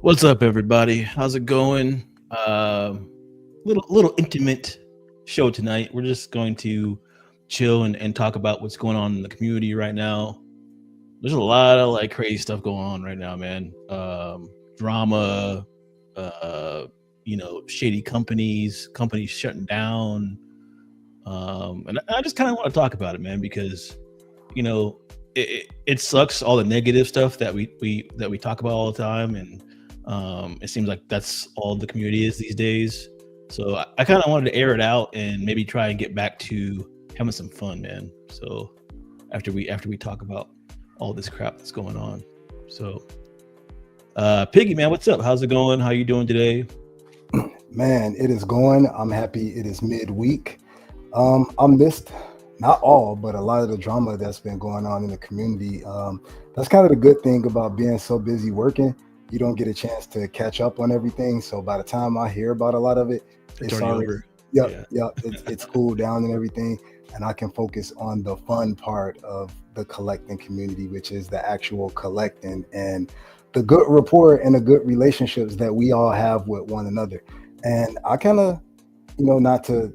What's up, everybody? How's it going? Little intimate show tonight. We're just going to chill and talk about what's going on in the community right now. There's a lot of like crazy stuff going on right now, man. Drama, uh, shady companies shutting down. And I just kind of want to talk about it, man, because you know it sucks all the negative stuff that we talk about all the time, and it seems like that's all the community is these days. So I kind of wanted to air it out and maybe try and get back to having some fun, man. So after we talk about all this crap that's going on. So Piggy, man, what's up? How's it going? How you doing today? Man, it is going. I'm happy it is midweek. I missed not all, but a lot of the drama that's been going on in the community. That's kind of the good thing about being so busy working. You don't get a chance to catch up on everything. So by the time I hear about a lot of it, It's it's already already, over. yep, it's cooled down and everything. And I can focus on the fun part of the collecting community, which is the actual collecting and the good rapport and the good relationships that we all have with one another. And I kind of, not to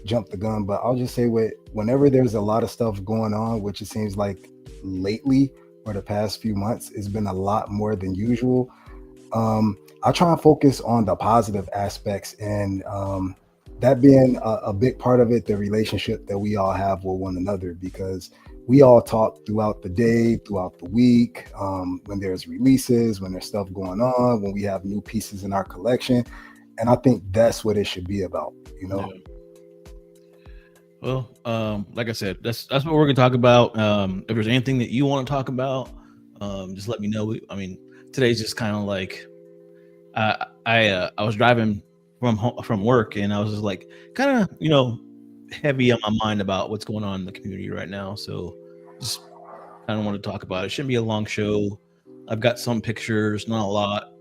jump the gun, but I'll just say whenever there's a lot of stuff going on, which it seems like lately or the past few months, it's been a lot more than usual. I try and focus on the positive aspects, and that being a big part of it, the relationship that we all have with one another, because we all talk throughout the day, throughout the week, when there's releases, when there's stuff going on, when we have new pieces in our collection. And I think that's what it should be about. Yeah. Well, like I said, that's what we're gonna talk about. If there's anything that you want to talk about, just let me know. I mean, today's just kind of like I was driving from work, and I was just like kind of heavy on my mind about what's going on in the community right now. So just kind of want to talk about it. Shouldn't be a long show. I've got some pictures, not a lot,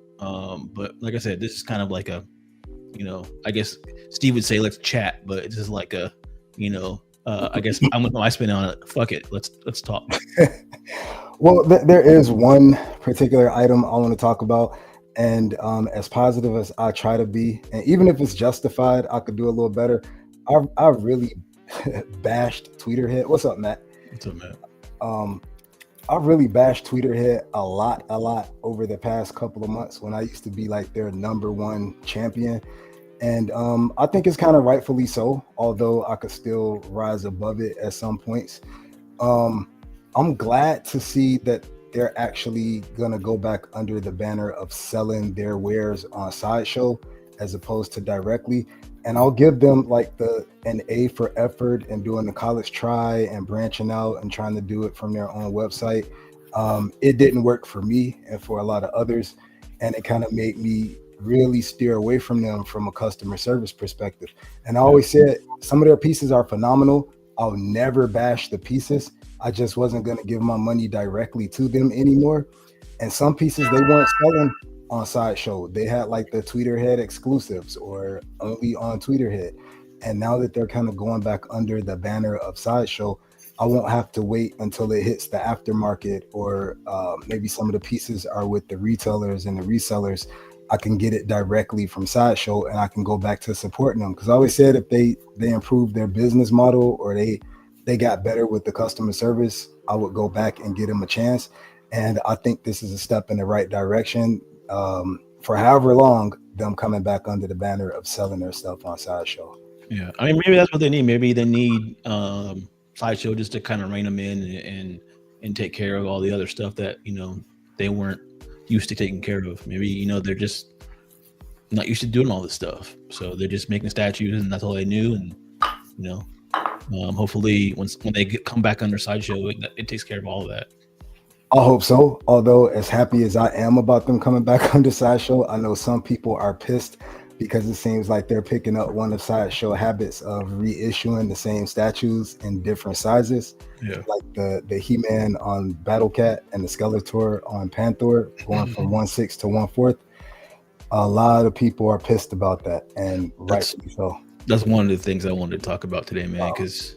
but like I said, this is kind of like a I guess Steve would say let's chat, but it's just like a I guess I'm with my spin on it. Fuck it, let's talk. Well, there is one particular item I want to talk about. And as positive as I try to be, and even if it's justified, I could do a little better. I really bashed Tweeterhead. What's up, Matt? What's up, man? I really bashed Tweeterhead a lot over the past couple of months when I used to be like their number one champion. And I think it's kind of rightfully so, although I could still rise above it at some points. I'm glad to see that they're actually gonna go back under the banner of selling their wares on Sideshow as opposed to directly. And I'll give them like an A for effort and doing the college try and branching out and trying to do it from their own website. It didn't work for me and for a lot of others, and it kind of made me really steer away from them from a customer service perspective. And I always said some of their pieces are phenomenal. I'll never bash the pieces. I just wasn't going to give my money directly to them anymore. And some pieces they weren't selling on Sideshow. They had like the Tweeterhead exclusives or only on Tweeterhead. And now that they're kind of going back under the banner of Sideshow, I won't have to wait until it hits the aftermarket, or maybe some of the pieces are with the retailers and the resellers. I can get it directly from Sideshow, and I can go back to supporting them. Because I always said if they improve their business model, or they got better with the customer service, I would go back and give them a chance. And I think this is a step in the right direction. For however long, them coming back under the banner of selling their stuff on Sideshow. Yeah, I mean, maybe that's what they need. Maybe they need Sideshow just to kind of rein them in and take care of all the other stuff that they weren't used to taking care of. Maybe they're just not used to doing all this stuff, so they're just making statues, and that's all they knew. And hopefully, when they come back under Sideshow, it takes care of all of that. I hope so. Although, as happy as I am about them coming back under Sideshow, I know some people are pissed because it seems like they're picking up one of Sideshow habits of reissuing the same statues in different sizes. Yeah, like the He-Man on Battle Cat and the Skeletor on Panther, going from 1/6 to 1/4. A lot of people are pissed about that, and rightfully so. That's one of the things I wanted to talk about today, man, because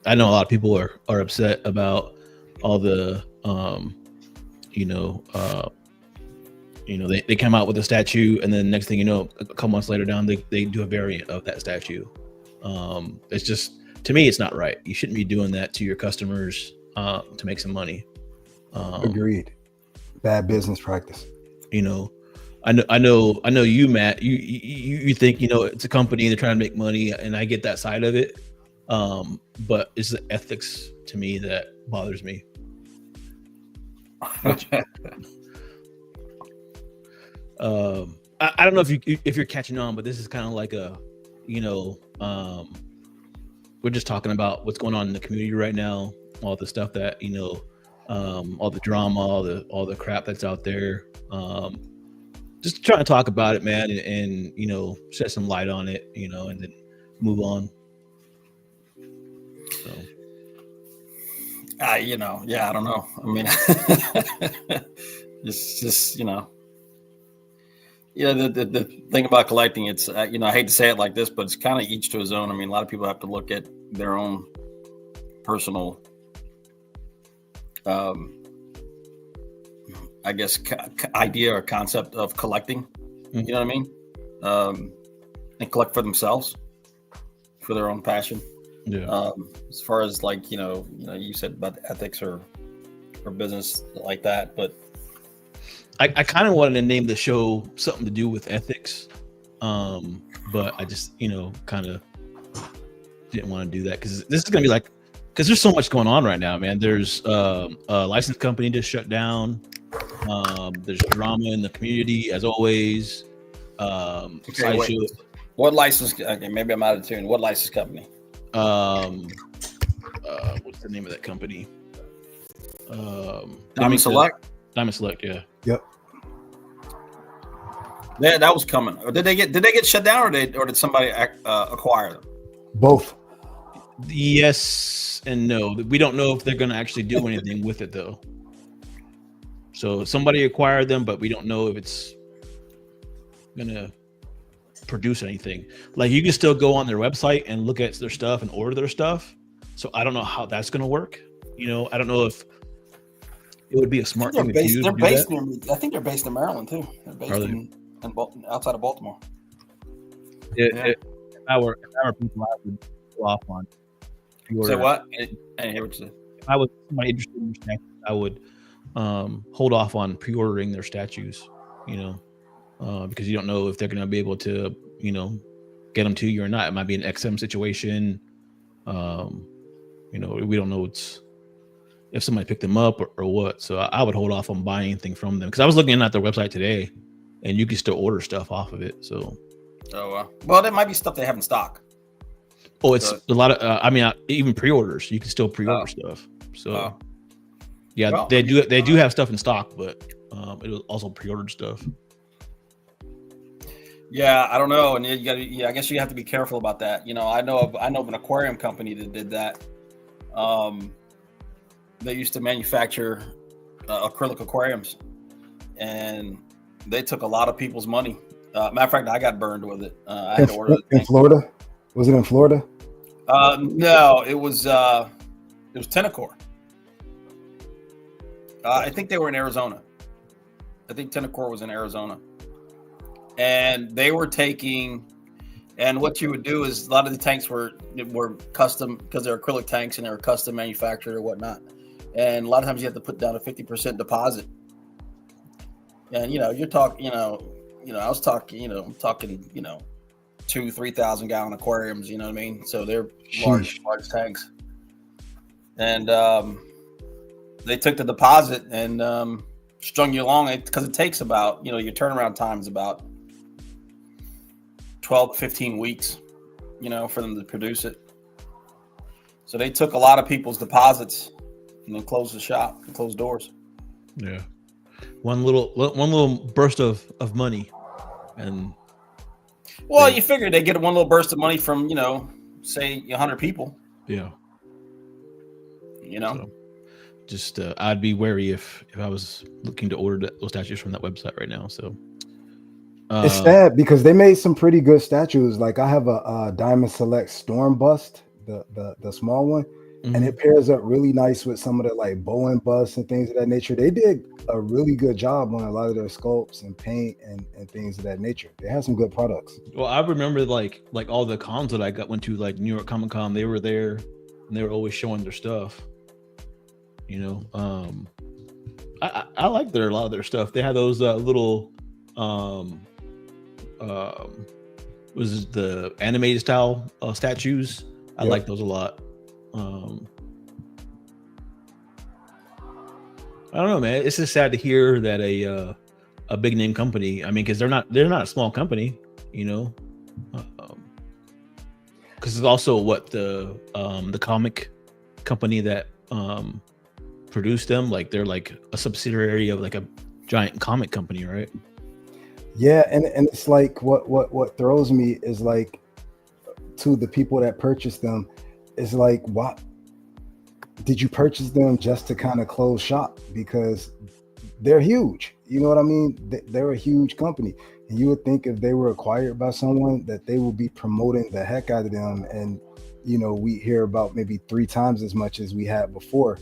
I know a lot of people are upset about all the you know, they come out with a statue, and then next thing you know, a couple months later down, they do a variant of that statue. It's just, to me, it's not right. You shouldn't be doing that to your customers to make some money. Agreed. Bad business practice. You know, I know you, Matt, you think, it's a company, they're trying to make money, and I get that side of it. But it's the ethics to me that bothers me. Which, I don't know if you're catching on, but this is kind of like a, we're just talking about what's going on in the community right now, all the stuff that, all the drama, all the crap that's out there. Just trying to talk about it, man, and shed some light on it, and then move on. So. I don't know. I mean, it's just, the thing about collecting, it's, I hate to say it like this, but it's kind of each to his own. I mean, a lot of people have to look at their own personal, I guess, idea or concept of collecting, you know what I mean? And collect for themselves, for their own passion. Yeah. As far as like, you said about the ethics or business like that, but I kind of wanted to name the show something to do with ethics. But I just, kind of didn't want to do that, because this is going to be because there's so much going on right now, man. There's a license company just shut down. There's drama in the community as always. Okay, what license? Okay, maybe I'm out of tune. What license company? What's the name of that company? Diamond Select. Diamond Select, yeah. Yep. Yeah, that was coming. Or did they get shut down, or did somebody acquire them? Both. Yes and no. We don't know if they're going to actually do anything with it, though. So somebody acquired them, but we don't know if it's going to produce anything. Like, you can still go on their website and look at their stuff and order their stuff. So I don't know how that's going to work. I don't know if it would be a smart thing to do. They're based near, I think they're based in Maryland too. They're based outside of Baltimore. If I were people, I would go off on. Say what? I didn't hear what you said. If I was somebody interested in their statues, I would hold off on pre-ordering their statues. Because you don't know if they're going to be able to, get them to you or not. It might be an XM situation. We don't know if somebody picked them up or what. So I would hold off on buying anything from them, because I was looking at their website today, and you can still order stuff off of it. So, well, there might be stuff they have in stock. Oh, it's a lot of. Even pre-orders, you can still pre-order stuff. So, they do have stuff in stock, but it was also pre-ordered stuff. Yeah, I don't know, and you got. I guess you have to be careful about that. I know of an aquarium company that did that. They used to manufacture acrylic aquariums, and they took a lot of people's money. Matter of fact, I got burned with it. I had to order it in Florida. Was it in Florida? No, it was Tennecore. I think they were in Arizona. I think Tennecore was in Arizona. And they were taking, and what you would do is, a lot of the tanks were custom, because they're acrylic tanks and they were custom manufactured or whatnot. And a lot of times you have to put down a 50% deposit. And, you're talking, I was talking, I'm talking, 2,000-3,000 gallon aquariums, you know what I mean? So they're large tanks. And they took the deposit and strung you along, because it takes about, your turnaround time is about 12-15 weeks, for them to produce it. So they took a lot of people's deposits and then closed the shop and closed doors. Yeah. One little burst of money. And you figure they get one little burst of money from, say 100 people. Yeah. So, just I'd be wary if I was looking to order those statues from that website right now. So it's sad, because they made some pretty good statues. Like, I have a Diamond Select Storm Bust, the small one, and it pairs up really nice with some of the like Bowen busts and things of that nature. They did a really good job on a lot of their sculpts and paint and things of that nature. They have some good products. Well, I remember like all the cons that I went to, like New York Comic Con. They were there, and they were always showing their stuff. You know, I like a lot of their stuff. They had those little was the animated style statues. I like those a lot. I don't know, man. It's just sad to hear that a big name company. I mean, because they're not a small company, you know. Because it's also what the comic company that produced them. Like they're like a subsidiary of like a giant comic company, right? Yeah, and it's like what throws me is like to the people that purchased them is like, what did you purchase them just to kind of close shop? Because they're huge, you know what I mean? They're a huge company, and you would think if they were acquired by someone that they would be promoting the heck out of them, and you know, we hear about maybe 3 times as much as we had before,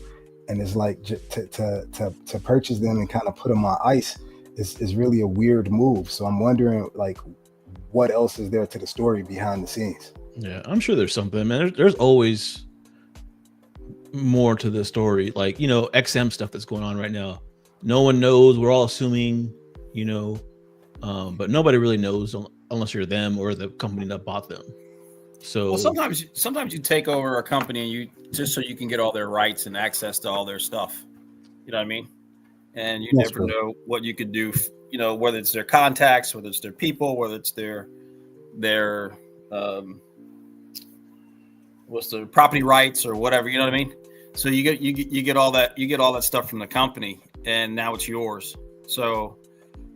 and it's like to purchase them and kind of put them on ice is really a weird move. So I'm wondering like what else is there to the story behind the scenes. Yeah, I'm sure there's something, man. There's always more to the story, like, you know, XM stuff that's going on right now. No one knows. We're all assuming, you know, but nobody really knows unless you're them or the company that bought them. So well, sometimes you take over a company and you just so you can get all their rights and access to all their stuff. You know what I mean? And you never know what you could do. You know, whether it's their contacts, whether it's their people, whether it's their what's the property rights or whatever. You know what I mean? So you get all that stuff from the company, and now it's yours. So,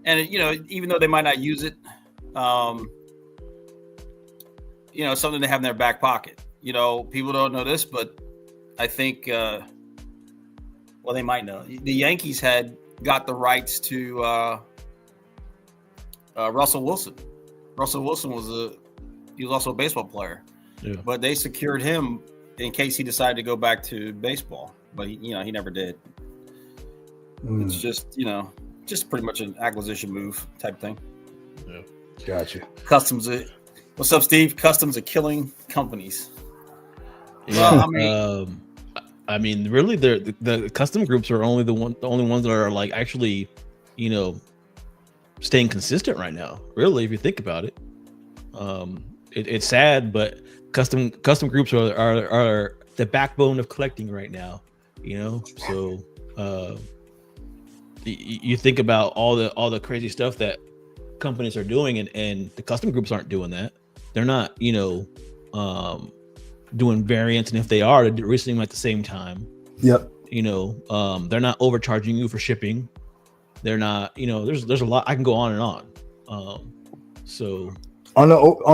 and you know, even though they might not use it, you know, something they have in their back pocket. You know, people don't know this, but I think, well, they might know. The Yankees had got the rights to Russell Wilson. Russell Wilson he was also a baseball player, but they secured him in case he decided to go back to baseball. But he never did. It's just, you know, just pretty much an acquisition move type thing. Yeah, gotcha. Customs. What's up, Steve? Customs are killing companies. Yeah, well, I mean, really, the custom groups are only the only ones that are like actually, you know, staying consistent right now. Really, if you think about it, it's sad, but custom groups are the backbone of collecting right now. You know, so you think about all the crazy stuff that companies are doing, and the custom groups aren't doing that. They're not, you know, doing variants, and if they are, they're releasing them at the same time. Yep. You know, they're not overcharging you for shipping. They're not, you know, there's a lot. I can go on and on. So on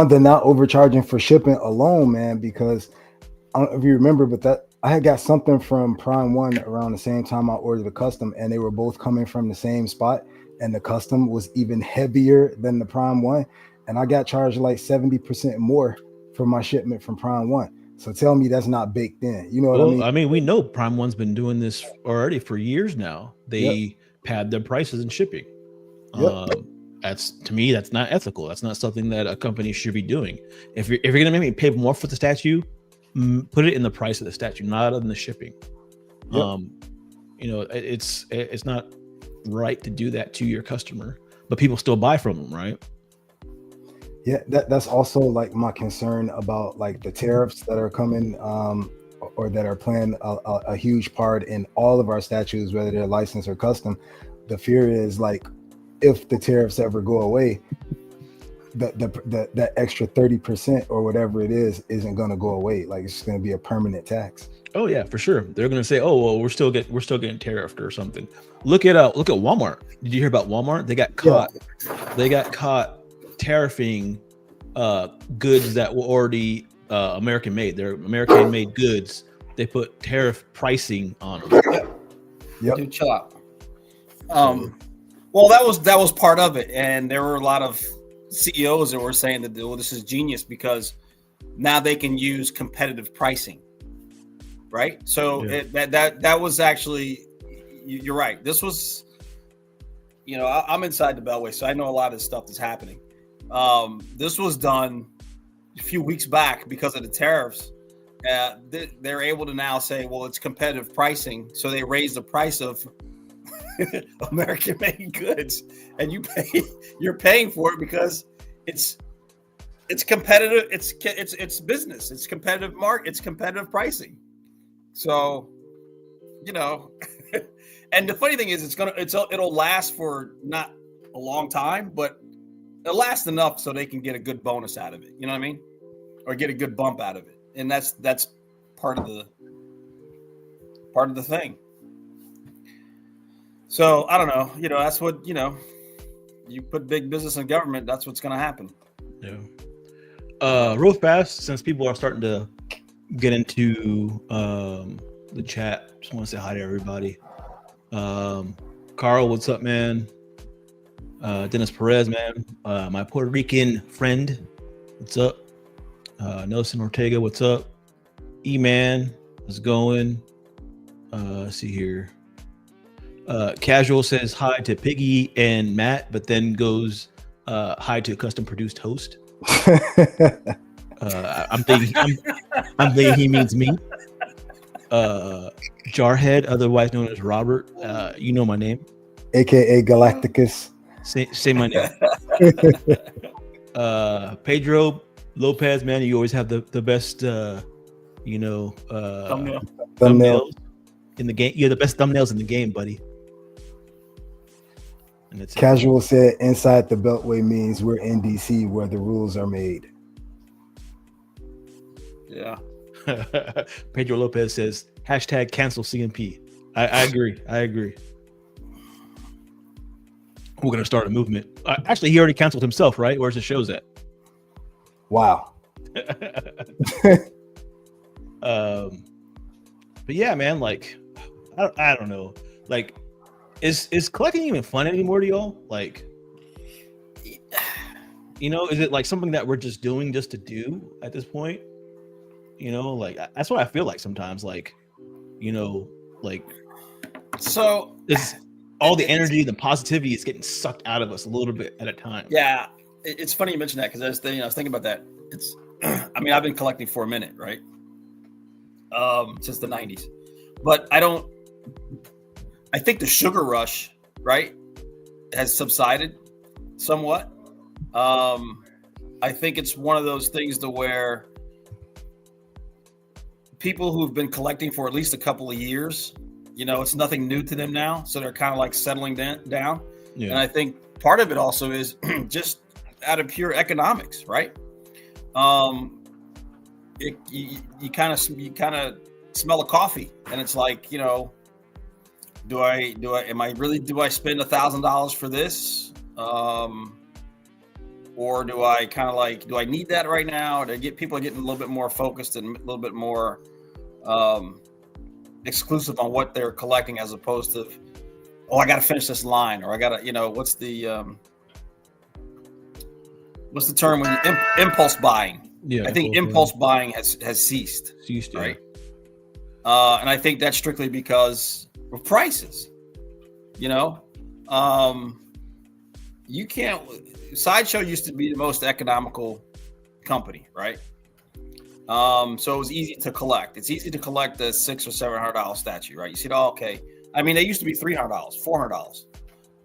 the not overcharging for shipping alone, man, because I don't know if you remember, but that I had got something from Prime One around the same time I ordered a custom, and they were both coming from the same spot, and the custom was even heavier than the Prime One, and I got charged like 70% more for my shipment from Prime One. So tell me that's not baked in. You know what I mean? I mean, we know Prime One's been doing this already for years now. They pad their prices and shipping. That's, to me, that's not ethical. That's not something that a company should be doing. If you're gonna make me pay more for the statue, put it in the price of the statue, not in the shipping. You know, it's not right to do that to your customer, but people still buy from them, right? Yeah, that's also like my concern about like the tariffs that are coming, or that are playing a huge part in all of our statues, whether they're licensed or custom. The fear is like, if the tariffs ever go away, that extra 30% or whatever it is isn't going to go away. Like, it's going to be a permanent tax. Oh yeah, for sure. They're going to say, "Oh well, we're still getting tariffed or something." Look at Walmart. Did you hear about Walmart? They got caught. Yeah. They got caught tariffing goods that were already American made. They're American made goods. They put tariff pricing on them. Yep. Dude, chill out. Well, that was part of it, and there were a lot of CEOs that were saying that, well, this is genius because now they can use competitive pricing. right? So that was actually, you're right. This was, I'm inside the Beltway, so I know a lot of this stuff that's happening. This was done a few weeks back because of the tariffs. They're able to now say, well, it's competitive pricing, so they raise the price of American-made goods, and you're paying for it because it's competitive. It's business. It's competitive market. It's competitive pricing. So, and the funny thing is, it'll last for not a long time, but it'll last enough so they can get a good bonus out of it. You know what I mean? Or get a good bump out of it, and that's part of the thing. So I don't know. That's what you put big business in government. That's what's going to happen. Yeah. Real fast, since people are starting to get into the chat, just want to say hi to everybody. Carl, what's up, man? Dennis Perez, man. My Puerto Rican friend, what's up? Nelson Ortega, what's up? E-Man, how's it going? Let's see here. Casual says hi to Piggy and Matt, but then goes hi to custom produced host. I'm thinking he means me. Jarhead, otherwise known as Robert. You know my name, aka Galacticus. Say my name. Pedro Lopez, man, you always have the best thumbnails in the game. You're the best thumbnails in the game, buddy. And it's Casual said inside the Beltway means we're in DC where the rules are made. Yeah. Pedro Lopez says hashtag cancel CMP. I agree. We're gonna start a movement. Actually, he already canceled himself, right? Where's the shows at? Wow. But yeah, man, like I don't know. Like, is collecting even fun anymore to y'all? Like, is it like something that we're just doing just to do at this point? Like that's what I feel like sometimes. Like, so it's all the energy, the positivity is getting sucked out of us a little bit at a time. Yeah, it's funny you mentioned that because I was thinking about that. It's, I mean, I've been collecting for a minute, right? Since the 90s, but I think the sugar rush, right, has subsided somewhat. I think it's one of those things to where people who've been collecting for at least a couple of years, it's nothing new to them now. So they're kind of like settling down. Yeah. And I think part of it also is just out of pure economics, right? You kind of smell a coffee, and it's like, do I spend $1,000 for this? Or do I kind of like, do I need that right now? People are getting a little bit more focused and a little bit more exclusive on what they're collecting, as opposed to, I got to finish this line, or I got to, what's the term when impulse buying? Yeah, I think impulse buying has ceased, right? Yeah. And I think that's strictly because of prices. You can't. Sideshow used to be the most economical company, right? So it was easy to collect. It's easy to collect the $600 or $700 statue, right? You see, okay. I mean, they used to be $300, $400.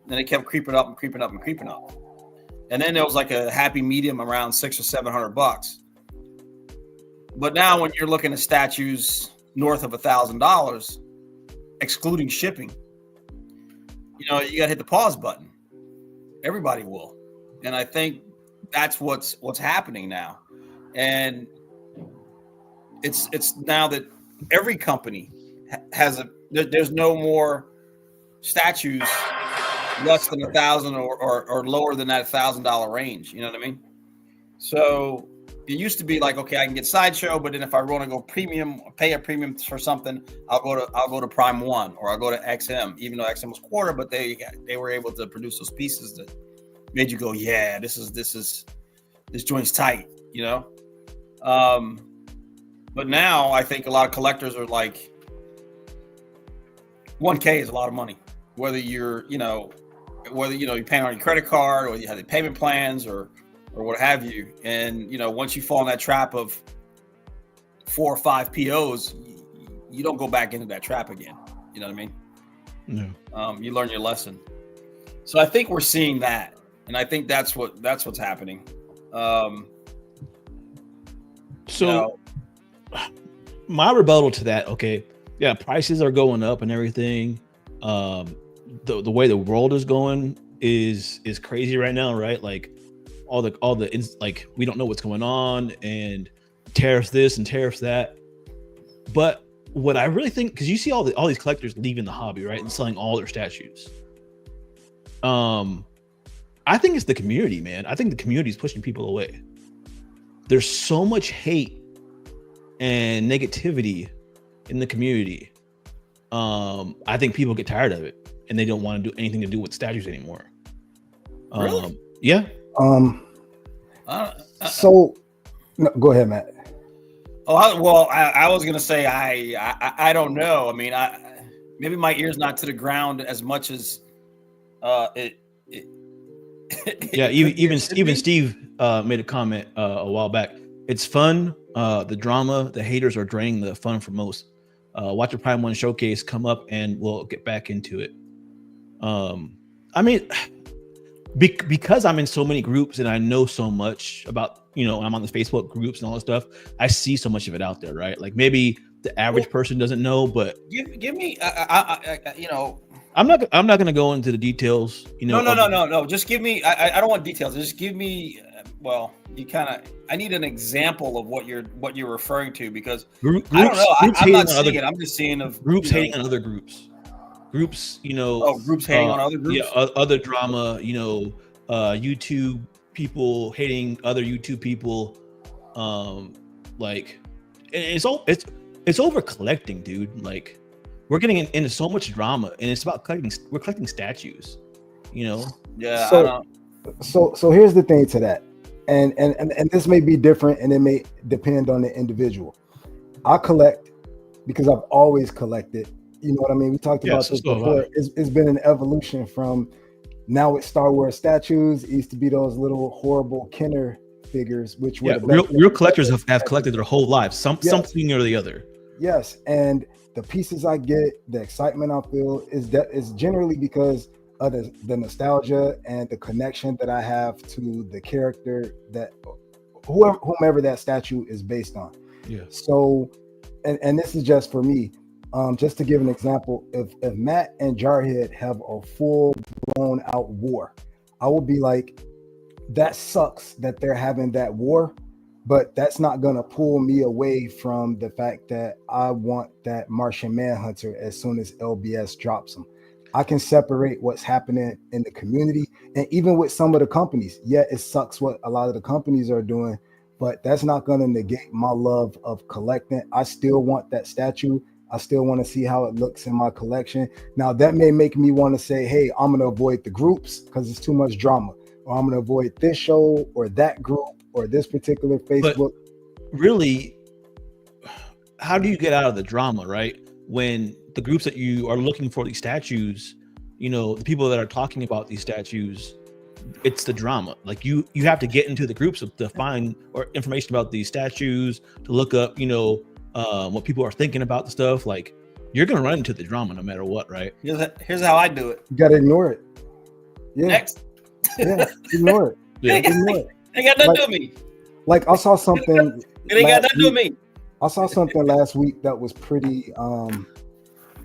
Then it kept creeping up and creeping up and creeping up. And then there was like a happy medium around $600 or $700. But now when you're looking at statues north of $1,000, excluding shipping, you got to hit the pause button. Everybody will. And I think that's what's happening now. And it's now that every company has there's no more statues less than 1,000 or lower than that $1,000 range. You know what I mean? So it used to be like, okay, I can get Sideshow, but then if I want to go premium, pay a premium for something, I'll go to Prime One, or I'll go to XM, even though XM was quarter, but they were able to produce those pieces that made you go, yeah, this joint's tight, But now I think a lot of collectors are like, 1K is a lot of money. Whether you're, you're paying on your credit card or you have the payment plans or what have you. And, once you fall in that trap of 4 or 5 POs, you don't go back into that trap again. You know what I mean? No. You learn your lesson. So I think we're seeing that. And I think that's what's happening. My rebuttal to that, okay, yeah, prices are going up and everything. The way the world is going is crazy right now, right? Like all the like we don't know what's going on, and tariffs this and tariffs that. But what I really think, because you see all these collectors leaving the hobby, right, and selling all their statues. I think it's the community, man. I think the community is pushing people away. There's so much hate and negativity in the community. I think people get tired of it and they don't want to do anything to do with statues anymore. Really? Yeah. So no, go ahead, Matt. I was gonna say I don't know. I mean, maybe my ear's not to the ground as much as it. Yeah, even Steve made a comment a while back. It's fun. The drama, the haters are draining the fun for most. Watch a Prime 1 showcase come up and we'll get back into it. I mean, because I'm in so many groups and I know so much about, I'm on the Facebook groups and all that stuff. I see so much of it out there, right? Like maybe the average person doesn't know, but give me, I'm not going to go into the details. No. Just give me. I don't want details. Just give me. I need an example of what you're referring to, because groups, I don't know. I'm not seeing it. I'm just seeing of groups hating on other groups. Groups, groups hating on other groups. Yeah, other drama. YouTube people hating other YouTube people. Like it's over collecting, dude. Like we're getting into so much drama, and it's about collecting. We're collecting statues, Yeah. So here's the thing to that, and this may be different, and it may depend on the individual. I collect because I've always collected. You know what I mean? We talked about this before. It's been an evolution from now it's Star Wars statues. It used to be those little horrible Kenner figures, which were real collectors have collected their whole lives, something or the other. Yes, and the pieces I get, the excitement I feel is generally because of the nostalgia and the connection that I have to the character that whomever that statue is based on. Yeah. So, and this is just for me. Just to give an example, if Matt and Jarhead have a full blown out war, I will be like, that sucks that they're having that war, but that's not going to pull me away from the fact that I want that Martian Manhunter as soon as LBS drops them. I can separate what's happening in the community, and even with some of the companies. Yeah, it sucks what a lot of the companies are doing, but that's not going to negate my love of collecting. I still want that statue. I still want to see how it looks in my collection. Now, that may make me want to say, hey, I'm going to avoid the groups because it's too much drama, or I'm going to avoid this show or that group or this particular Facebook. But really, how do you get out of the drama, right? When the groups that you are looking for these statues, the people that are talking about these statues, it's the drama. Like you have to get into the groups to find or information about these statues, to look up, what people are thinking about the stuff. Like you're gonna run into the drama no matter what, right? Here's how I do it. You gotta ignore it. Yeah. Next. Yeah, ignore it. Yeah. Ignore it. Ain't got nothing to do with me. Like I saw something. It ain't got nothing to do with me. I saw something last week that was pretty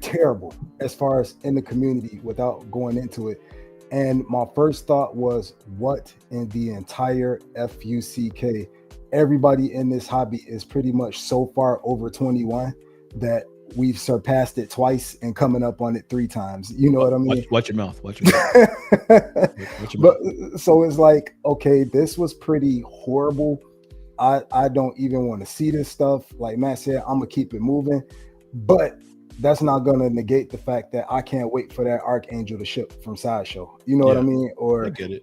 terrible as far as in the community without going into it. And my first thought was, what in the entire FUCK? Everybody in this hobby is pretty much so far over 21 that we've surpassed it twice and coming up on it 3 times. You know what I mean? Watch your mouth. Watch your mouth. But so it's like, okay, this was pretty horrible. I don't even want to see this stuff. Like Matt said, I'm gonna keep it moving. But that's not going to negate the fact that I can't wait for that Archangel to ship from Sideshow. You know what I mean? Or I get it.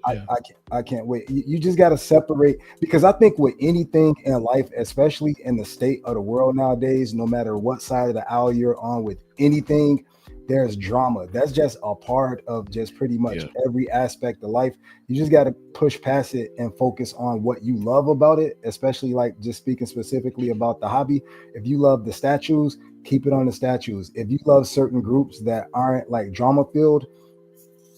I can't wait. You just got to separate, because I think with anything in life, especially in the state of the world nowadays, no matter what side of the aisle you're on with anything, there's drama. That's just a part of just pretty much every aspect of life. You just got to push past it and focus on what you love about it, especially like just speaking specifically about the hobby. If you love the statues, keep it on the statues. If you love certain groups that aren't like drama filled,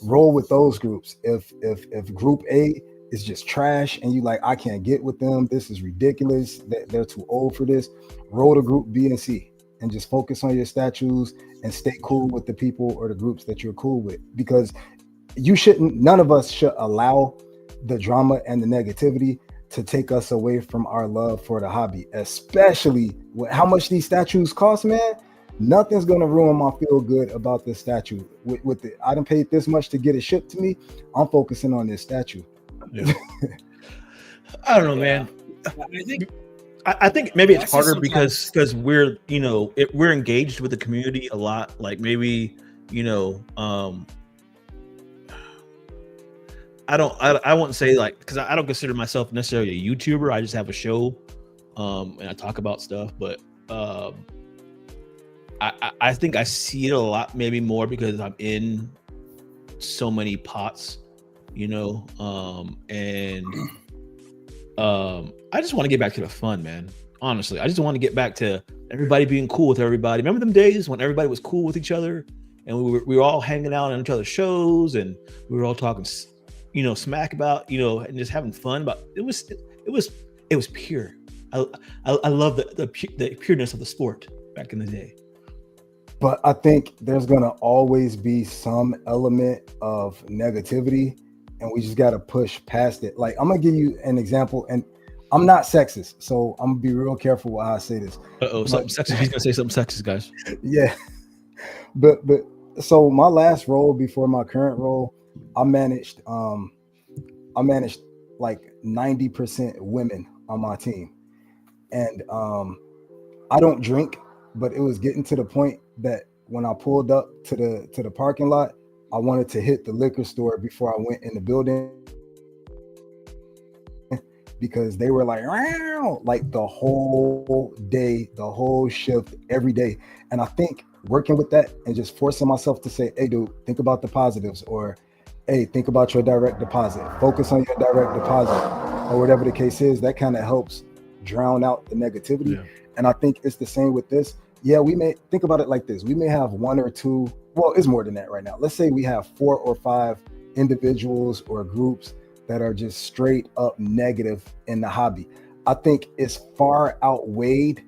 roll with those groups. If group A is just trash and you like, I can't get with them, this is ridiculous, they're too old for this, roll to group B and C and just focus on your statues and stay cool with the people or the groups that you're cool with, because none of us should allow the drama and the negativity to take us away from our love for the hobby, especially with how much these statues cost, man. Nothing's going to ruin my feel good about this statue. With it, I done paid this much to get it shipped to me. I'm focusing on this statue. Yeah. I don't know, man. I think maybe it's harder because we're, you know, we're engaged with the community a lot. Like maybe, you know, I wouldn't say like, because I don't consider myself necessarily a YouTuber. I just have a show, and I talk about stuff. But I think I see it a lot, maybe more because I'm in so many pots, you know, and I just want to get back to the fun, man. Honestly, I just want to get back to everybody being cool with everybody. Remember them days when everybody was cool with each other and we were all hanging out on each other's shows and we were all talking, you know, smack about, you know, and just having fun. But it was pure. I love the pureness of the sport back in the day. But I think there's gonna always be some element of negativity, and we just gotta push past it. Like, I'm gonna give you an example, and I'm not sexist, so I'm gonna be real careful with how I say this. Something sexist. He's gonna say something sexist, guys. Yeah. But so my last role before my current role, I managed like 90% women on my team. And I don't drink, but it was getting to the point that when I pulled up to the parking lot, I wanted to hit the liquor store before I went in the building, because they were like the whole day, the whole shift, every day. And I think working with that and just forcing myself to say, hey dude, think about the positives, or hey, think about your direct deposit, focus on your direct deposit, or whatever the case is, that kind of helps drown out the negativity. Yeah. And I think it's the same with this. Yeah, we may think about it like this. We may have one or two, well, it's more than that right now. Let's say we have 4 or 5 individuals or groups that are just straight up negative in the hobby. I think it's far outweighed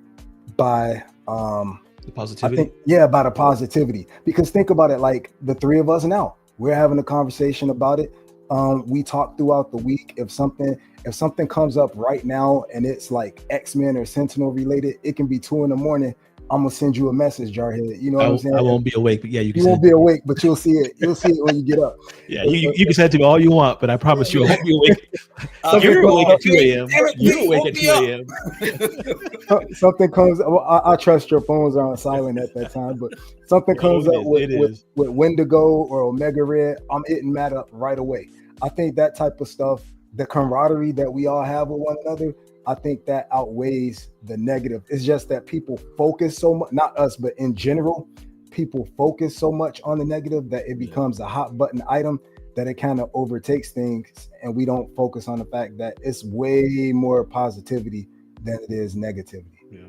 by the positivity. By the positivity. Because think about it, like the 3 of us now, we're having a conversation about it. We talk throughout the week. If something comes up right now and it's like X-Men or Sentinel related, it can be 2 a.m. I'm gonna send you a message, Jarhead. You know what I'm saying? I won't be awake, but yeah, you won't be awake, but you'll see it. You'll see it when you get up. Yeah, you can say it to me all you want, but I promise you, I won't be awake. You're awake at 2 a.m. You're awake at 2 a.m. Something comes. Well, I trust your phones are on silent at that time, but something comes up with Wendigo or Omega Red, I'm hitting Matt up right away. I think that type of stuff, the camaraderie that we all have with one another, I think that outweighs the negative. It's just that people focus so much, not us, but in general, people focus so much on the negative that it becomes a hot button item that it kind of overtakes things. And we don't focus on the fact that it's way more positivity than it is negativity. Yeah.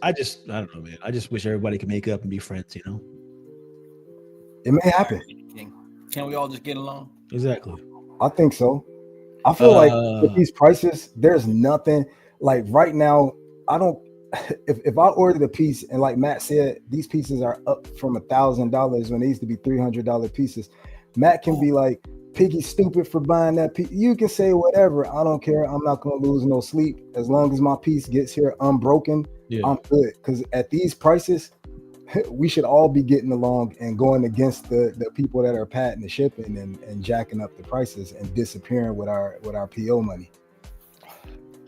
I don't know, man. I just wish everybody could make up and be friends, you know? It may happen. Can we all just get along? Exactly. I think so. I feel like with these prices, there's nothing like right now. I don't, if I ordered a piece and like Matt said, these pieces are up from $1,000 when they used to be $300 pieces. Matt can be like, Piggy's stupid for buying that piece. You can say whatever. I don't care. I'm not going to lose no sleep. As long as my piece gets here unbroken, I'm good. Because at these prices, we should all be getting along and going against the people that are patting the shipping and jacking up the prices and disappearing with our PO money.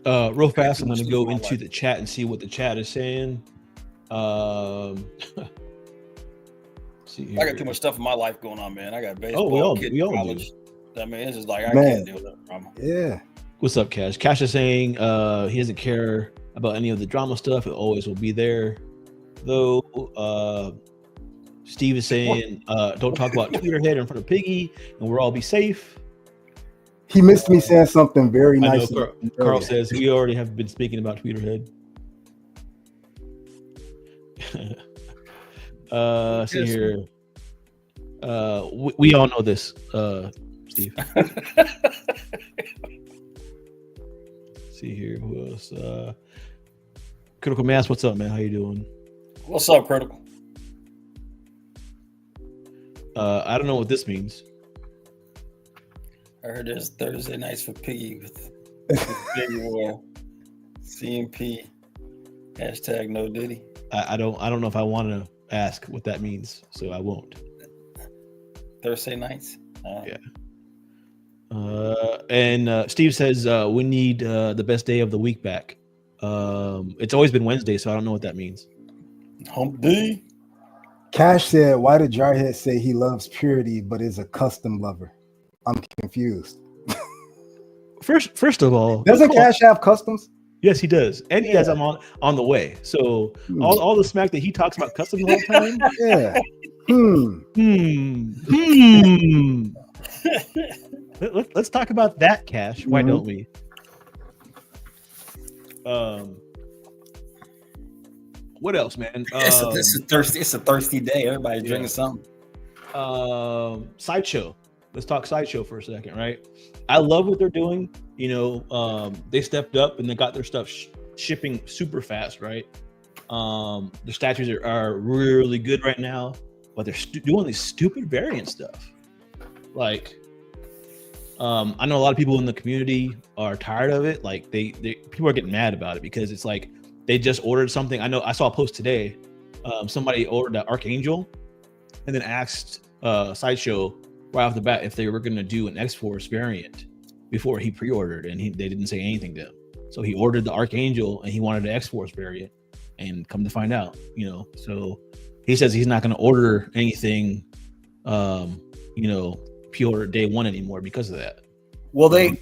Real fast, I'm going to go into the chat and see what the chat is saying. See I here. got too much stuff in my life going on, man. I got baseball, we all college. I mean, it's just like I Man. can't deal with that drama. Yeah. What's up, Cash? Cash is saying he doesn't care about any of the drama stuff. It always will be there. Though Steve is saying don't talk about Tweeterhead in front of Piggy and we'll all be safe. He missed me saying something very nice. I know Carl says we already have been speaking about Tweeterhead. See here. We all know this, Steve. See here, who else? Critical Mass, what's up, man? How you doing? What's up, Critical? I don't know what this means. I heard there's Thursday nights for Piggy with Big War, CMP, hashtag no Diddy. I don't know if I want to ask what that means, so I won't. Thursday nights. Yeah. And Steve says we need the best day of the week back. It's always been Wednesday, so I don't know what that means. Hump D. Cash said, "Why did Jarhead say he loves purity but is a custom lover?" I'm confused. First of all, doesn't Cash have customs? Yes, he does, and he has them on the way. So all the smack that he talks about customs all the time. Yeah. Let's talk about that, Cash. Why don't we? What else, man? It's a thirsty day. Everybody's drinking something. Sideshow. Let's talk Sideshow for a second, right? I love what they're doing. You know, they stepped up and they got their stuff shipping super fast, right? The statues are really good right now, but they're doing this stupid variant stuff. Like, I know a lot of people in the community are tired of it. Like, people are getting mad about it because it's like they just ordered something. I know I saw a post today. Somebody ordered an Archangel and then asked Sideshow right off the bat if they were going to do an X-Force variant before he pre-ordered, and they didn't say anything to him. So he ordered the Archangel and he wanted the X-Force variant, and come to find out, you know, so he says he's not going to order anything, you know, pre-order day one anymore because of that. Will they?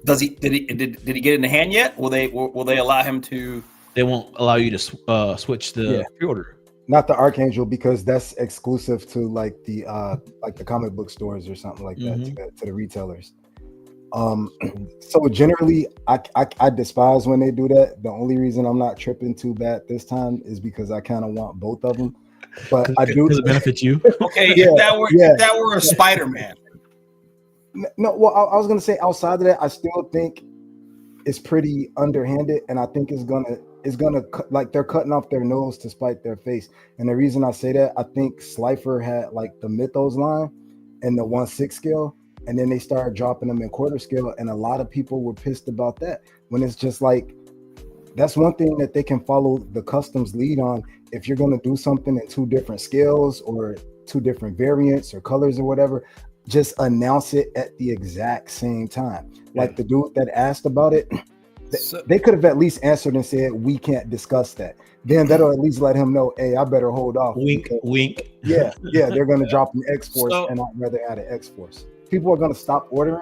Did he get it in the hand yet? Will they allow him to? They won't allow you to switch the pre-order. Not the Archangel, because that's exclusive to like the comic book stores or something like that, to the retailers. So generally I despise when they do that. The only reason I'm not tripping too bad this time is because I kind of want both of them. But I do, because it benefits you. Okay, if that were a Spider-Man. No, well, I was gonna say outside of that, I still think it's pretty underhanded, and I think it's gonna like they're cutting off their nose to spite their face. And the reason I say that, I think Slifer had like the Mythos line and the 1/6 scale, and then they started dropping them in quarter scale, and a lot of people were pissed about that. When it's just like, that's one thing that they can follow the customs lead on. If you're gonna do something in 2 different scales or 2 different variants or colors or whatever, just announce it at the exact same time. Like the dude that asked about it, they could have at least answered and said, we can't discuss that. Then that'll at least let him know, hey, I better hold off. Wink, wink. Yeah, they're going to drop an X-Force, and I'd rather add an X-Force. People are going to stop ordering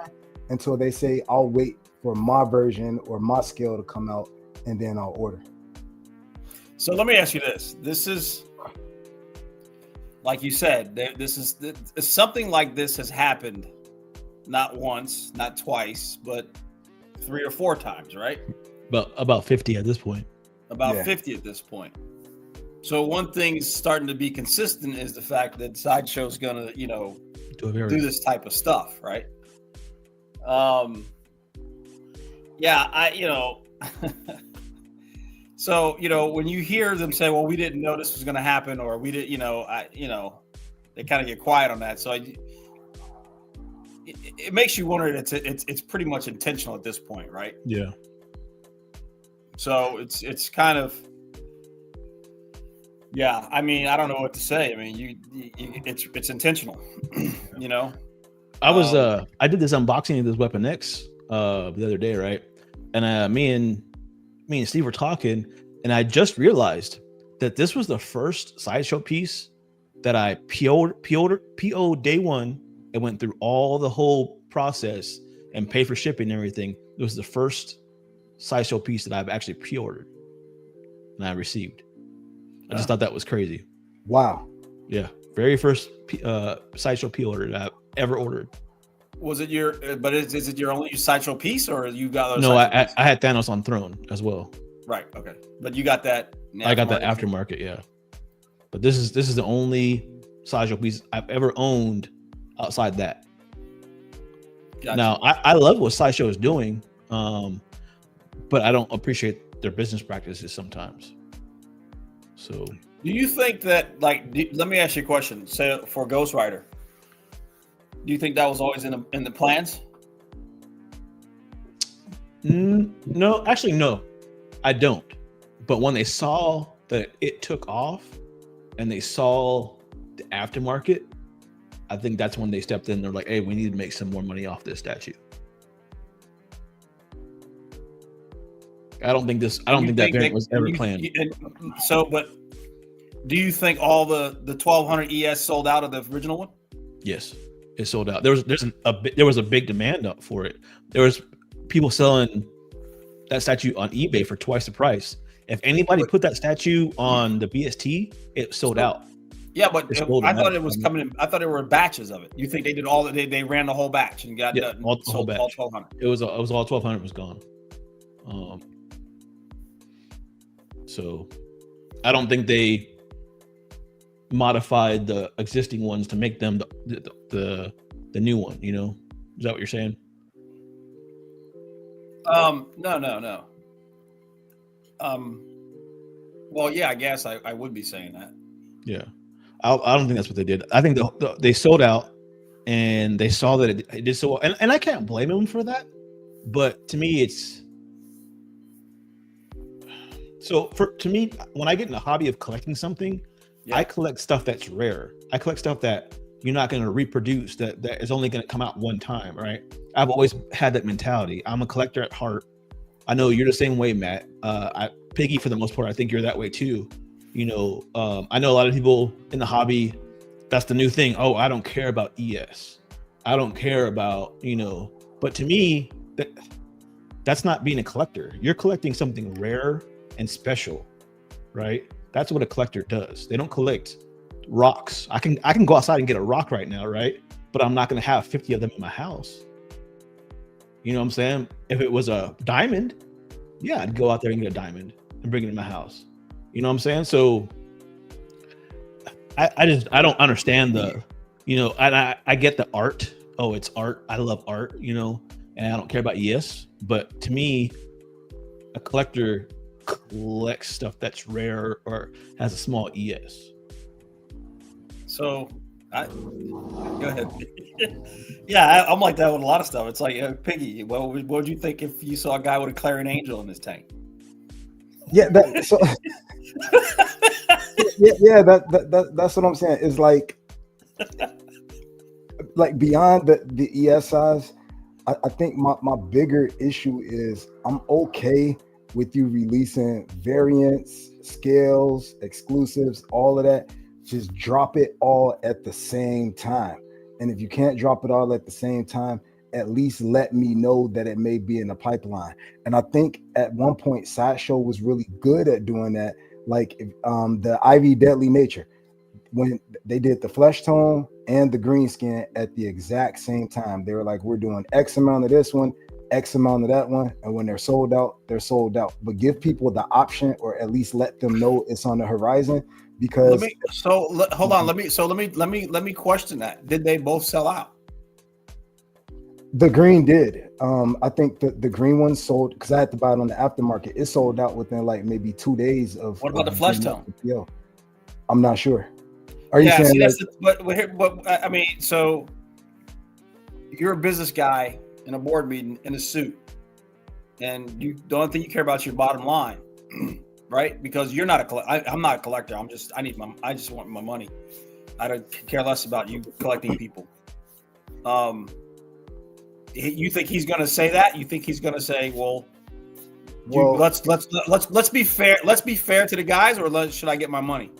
until they say, I'll wait for my version or my scale to come out, and then I'll order. So let me ask you this. This is, like you said, something like this has happened not once, not twice, but 3 or 4 times, right? About 50 at this point. About 50 at this point. So one thing is starting to be consistent is the fact that Sideshow's going to, do this type of stuff, right? So, when you hear them say, well, we didn't know this was going to happen, or we did, they kind of get quiet on that. So it makes you wonder that it's pretty much intentional at this point, right? Yeah. So it's kind of, I mean, I don't know what to say. I mean, it's intentional, I did this unboxing of this Weapon X the other day, right? And me and Steve were talking, and I just realized that this was the first Sideshow piece that I PO'd day one and went through all the whole process and paid for shipping and everything. It was the first Sideshow piece that I've actually pre-ordered and I received. I just thought that was crazy. Wow. Yeah, very first Sideshow pre-order that I've ever ordered. Was it your? But is it your only Sideshow piece, or you got? No, I had Thanos on Throne as well. Right. Okay. But you got that. I got that aftermarket. Yeah. But this is the only Sideshow piece I've ever owned outside that. Gotcha. Now I love what Sideshow is doing, but I don't appreciate their business practices sometimes. So. Do you think that, like, let me ask you a question. Say for Ghost Rider, do you think that was always in the plans? No, actually, no, I don't. But when they saw that it took off and they saw the aftermarket, I think that's when they stepped in. They're like, hey, we need to make some more money off this statue. I don't think that variant was ever planned. But do you think all the 1200 ES sold out of the original one? Yes, it sold out. There was a big demand up for it. There was people selling that statue on eBay for twice the price. If anybody put that statue on the BST, it sold out. Yeah, but I thought it was coming in. I thought there were batches of it. You think they did all that? They ran the whole batch and got all the whole batch. All 1200. It was all 1200 was gone. So I don't think they modified the existing ones to make them the new one. You know, is that what you're saying? No. Well, yeah, I guess I would be saying that. Yeah, I don't think that's what they did. I think they sold out, and they saw that it did so well, and I can't blame them for that. But to me, to me, when I get in the hobby of collecting something, I collect stuff that's rare. I collect stuff that you're not going to reproduce, that is only going to come out one time, right? I've always had that mentality. I'm a collector at heart. I know you're the same way, Matt. Piggy, for the most part, I think you're that way too. You know, I know a lot of people in the hobby, that's the new thing. Oh, I don't care about ES. I don't care about, you know, but to me, that's not being a collector. You're collecting something rare and special, right? That's what a collector does. They don't collect rocks. I can go outside and get a rock right now, right? But I'm not going to have 50 of them in my house. You know what I'm saying? If it was a diamond, yeah, I'd go out there and get a diamond and bring it in my house. You know what I'm saying? So I don't understand the, you know, and I get the art. Oh, it's art. I love art, you know, and I don't care about ES. But to me, a collector collects stuff that's rare or has a small ES. So go ahead. Yeah, I'm like that with a lot of stuff. It's like, Piggy, well, what would you think if you saw a guy with a Clarion Angel in his tank? Yeah, that's what I'm saying. It's like beyond the ES size, I think my bigger issue is I'm okay with you releasing variants, scales, exclusives, all of that. Just drop it all at the same time. And if you can't drop it all at the same time, at least let me know that it may be in the pipeline. And I think at one point Sideshow was really good at doing that. Like the Ivy Deadly Nature, when they did the flesh tone and the green skin at the exact same time, they were like, we're doing X amount of this one, X amount of that one. And when they're sold out, they're sold out. But give people the option, or at least let them know it's on the horizon. Because hold on. Let me question that. Did they both sell out? The green did. I think the green one sold, because I had to buy it on the aftermarket. It sold out within like maybe 2 days of. What about the flesh tone? Yo, I'm not sure. Are you saying? See, but I mean, so you're a business guy in a board meeting in a suit, and the only thing you care about is your bottom line, right? Because you're not a collector. I'm not a collector. I just want my money. I don't care less about you collecting people. You think he's going to say that? You think he's going to say, well, Well, let's be fair. Let's be fair to the guys, or should I get my money?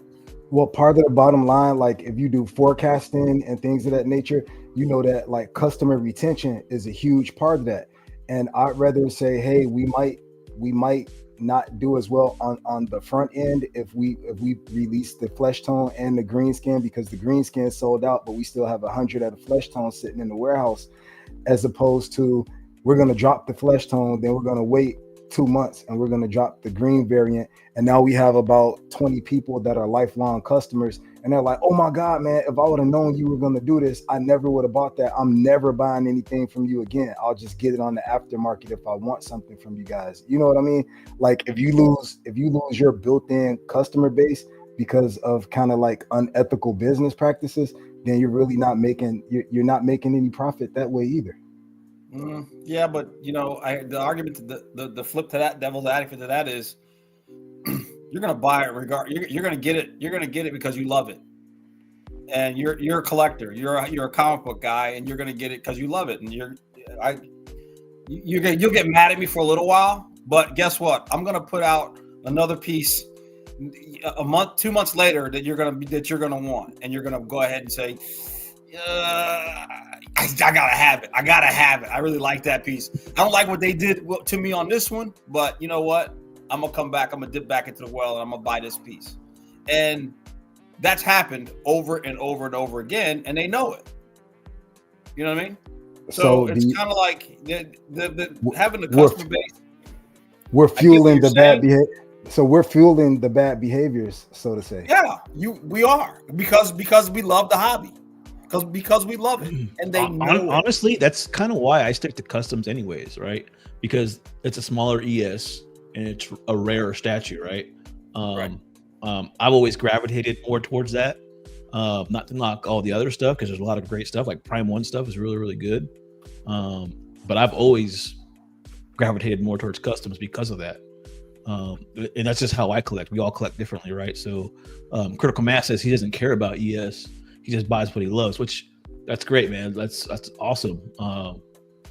Well, part of the bottom line, like if you do forecasting and things of that nature, you know that like customer retention is a huge part of that. And I'd rather say, hey, we might not do as well on the front end if we release the flesh tone and the green skin, because the green skin sold out, but we still have 100 of the flesh tone sitting in the warehouse, as opposed to we're going to drop the flesh tone, then we're going to wait 2 months and we're going to drop the green variant, and now we have about 20 people that are lifelong customers, and they're like, oh my god, man, if I would have known you were going to do this, I never would have bought that. I'm never buying anything from you again. I'll just get it on the aftermarket if I want something from you guys. You know what I mean? Like if you lose your built-in customer base because of kind of like unethical business practices, then you're really not making you're not making any profit that way either. Yeah, but the argument, the flip to that, devil's advocate to that is, you're gonna buy it you're gonna get it. You're gonna get it because you love it, and you're a collector. You're a comic book guy, and you're gonna get it because you love it. And you'll get mad at me for a little while, but guess what? I'm gonna put out another piece a month, 2 months later that you're gonna want, and you're gonna go ahead and say, I gotta have it. I really like that piece. I don't like what they did to me on this one, but you know what? I'm gonna come back. I'm gonna dip back into the well, and I'm gonna buy this piece. And that's happened over and over and over again, and they know it. You know what I mean? So it's kind of like having the customer base. We're fueling the bad behavior. So we're fueling the bad behaviors, so to say. Yeah, we are because we love the hobby. Because we love it, and they know honestly, that's kind of why I stick to customs anyways, right? Because it's a smaller ES and it's a rarer statue, right? Right. I've always gravitated more towards that. Not to knock all the other stuff, because there's a lot of great stuff, like Prime 1 stuff is really, really good. But I've always gravitated more towards customs because of that. And that's just how I collect. We all collect differently, right? So Critical Mass says he doesn't care about ES. He just buys what he loves, which that's great, man. That's awesome.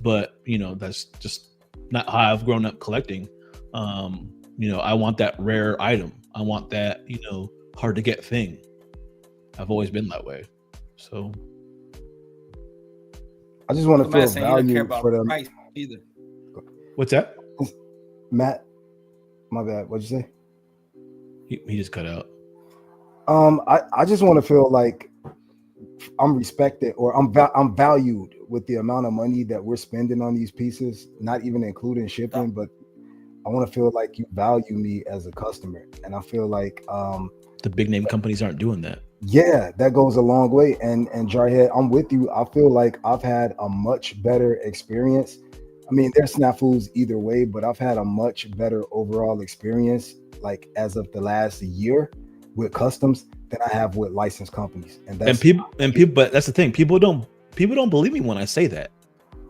But that's just not how I've grown up collecting. I want that rare item. I want that, hard to get thing. I've always been that way. So I just want to feel value for them. Price either. What's that? Matt, my bad. What'd you say? He just cut out. I just want to feel like I'm respected, or I'm valued with the amount of money that we're spending on these pieces, not even including shipping, but I want to feel like you value me as a customer. And I feel like the big name companies aren't doing that. Yeah, that goes a long way. And Jarhead, I'm with you. I feel like I've had a much better experience. I mean, there's snafus either way, but I've had a much better overall experience, like as of the last year, with customs than I have with licensed companies. And people, but that's the thing. People don't believe me when I say that.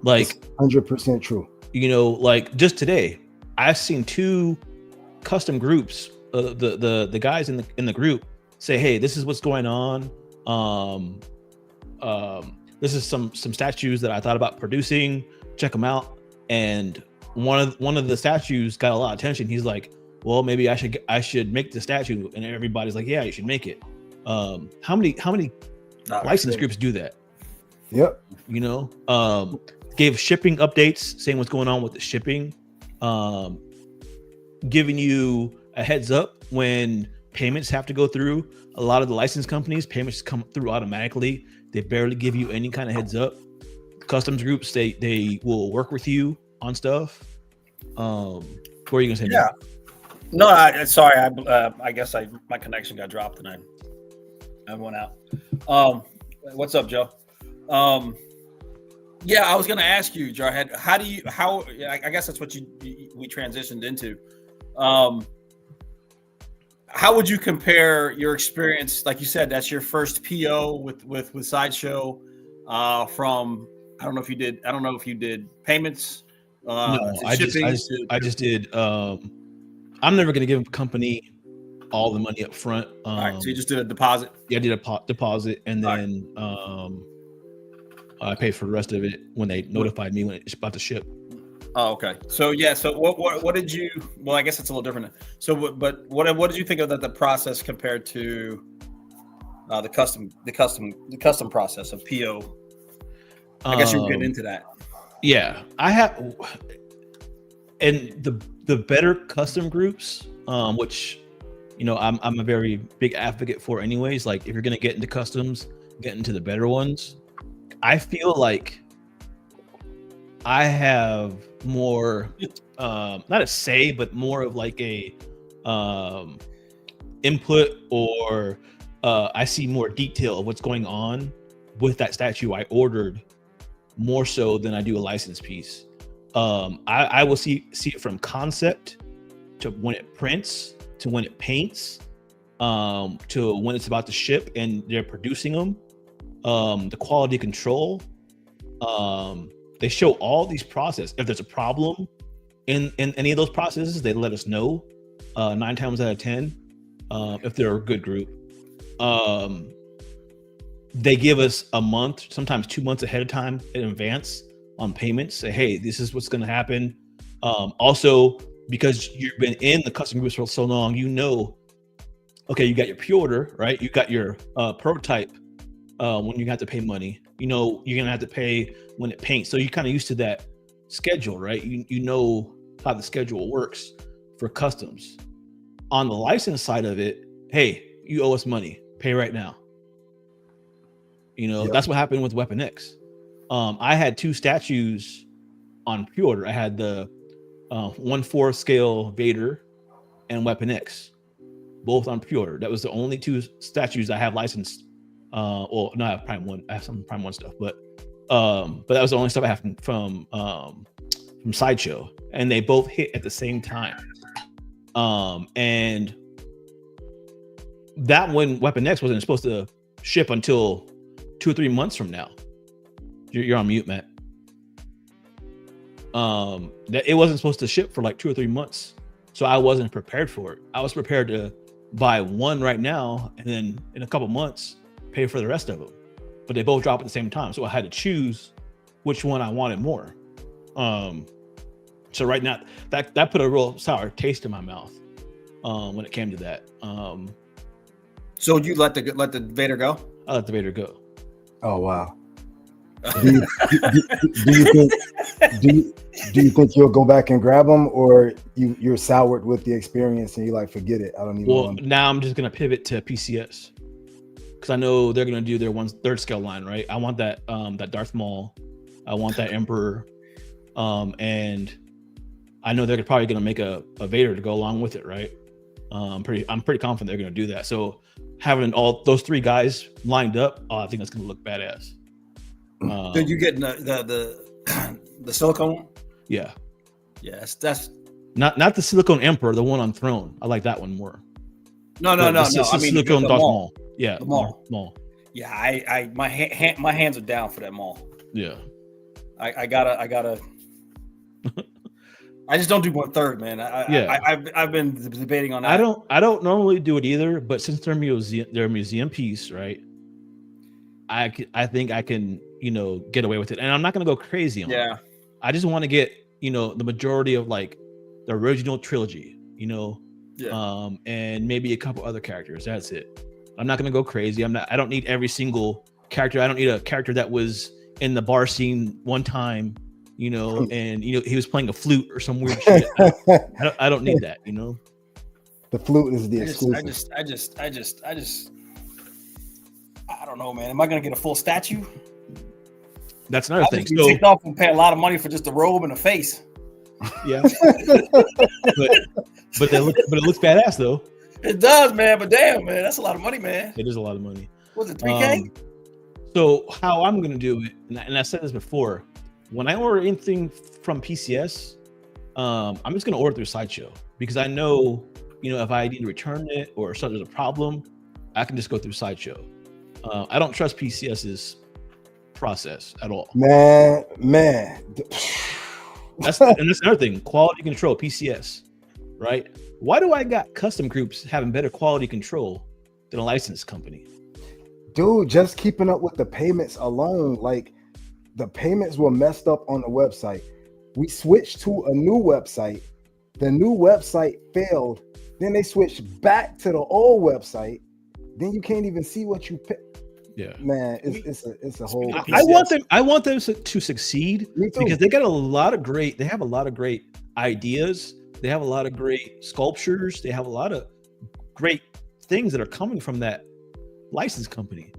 Like, it's 100% true. Like just today, I've seen 2 custom groups. The guys in the group say, "Hey, this is what's going on. This is some statues that I thought about producing. Check them out." And one of the statues got a lot of attention. He's like, well, maybe I should make the statue, and everybody's like, yeah, you should make it. How many license groups do that? Yep. Gave shipping updates, saying what's going on with the shipping, giving you a heads up when payments have to go through. A lot of the license companies, payments come through automatically. They barely give you any kind of heads up. Customs groups, they will work with you on stuff. What are you gonna say? Yeah. No, sorry. I guess my connection got dropped and I went out. What's up, Joe? Yeah, I was gonna ask you, Jarhead, I guess that's what we transitioned into. How would you compare your experience? Like you said, that's your first PO with Sideshow. From I don't know if you did payments. No, I just did. I'm never going to give a company all the money up front. All right, so you just did a deposit? Yeah, I did a deposit, and then I paid for the rest of it when they notified me when it's about to ship. Oh, okay. So yeah. So what did you? Well, I guess it's a little different. So, but what did you think of the process compared to the custom process of PO? I guess you were getting into that. Yeah, I have, and the better custom groups, which I'm a very big advocate for. Anyways, like if you're gonna get into customs, get into the better ones. I feel like I have more, not a say, but more of like a input, or I see more detail of what's going on with that statue I ordered, more so than I do a licensed piece. I will see it from concept to when it prints to when it paints, to when it's about to ship and they're producing them. The quality control. They show all these processes. If there's a problem in any of those processes, they let us know 9 times out of 10, if they're a good group. They give us a month, sometimes 2 months ahead of time in advance on payments. Say, hey, this is what's going to happen. Also, because you've been in the custom groups for so long, okay, you got your pre-order, right? You got your prototype when you have to pay money. You're going to have to pay when it paints. So you're kind of used to that schedule, right? You know how the schedule works for customs. On the license side of it, hey, you owe us money. Pay right now. Yep. That's what happened with Weapon X. I had 2 statues on pre-order. I had the 1/4 scale Vader and Weapon X, both on pre-order. That was the only 2 statues I have licensed. Well, no, I have Prime 1. I have some Prime 1 stuff, but that was the only stuff I have from Sideshow, and they both hit at the same time. And that one, Weapon X, wasn't supposed to ship until 2 or 3 months from now. You're on mute, Matt. That it wasn't supposed to ship for like 2 or 3 months, so I wasn't prepared for it. I was prepared to buy one right now, and then in a couple months pay for the rest of them. But they both drop at the same time, so I had to choose which one I wanted more. So right now, that put a real sour taste in my mouth when it came to that. So you let the Vader go? I let the Vader go. Oh wow. Do you think you'll go back and grab them, or you're soured with the experience and you like forget it? I don't even. Well, now I'm just gonna pivot to PCS because I know they're gonna do their 1/3 scale line, right? I want that Darth Maul, I want that Emperor, and I know they're probably gonna make a Vader to go along with it, right? I'm pretty confident they're gonna do that. So having all those 3 guys lined up, I think that's gonna look badass. Did you get the silicone? Yeah. Yes, that's not the silicone Emperor, the one on throne. I like that one more. No. I mean, silicone the Darth Maul. Maul. Yeah, the Maul. Maul. Yeah, my hands are down for that Maul. Yeah. I gotta. I just don't do 1/3, man. I've been debating on that. I don't normally do it either, but since they're museum piece, right? I think I can, get away with it, and I'm not gonna go crazy on it. I just want to get, the majority of like the original trilogy, and maybe a couple other characters. That's it. I'm not gonna go crazy. I don't need every single character. I don't need a character that was in the bar scene one time, and he was playing a flute or some weird shit. I don't need that, The flute is the exclusive. I don't know, man. Am I gonna get a full statue? That's another thing. So take off and pay a lot of money for just the robe and the face. Yeah, but it looks badass though. It does, man. But damn, man, that's a lot of money, man. It is a lot of money. Was it $3K? So how I'm gonna do it, and I said this before, when I order anything from PCS, I'm just gonna order through Sideshow because I know, if I need to return it or if there's a problem, I can just go through Sideshow. I don't trust PCS's process at all. Man. That's another thing. Quality control, PCS, right? Why do I got custom groups having better quality control than a licensed company? Dude, just keeping up with the payments alone, like the payments were messed up on the website. We switched to a new website. The new website failed. Then they switched back to the old website. Then you can't even see what you picked. Yeah, man, it's a whole. I want them to succeed because they have a lot of great ideas. They have a lot of great sculptures. They have a lot of great things that are coming from that license company.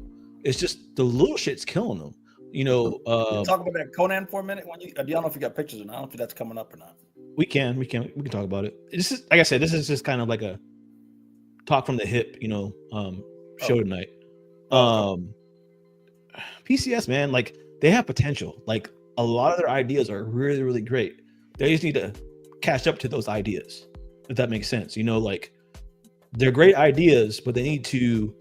It's just the little shit's killing them. Talk about that Conan for a minute. I don't know if you got pictures or not. I don't know if that's coming up or not. We can talk about it. This is, like I said, this is just kind of like a talk from the hip, show tonight. PCS, man, like they have potential. Like a lot of their ideas are really, really great. They just need to catch up to those ideas, if that makes sense. Like they're great ideas, but they need to,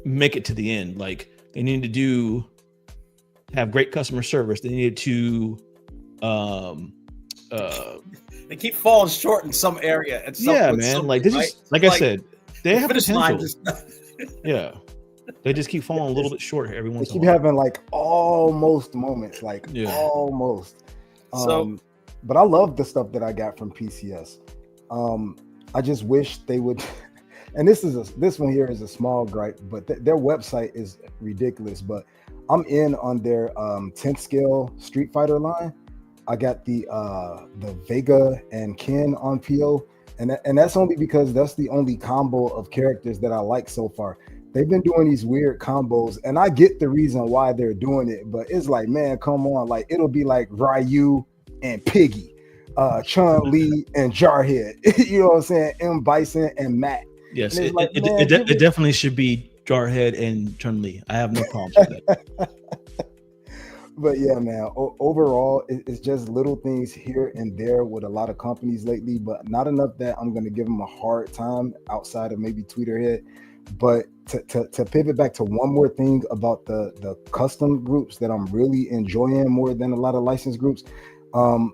make it to the end. Like they need to have great customer service. They need to, they keep falling short in some area. Like this is like I said, they have potential. Yeah, they just keep falling a little bit short every once in a while. They keep having like almost moments, almost. But I love the stuff that I got from PCS. I just wish they would. And this one here is a small gripe, but their website is ridiculous. But I'm in on their 10th scale Street Fighter line. I got the Vega and Ken on PO, and that's only because that's the only combo of characters that I like so far. They've been doing these weird combos, and I get the reason why they're doing it, but it's like, man, come on, like it'll be like Ryu and Piggy, Chun-Li and Jarhead, you know what I'm saying, M. Bison and Matt. Yes, it definitely should be Jarhead and Chun-Li. I have no problems with that. But yeah, man, overall, it's just little things here and there with a lot of companies lately, but not enough that I'm going to give them a hard time outside of maybe Tweeterhead. But to pivot back to one more thing about the custom groups that I'm really enjoying more than a lot of licensed groups. One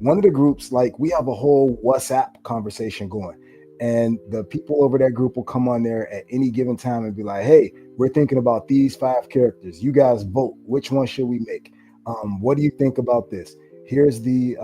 of the groups, like we have a whole WhatsApp conversation going, and the people over that group will come on there at any given time and be like, hey, we're thinking about these 5 characters. You guys vote. Which one should we make? What do you think about this? Here's the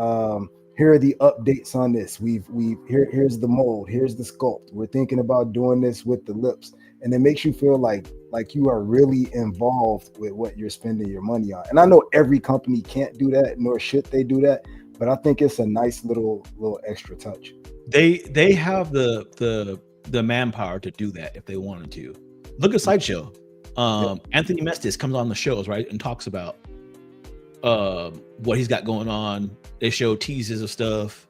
here are the updates on this. Here's the mold. Here's the sculpt. We're thinking about doing this with the lips, and it makes you feel like you are really involved with what you're spending your money on. And I know every company can't do that, nor should they do that, but I think it's a nice little extra touch. They have the manpower to do that if they wanted to. Look at Sideshow. Anthony Mestis comes on the shows, right, and talks about what he's got going on. They show teases of stuff.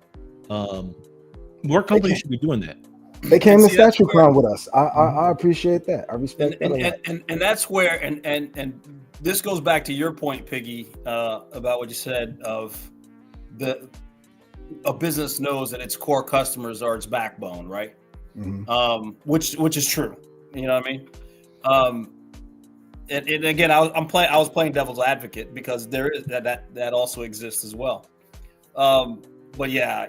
More companies should be doing that. They came to Statue Crown with us. I appreciate that. I respect that. And that's where and this goes back to your point, Piggy, about what you said of a business knows that its core customers are its backbone, right? Mm-hmm. Which is true. You know what I mean? And again, I was playing devil's advocate because there is that also exists as well. But yeah,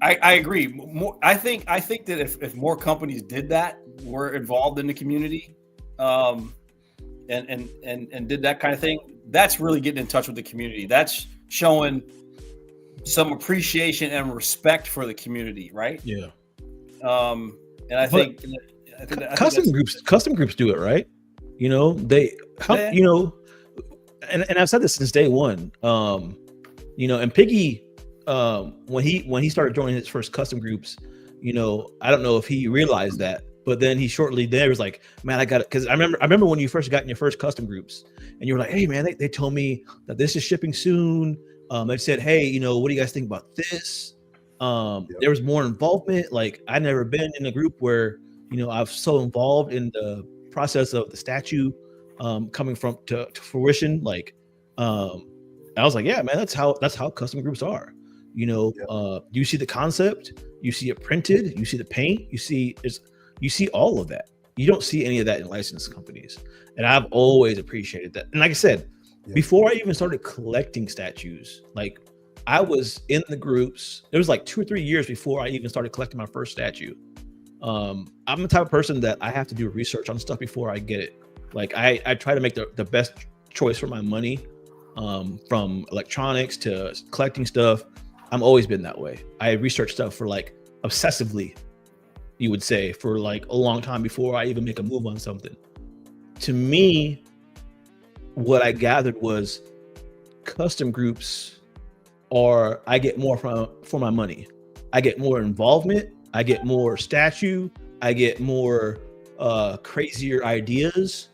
I agree. I think that if more companies did that, were involved in the community, and did that kind of thing, that's really getting in touch with the community. That's showing some appreciation and respect for the community, right? Yeah. And I think custom groups do it, right? And I've said this since day one. And Piggy, when he started joining his first custom groups, I don't know if he realized that, but then he shortly there was like, man, I got it. Because I remember when you first got in your first custom groups, and you were like, hey man, they told me that this is shipping soon. They said, hey, what do you guys think about this? There was more involvement. Like I've never been in a group where I was so involved in the process of the statue coming to fruition. Like I was like, yeah, man, that's how custom groups are. You see the concept, you see it printed, you see the paint, you see all of that. You don't see any of that in licensed companies, and I've always appreciated that. And like I said, before I even started collecting statues, like I was in the groups. It was like 2 or 3 years before I even started collecting my first statue. I'm the type of person that I have to do research on stuff before I get it. Like I try to make the best choice for my money, from electronics to collecting stuff. I'm always been that way. I research stuff for like obsessively, you would say, for like a long time before I even make a move on something. To me, what I gathered was custom groups are, I get more for my money. I get more involvement. I get more statue. I get more crazier ideas.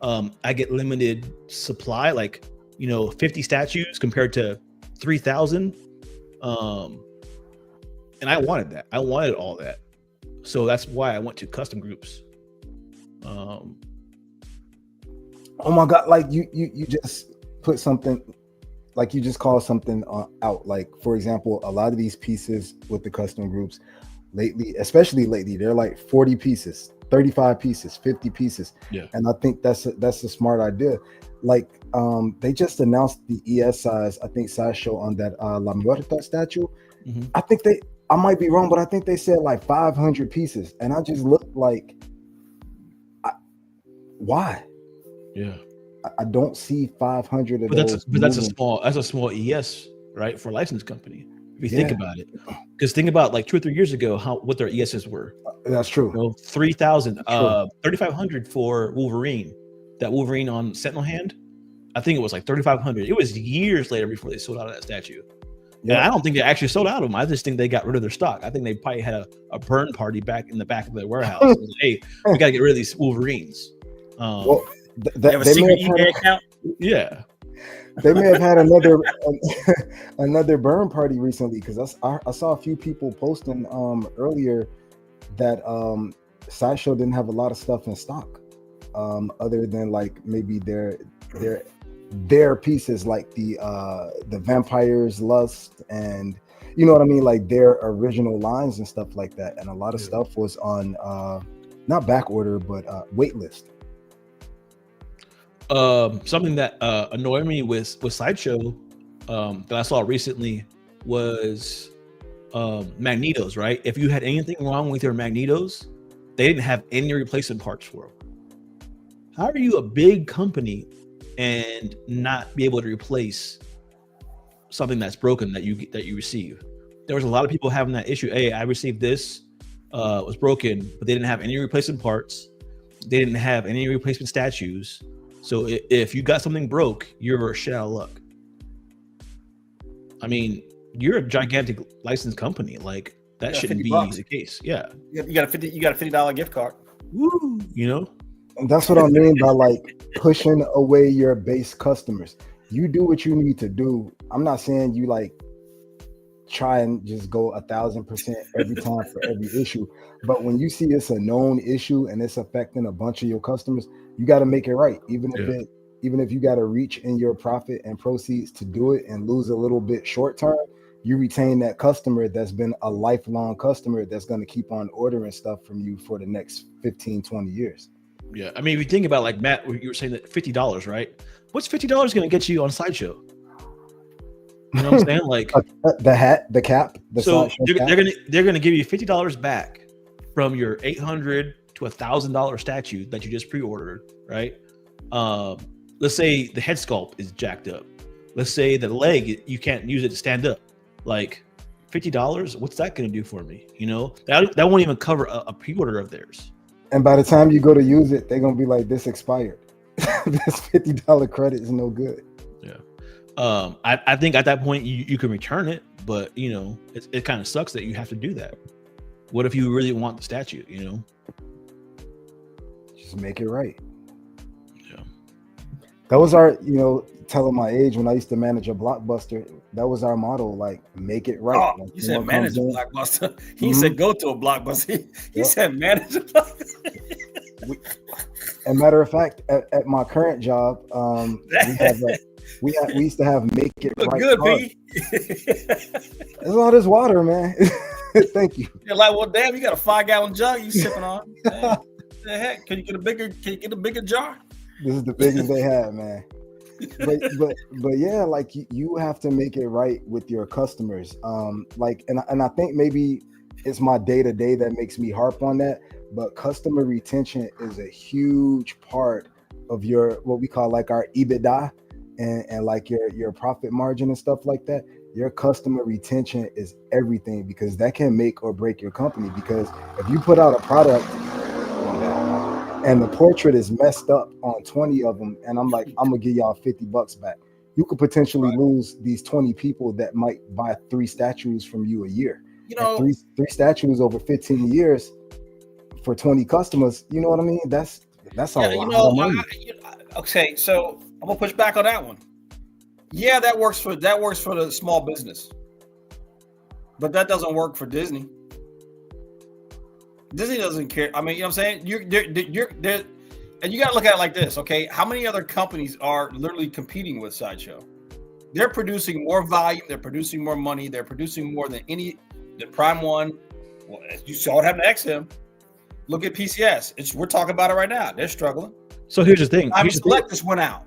I get limited supply, like, 50 statues compared to 3,000. And I wanted that. I wanted all that. So that's why I went to custom groups. Oh my God. Like you just put something, like you just called something out. Like, for example, a lot of these pieces with the custom groups especially lately, they're like 40 pieces, 35 pieces, 50 pieces. Yeah. And I think that's a smart idea. Like, they just announced the ES size, I think, sideshow on that La Muerta statue. Mm-hmm. I might be wrong, but I think they said like 500 pieces. And I just looked like, why? Yeah. I don't see 500 of but those. That's a small ES, right, for a license company. If you think about it, because think about like 2 or 3 years ago, what their ESs were. That's true. 3,000, 3,500 for Wolverine. That Wolverine on Sentinel hand, I think it was like 3,500. It was years later before they sold out of that statue. Yeah. And I don't think they actually sold out of them. I just think they got rid of their stock. I think they probably had a burn party back in the back of their warehouse. Like, hey, we got to get rid of these Wolverines. Well, they have a secret eBay account. Yeah. They may have had another burn party recently, because I saw a few people posting earlier that Sideshow didn't have a lot of stuff in stock, other than like maybe their pieces, like the Vampire's Lust, and you know what I mean, like their original lines and stuff like that. And a lot of stuff was on not back order, but waitlist. Something that annoyed me with Sideshow that I saw recently was magnetos, right? If you had anything wrong with your magnetos, they didn't have any replacement parts for them. How are you a big company and not be able to replace something that's broken that you receive? There was a lot of people having that issue. Hey, I received this, was broken, but they didn't have any replacement parts. They didn't have any replacement statues. So if you got something broke, you're shit out of luck. I mean, you're a gigantic licensed company. Like, that shouldn't be the case. Yeah. You got a $50 gift card. Woo, And that's what I mean by like pushing away your base customers. You do what you need to do. I'm not saying you like try and just go 1,000% every time for every issue. But when you see it's a known issue and it's affecting a bunch of your customers, you got to make it right. Even if you got to reach in your profit and proceeds to do it and lose a little bit short term, you retain that customer that's been a lifelong customer that's going to keep on ordering stuff from you for the next 15, 20 years. Yeah. I mean, if you think about, like, Matt, you were saying that $50, right? What's $50 going to get you on Sideshow? You know what I'm saying? Like the hat, the cap, so they're gonna give you $50 back from your $800 to $1,000 statue that you just pre-ordered, right? Let's say the head sculpt is jacked up. Let's say the leg, you can't use it to stand up. Like, $50, what's that gonna do for me? That won't even cover a pre-order of theirs. And by the time you go to use it, they're gonna be like, this expired. This $50 credit is no good. Yeah. I think at that point you can return it, but it kind of sucks that you have to do that. What if you really want the statue? Just make it right. Yeah. That was our, telling my age when I used to manage a Blockbuster. That was our motto, like, make it right. Oh, you said manage a Blockbuster. He said go to a Blockbuster. He said manage a Blockbuster. And matter of fact, at my current job, we used to have make it right. Good, P. There's all this water, man. Thank you. You're like, well, damn, you got a 5-gallon jug you sipping on. Man, the heck? Can you get a bigger jar? This is the biggest they had, man. But yeah, like you have to make it right with your customers. And I think maybe it's my day-to-day that makes me harp on that. But customer retention is a huge part of your what we call like our EBITDA and like your profit margin and stuff like that, your customer retention is everything, because that can make or break your company. Because if you put out a product and the portrait is messed up on 20 of them, and I'm like, I'm gonna give y'all $50 back, you could potentially lose these 20 people that might buy 3 statues from you a year. You know, and three statues over 15 years for 20 customers. You know what I mean? That's a lot of money. Okay, so I'm gonna push back on that one. Yeah, that works for the small business, but that doesn't work for Disney. Disney doesn't care. I mean, you know what I'm saying? You're and you got to look at it like this, okay? How many other companies are literally competing with Sideshow? They're producing more volume. They're producing more money. They're producing more than the Prime One. Well, you saw what happened to XM. Look at PCS. We're talking about it right now. They're struggling. So here's the thing. Select just went out.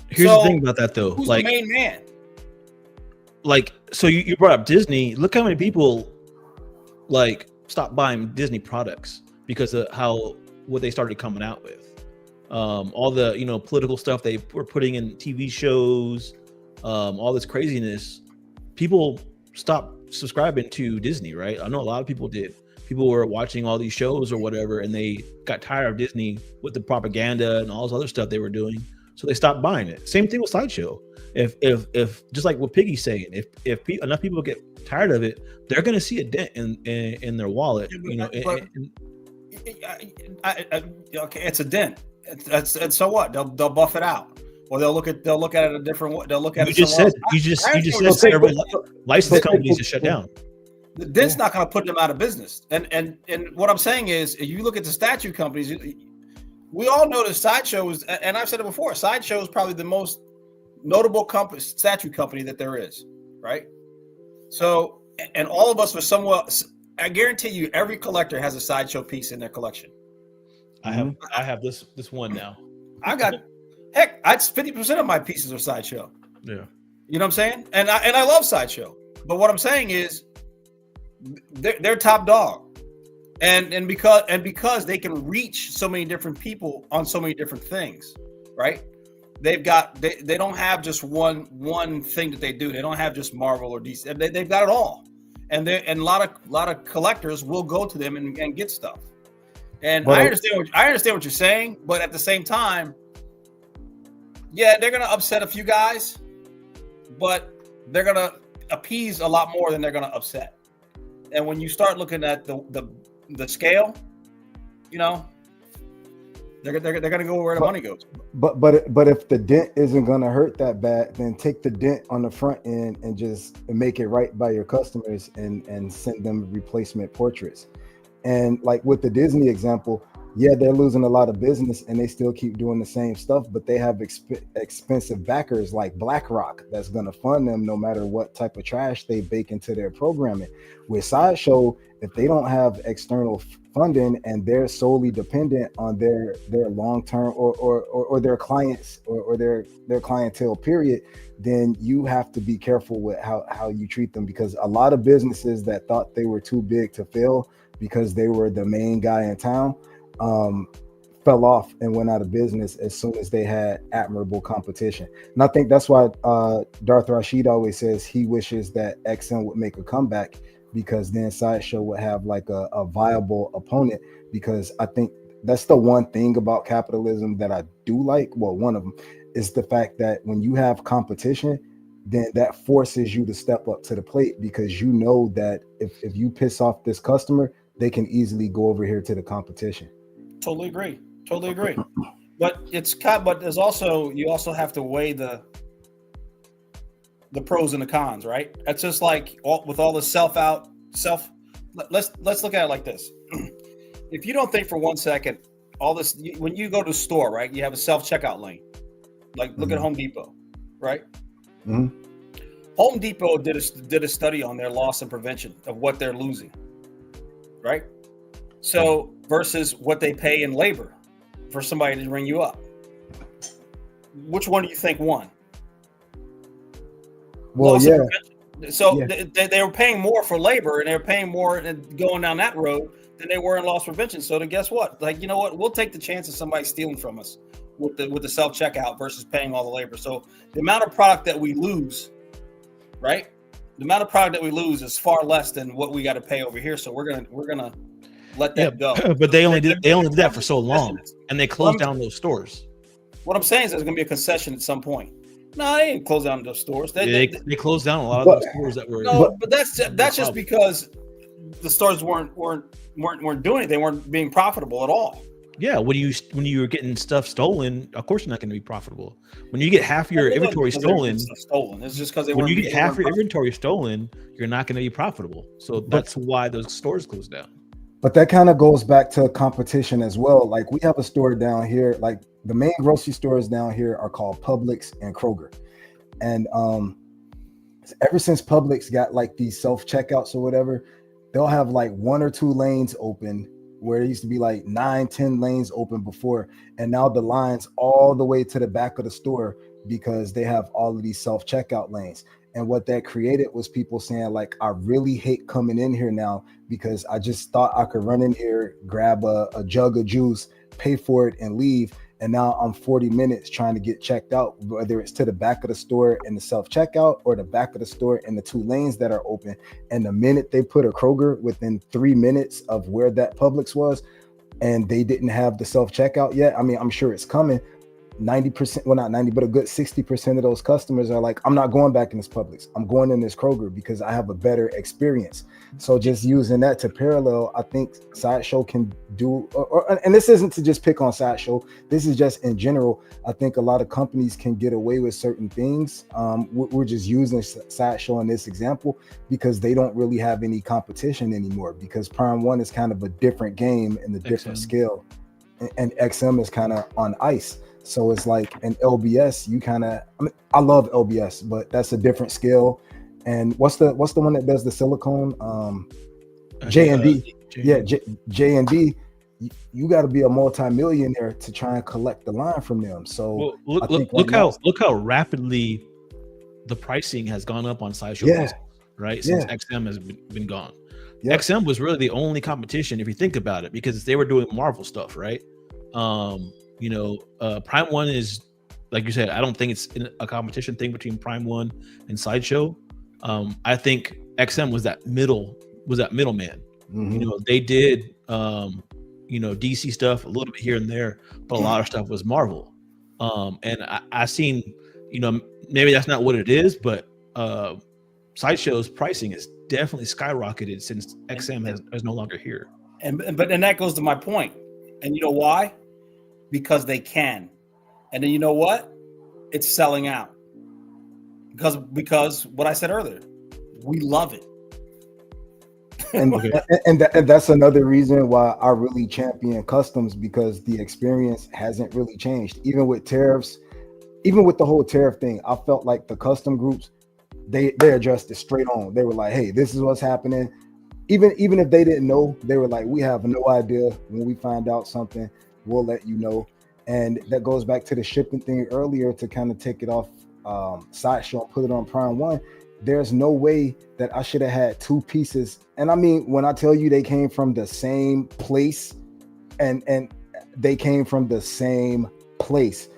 Here's the thing about that, though. Who's like, the main man? Like, so you brought up Disney. Look how many people like stopped buying Disney products because of what they started coming out with. All the political stuff they were putting in TV shows, all this craziness. People stopped subscribing to Disney, right? I know a lot of people did. People were watching all these shows or whatever, and they got tired of Disney with the propaganda and all this other stuff they were doing, so they stopped buying it. Same thing with Sideshow. If just like what Piggy's saying, if enough people get tired of it, they're going to see a dent in their wallet. Okay, it's a dent. And so what? They'll buff it out, or they'll look at it a different way. They'll look at it. You just said several license companies to shut down. The dent's not going to put them out of business. And what I'm saying is, if you look at the statue companies, we all know that Sideshow is, and I've said it before, Sideshow is probably the most notable statue company that there is, right? So, and all of us are somewhat. I guarantee you, every collector has a Sideshow piece in their collection. I have this one now. I got, heck, 50% of my pieces are Sideshow. Yeah, you know what I'm saying? And I love Sideshow, but what I'm saying is, they're top dog, and because they can reach so many different people on so many different things, right? They don't have just one thing that they do. They don't have just Marvel or DC. They've got it all, and a lot of collectors will go to them and get stuff. And I understand what you're saying, but at the same time, yeah, they're gonna upset a few guys, but they're gonna appease a lot more than they're gonna upset. And when you start looking at the scale, they're gonna go where the money goes. But if the dent isn't gonna hurt that bad, then take the dent on the front end and just make it right by your customers and send them replacement portraits. And like with the Disney example, yeah, they're losing a lot of business and they still keep doing the same stuff, but they have expensive backers like BlackRock that's going to fund them no matter what type of trash they bake into their programming. With Sideshow, if they don't have external funding and they're solely dependent on their long-term or their clients or their clientele period, then you have to be careful with how you treat them, because a lot of businesses that thought they were too big to fail because they were the main guy in town fell off and went out of business as soon as they had admirable competition. And I think that's why Darth Rashid always says he wishes that XM would make a comeback, because then Sideshow would have like a viable opponent. Because I think that's the one thing about capitalism that I do like. Well, one of them is the fact that when you have competition, then that forces you to step up to the plate, because you know that if you piss off this customer, they can easily go over here to the competition. Totally agree. But there's also, you also have to weigh the pros and the cons, right? That's just like with all the let's look at it like this. If you don't think for 1 second, all this, when you go to the store, right, you have a self-checkout lane. Like look at Home Depot, right? Mm-hmm. Home Depot did a study on their loss and prevention of what they're losing, right? So versus what they pay in labor for somebody to ring you up. Which one do you think won? Well, yeah. So yeah. They were paying more for labor, and they were paying more going down that road than they were in loss prevention. So then guess what? Like, you know what? We'll take the chance of somebody stealing from us. with the self checkout versus paying all the labor. So the amount of product that we lose, right? The amount of product that we lose is far less than what we got to pay over here. So we're gonna let that go. But they only did that for so long, and they closed down those stores. What I'm saying is there's gonna be a concession at some point. No, they didn't close down those stores. They closed down a lot of those stores that were. No, but that's just because the stores weren't doing it. They weren't being profitable at all. Yeah, when you were getting stuff stolen, of course you're not going to be profitable. When you get half your inventory stolen, it's just because when you get half your inventory stolen, you're not going to be profitable. So that's why those stores closed down. But that kind of goes back to competition as well. Like we have a store down here, like the main grocery stores down here are called Publix and Kroger. And ever since Publix got like these self-checkouts or whatever, they'll have like 1 or 2 lanes open where it used to be like 9-10 lanes open before. And now the lines all the way to the back of the store because they have all of these self-checkout lanes. And what that created was people saying like, I really hate coming in here now because I just thought I could run in here, grab a jug of juice, pay for it and leave. And now I'm 40 minutes trying to get checked out, whether it's to the back of the store in the self-checkout or the back of the store in the 2 lanes that are open. And the minute they put a Kroger within 3 minutes of where that Publix was, and they didn't have the self-checkout yet, I mean, I'm sure it's coming. 90%, well, not 90, but a good 60% of those customers are like, I'm not going back in this Publix. I'm going in this Kroger because I have a better experience. So just using that to parallel, I think Sideshow can do, and this isn't to just pick on Sideshow. This is just in general. I think a lot of companies can get away with certain things. We're just using Sideshow in this example because they don't really have any competition anymore because Prime One is kind of a different game and a different scale, and XM is kind of on ice. So it's like an LBS, you kind of, I love LBS, but that's a different scale. And what's the one that does the silicone? J&D. Yeah, J&D. You got to be a multi-millionaire to try and collect the line from them. So look how rapidly the pricing has gone up on Sideshow, right? Since XM has been gone. Yep. XM was really the only competition, if you think about it, because they were doing Marvel stuff, right? Prime One is, like you said, I don't think it's a competition thing between Prime One and Sideshow. I think XM was that middleman. Mm-hmm. They did DC stuff a little bit here and there, but a lot of stuff was Marvel. And I seen, maybe that's not what it is, but Sideshow's pricing has definitely skyrocketed since XM is no longer here. And that goes to my point. And you know why? Because they can. And then you know what? It's selling out. Because what I said earlier, we love it. and that's another reason why I really champion customs, because the experience hasn't really changed. Even with tariffs, even with the whole tariff thing, I felt like the custom groups, they addressed it straight on. They were like, hey, this is what's happening. Even if they didn't know, they were like, we have no idea. When we find out something, we'll let you know. And that goes back to the shipping thing earlier, to kind of take it off Sideshow and put it on Prime One. There's no way that I should have had 2 pieces. And I mean, when I tell you they came from the same place, and they came from the same place,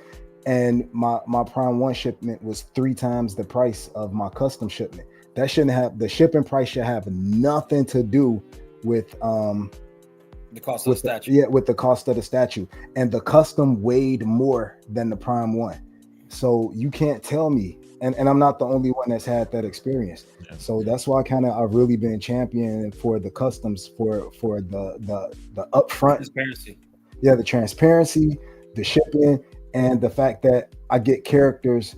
and my Prime One shipment was 3 times the price of my custom shipment. That shouldn't have, the shipping price should have nothing to do with the cost of the statue. With the cost of the statue. And the custom weighed more than the Prime One. So you can't tell me, and I'm not the only one that's had that experience. Yeah. So that's why I've really been championing for the customs, for the upfront transparency. Yeah, the transparency, the shipping, and the fact that I get characters.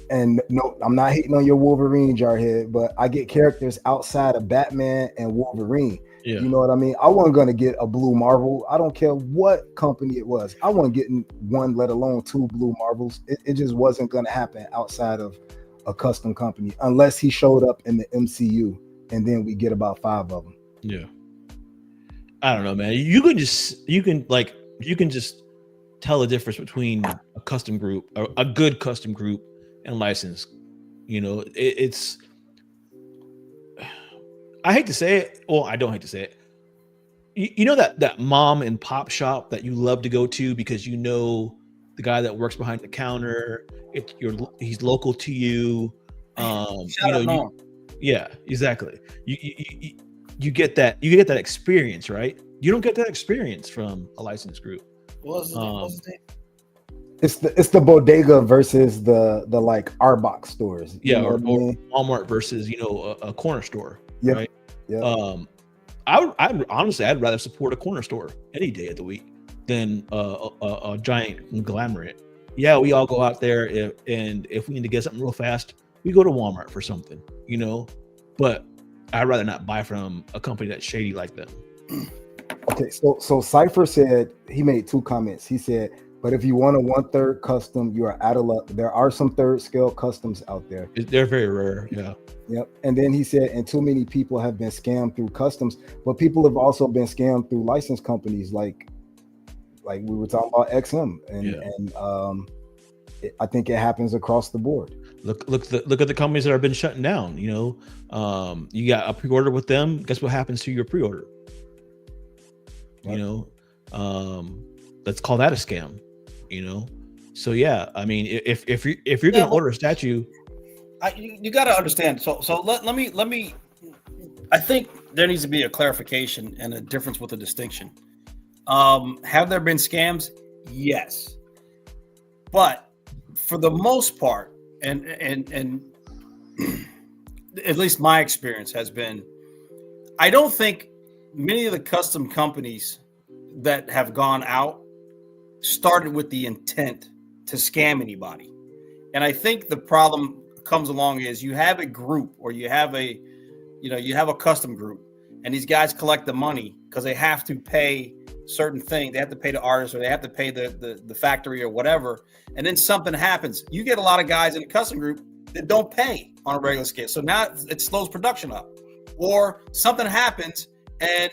And no, I'm not hating on your Wolverine, Jarhead, but I get characters outside of Batman and Wolverine. Yeah. You know what I mean? I wasn't going to get a blue Marvel. I don't care what company it was. I wasn't getting 1, let alone 2 blue Marvels. It just wasn't going to happen outside of a custom company, unless he showed up in the MCU, and then we get about 5 of them. Yeah. I don't know, man. You can just tell the difference between a custom group, or a good custom group, and license. It's, I hate to say it. Well, I don't hate to say it. You know that mom and pop shop that you love to go to because the guy that works behind the counter. He's local to you. Shout out Norm. Yeah, exactly. You get that experience, right? You don't get that experience from a licensed group. What's his name? It's the bodega versus the like Arbox stores. Or Walmart versus a corner store. Yep. Right. Yeah. I'd honestly rather support a corner store any day of the week than a giant conglomerate. Yeah, we all go out there and if we need to get something real fast, we go to Walmart for something, but I'd rather not buy from a company that's shady like them. Okay, so Cypher said, he made 2 comments. He said, but if you want a 1/3 custom, you are out of luck. There are some 3rd scale customs out there. They're very rare. Yeah. Yep. And then he said, and too many people have been scammed through customs, but people have also been scammed through license companies like we were talking about XM, and I think it happens across the board. Look at the companies that have been shutting down. You got a pre-order with them. Guess what happens to your pre-order? Yep. Let's call that a scam. So yeah, I mean, if you're gonna order a statue, you got to understand. So let me. I think there needs to be a clarification and a difference with a distinction. Have there been scams? Yes, but for the most part, and at least my experience has been, I don't think many of the custom companies that have gone out started with the intent to scam anybody. And I think the problem comes along is you have a group, or you have a custom group, and these guys collect the money because they have to pay certain things. They have to pay the artist, or they have to pay the factory or whatever. And then something happens. You get a lot of guys in a custom group that don't pay on a regular scale. So now it slows production up, or something happens and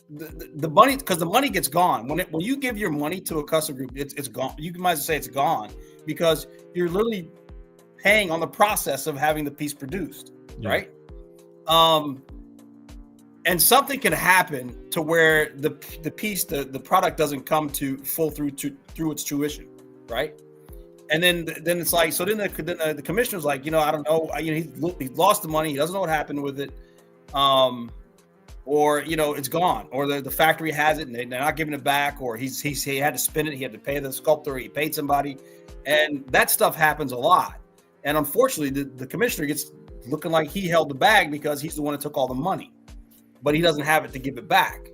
the money, because the money gets gone when you give your money to a custom group, it's gone. You might as well say it's gone, because you're literally paying on the process of having the piece produced, right? And something can happen to where the piece, the product doesn't come to full through its fruition, right? And then it's like, so then the commissioner's like, I don't know, he lost the money, he doesn't know what happened with it. Or it's gone, or the factory has it and they're not giving it back, or he had to spin it, he had to pay the sculptor, he paid somebody, and that stuff happens a lot. And unfortunately, the commissioner gets looking like he held the bag because he's the one that took all the money, but he doesn't have it to give it back.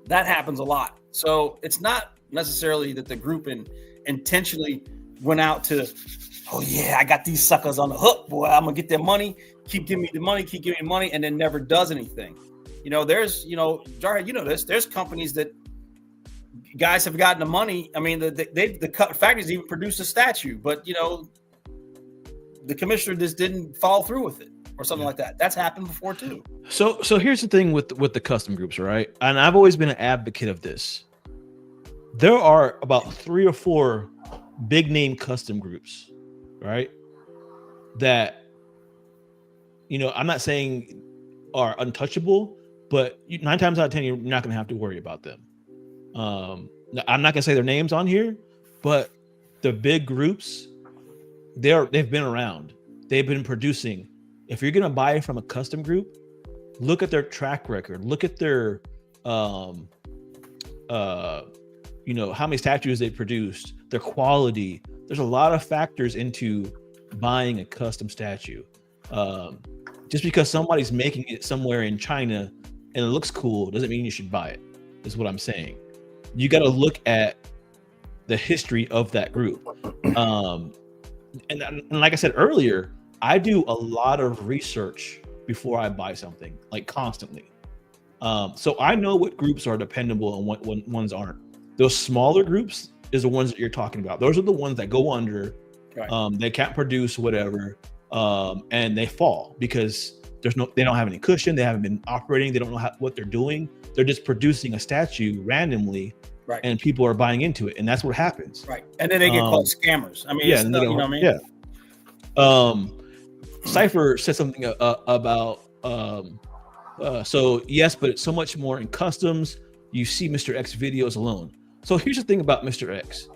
That happens a lot. So it's not necessarily that the group intentionally went out to, oh yeah, I got these suckers on the hook, boy, I'm gonna get their money, keep giving me the money, and then never does anything. There's, Jarhead, there's companies that guys have gotten the money. I mean, the factories even produced a statue, but the commissioner just didn't follow through with it or something like that. That's happened before too. So here's the thing with the custom groups, right? And I've always been an advocate of this. There are about 3 or 4 big name custom groups, right? That, I'm not saying are untouchable, but 9 times out of 10, you're not going to have to worry about them. I'm not going to say their names on here, but the big groups, they've been around. They've been producing. If you're going to buy from a custom group, look at their track record. Look at their, how many statues they produced, their quality. There's a lot of factors into buying a custom statue. Just because somebody's making it somewhere in China and it looks cool doesn't mean you should buy it, is what I'm saying. You got to look at the history of that group. And like I said earlier, I do a lot of research before I buy something, like constantly. So I know what groups are dependable and what ones aren't. Those smaller groups is the ones that you're talking about. Those are the ones that go under. Right. They can't produce whatever. And they fall because they don't have any cushion. They haven't been operating. They don't know what they're doing. They're just producing a statue randomly, right? And people are buying into it, and that's what happens, right? And then they get called scammers. I mean, yeah, you know what I mean? Yeah. Cypher said something about so yes, but it's so much more in customs. You see Mr. X videos alone. So here's the thing about Mr. X.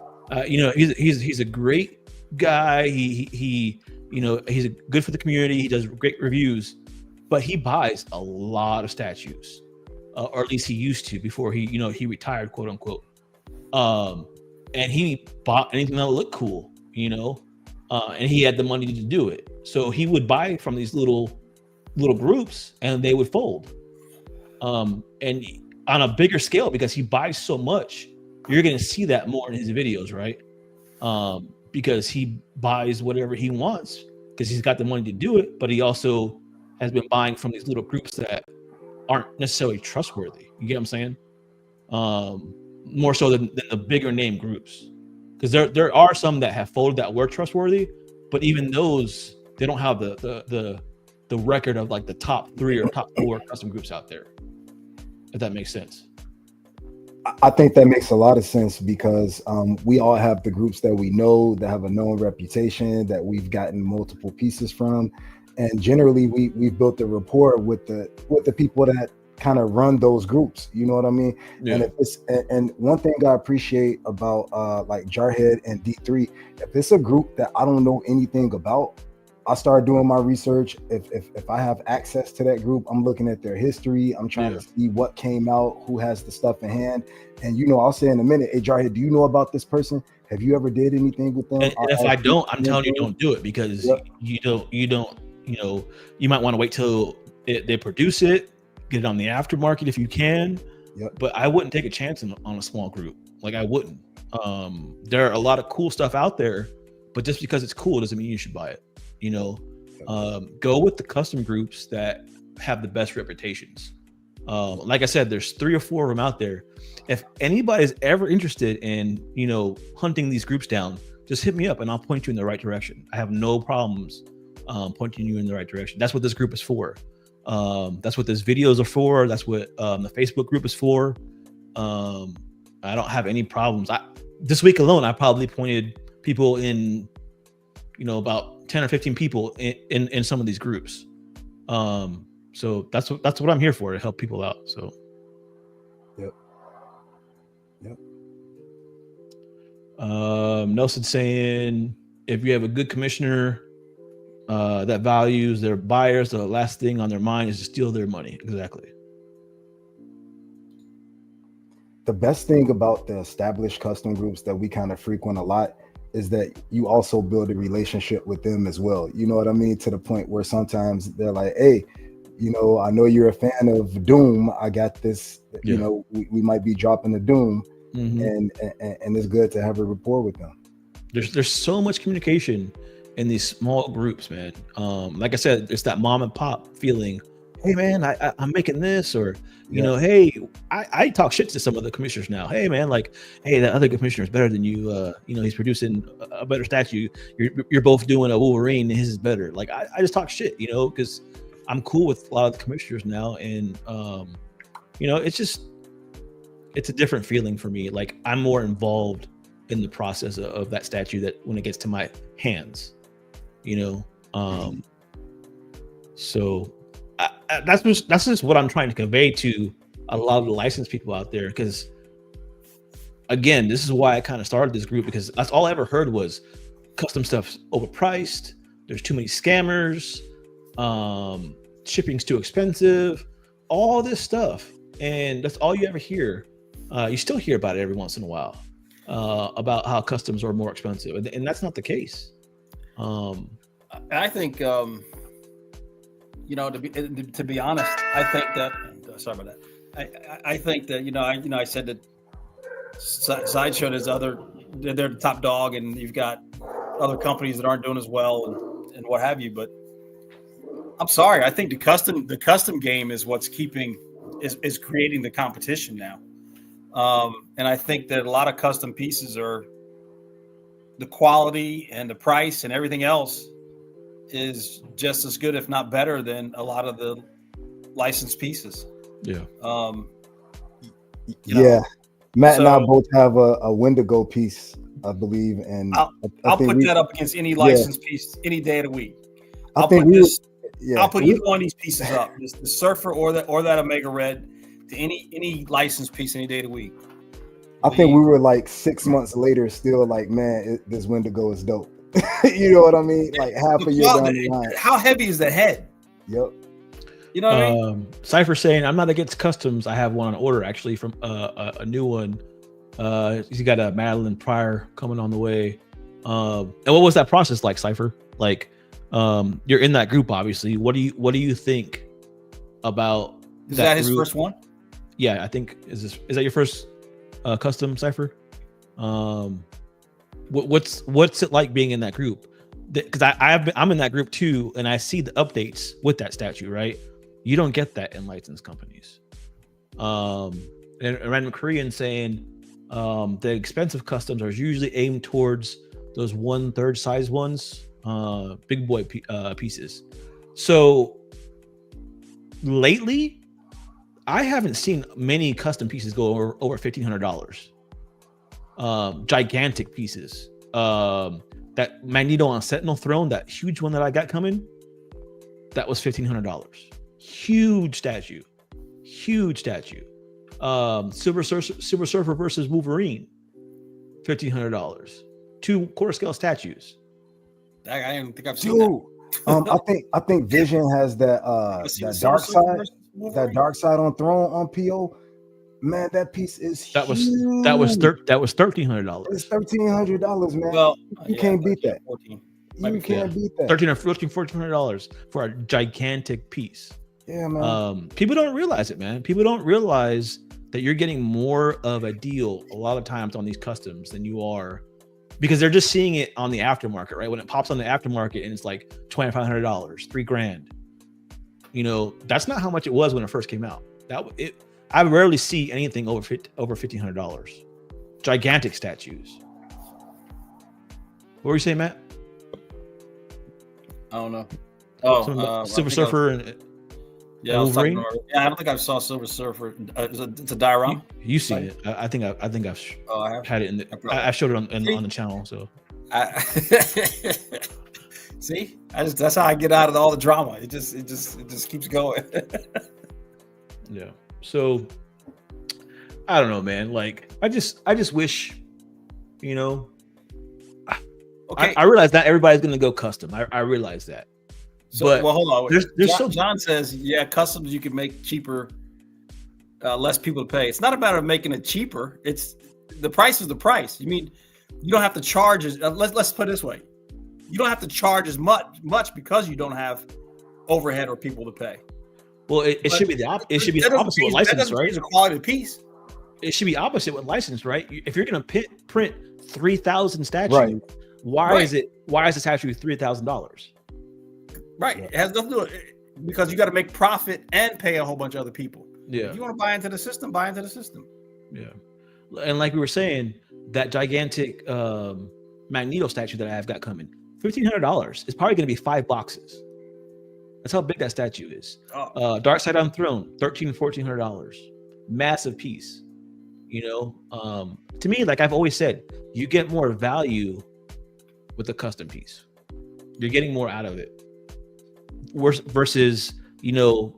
He's a great guy. He he's good for the community. He does great reviews, but he buys a lot of statues, or at least he used to before he retired, quote unquote. And he bought anything that looked cool, and he had the money to do it. So he would buy from these little groups, and they would fold. And on a bigger scale, because he buys so much, you're going to see that more in his videos, right? Because he buys whatever he wants because he's got the money to do it, but he also has been buying from these little groups that aren't necessarily trustworthy. You get what I'm saying? More so than the bigger name groups, because there are some that have folded that were trustworthy, but even those, they don't have the record of like the top 3 or top 4 custom groups out there. If that makes sense. I think that makes a lot of sense because we all have the groups that we know that have a known reputation that we've gotten multiple pieces from, and generally we've built a rapport with the people that kind of run those groups. You know what I mean? Yeah. And one thing I appreciate about like Jarhead and D3, if it's a group that I don't know anything about, I start doing my research. If I have access to that group, I'm looking at their history. I'm trying to see what came out, who has the stuff in hand. And I'll say in a minute, hey Jarhead, do you know about this person? Have you ever did anything with them? And if I don't, I'm telling you, don't do it, because you don't. You might want to wait till they produce it, get it on the aftermarket if you can. But I wouldn't take a chance on a small group. Like I wouldn't. There are a lot of cool stuff out there, but just because it's cool doesn't mean you should buy it. Go with the custom groups that have the best reputations. Like I said, there's 3 or 4 of them out there. If anybody's ever interested in, hunting these groups down, just hit me up and I'll point you in the right direction. I have no problems pointing you in the right direction. That's what this group is for. That's what these videos are for. That's what the Facebook group is for. I don't have any problems. This week alone, I probably pointed people in, about 10 or 15 people in some of these groups. So that's what I'm here for, to help people out. So yep. Nelson saying, if you have a good commissioner that values their buyers, the last thing on their mind is to steal their money. Exactly. The best thing about the established custom groups that we kind of frequent a lot is that you also build a relationship with them as well. You know what I mean? To the point where sometimes they're like, hey, I know you're a fan of Doom. I got this, we might be dropping the Doom. Mm-hmm. and it's good to have a rapport with them. There's so much communication in these small groups, man. Like I said, it's that mom and pop feeling. Hey man, I'm making this, or hey, I talk shit to some of the commissioners now. Hey man, like, hey, that other commissioner is better than you. He's producing a better statue. You're both doing a Wolverine, and his is better. Like I just talk shit, because I'm cool with a lot of the commissioners now, and it's a different feeling for me. Like I'm more involved in the process of that statue that when it gets to my hands, so. That's just what I'm trying to convey to a lot of the licensed people out there, because again, this is why I kind of started this group, because that's all I ever heard was custom stuff's overpriced, there's too many scammers, shipping's too expensive, all this stuff, and that's all you ever hear. You still hear about it every once in a while, about how customs are more expensive, and that's not the case. I think to be honest, I think that. Sorry about that. I think that I said that Sideshow is they're the top dog, and you've got other companies that aren't doing as well and what have you. But I'm sorry, I think the custom game is what's creating the competition now. And I think that a lot of custom pieces are the quality and the price and everything else is just as good, if not better, than a lot of the licensed pieces. Yeah. Matt and I both have a Wendigo piece, I believe, and I'll put that up against any licensed piece any day of the week. I'll put either one of these pieces up, the Surfer or that Omega Red, to any licensed piece any day of the week. I think we were like 6 months later, still like, man, this Wendigo is dope. You know what I mean? Like half a year down the line. How heavy is the head? Yep. You know what I mean? Cypher saying, I'm not against customs. I have one on order actually from a new one. He's got a Madeline Pryor coming on the way. And what was that process like, Cypher? Like, you're in that group, obviously. What do you think about Is that his first one? Yeah, I think is that your first custom, Cypher? What's it like being in that group? Because I'm in that group too, and I see the updates with that statue, right? You don't get that in licensed companies. And Random Korean saying the expensive customs are usually aimed towards those 1/3 size ones, big boy pieces. So lately, I haven't seen many custom pieces go over $1,500. Gigantic pieces. That Magneto on Sentinel throne, that huge one that I got coming, that was $1,500. Huge statue. Silver Surfer versus Wolverine, $1,500. 2 quarter scale statues. I don't think I've seen that. I think Vision has that dark side on throne on PO. Man, that piece is huge. That was $1,300. It's $1,300, man. Well, you can't beat that. 14. You can't beat that. $1,400 for a gigantic piece. Yeah, man. People don't realize it, man. People don't realize that you're getting more of a deal a lot of times on these customs than you are, because they're just seeing it on the aftermarket, right? When it pops on the aftermarket and it's like $2,500, $3,000. You know, that's not how much it was when it first came out. I rarely see anything over $1,500. Gigantic statues. What were you saying, Matt? I don't know. Silver Surfer and Wolverine. I don't think I saw Silver Surfer. It's a diorama. You seen it? I think I've had it in the. I showed it on the channel. So. See, that's how I get out of all the drama. It just keeps going. Yeah. So I don't know, man. Like I just wish, you know. Okay. I realize not everybody's gonna go custom. I realize that. So, but well, hold on. John says, yeah, customs you can make cheaper, less people to pay. It's not a matter of making it cheaper. It's the price is the price. You mean you don't have to charge as let's put it this way. You don't have to charge as much because you don't have overhead or people to pay. Well, it should be the opposite with license, right? The quality of the piece. It should be opposite with license, right? If you're going to print 3,000 statues, right. why is the statue $3,000? Right. It has nothing to do with it because you got to make profit and pay a whole bunch of other people. Yeah. If you want to buy into the system, buy into the system. Yeah. And like we were saying, that gigantic Magneto statue that I have got coming, $1,500. It's probably going to be 5 boxes. That's how big that statue is. Dark Side on Throne, $1,400. Massive piece. You know, to me, like I've always said, you get more value with a custom piece. You're getting more out of it. Versus, you know,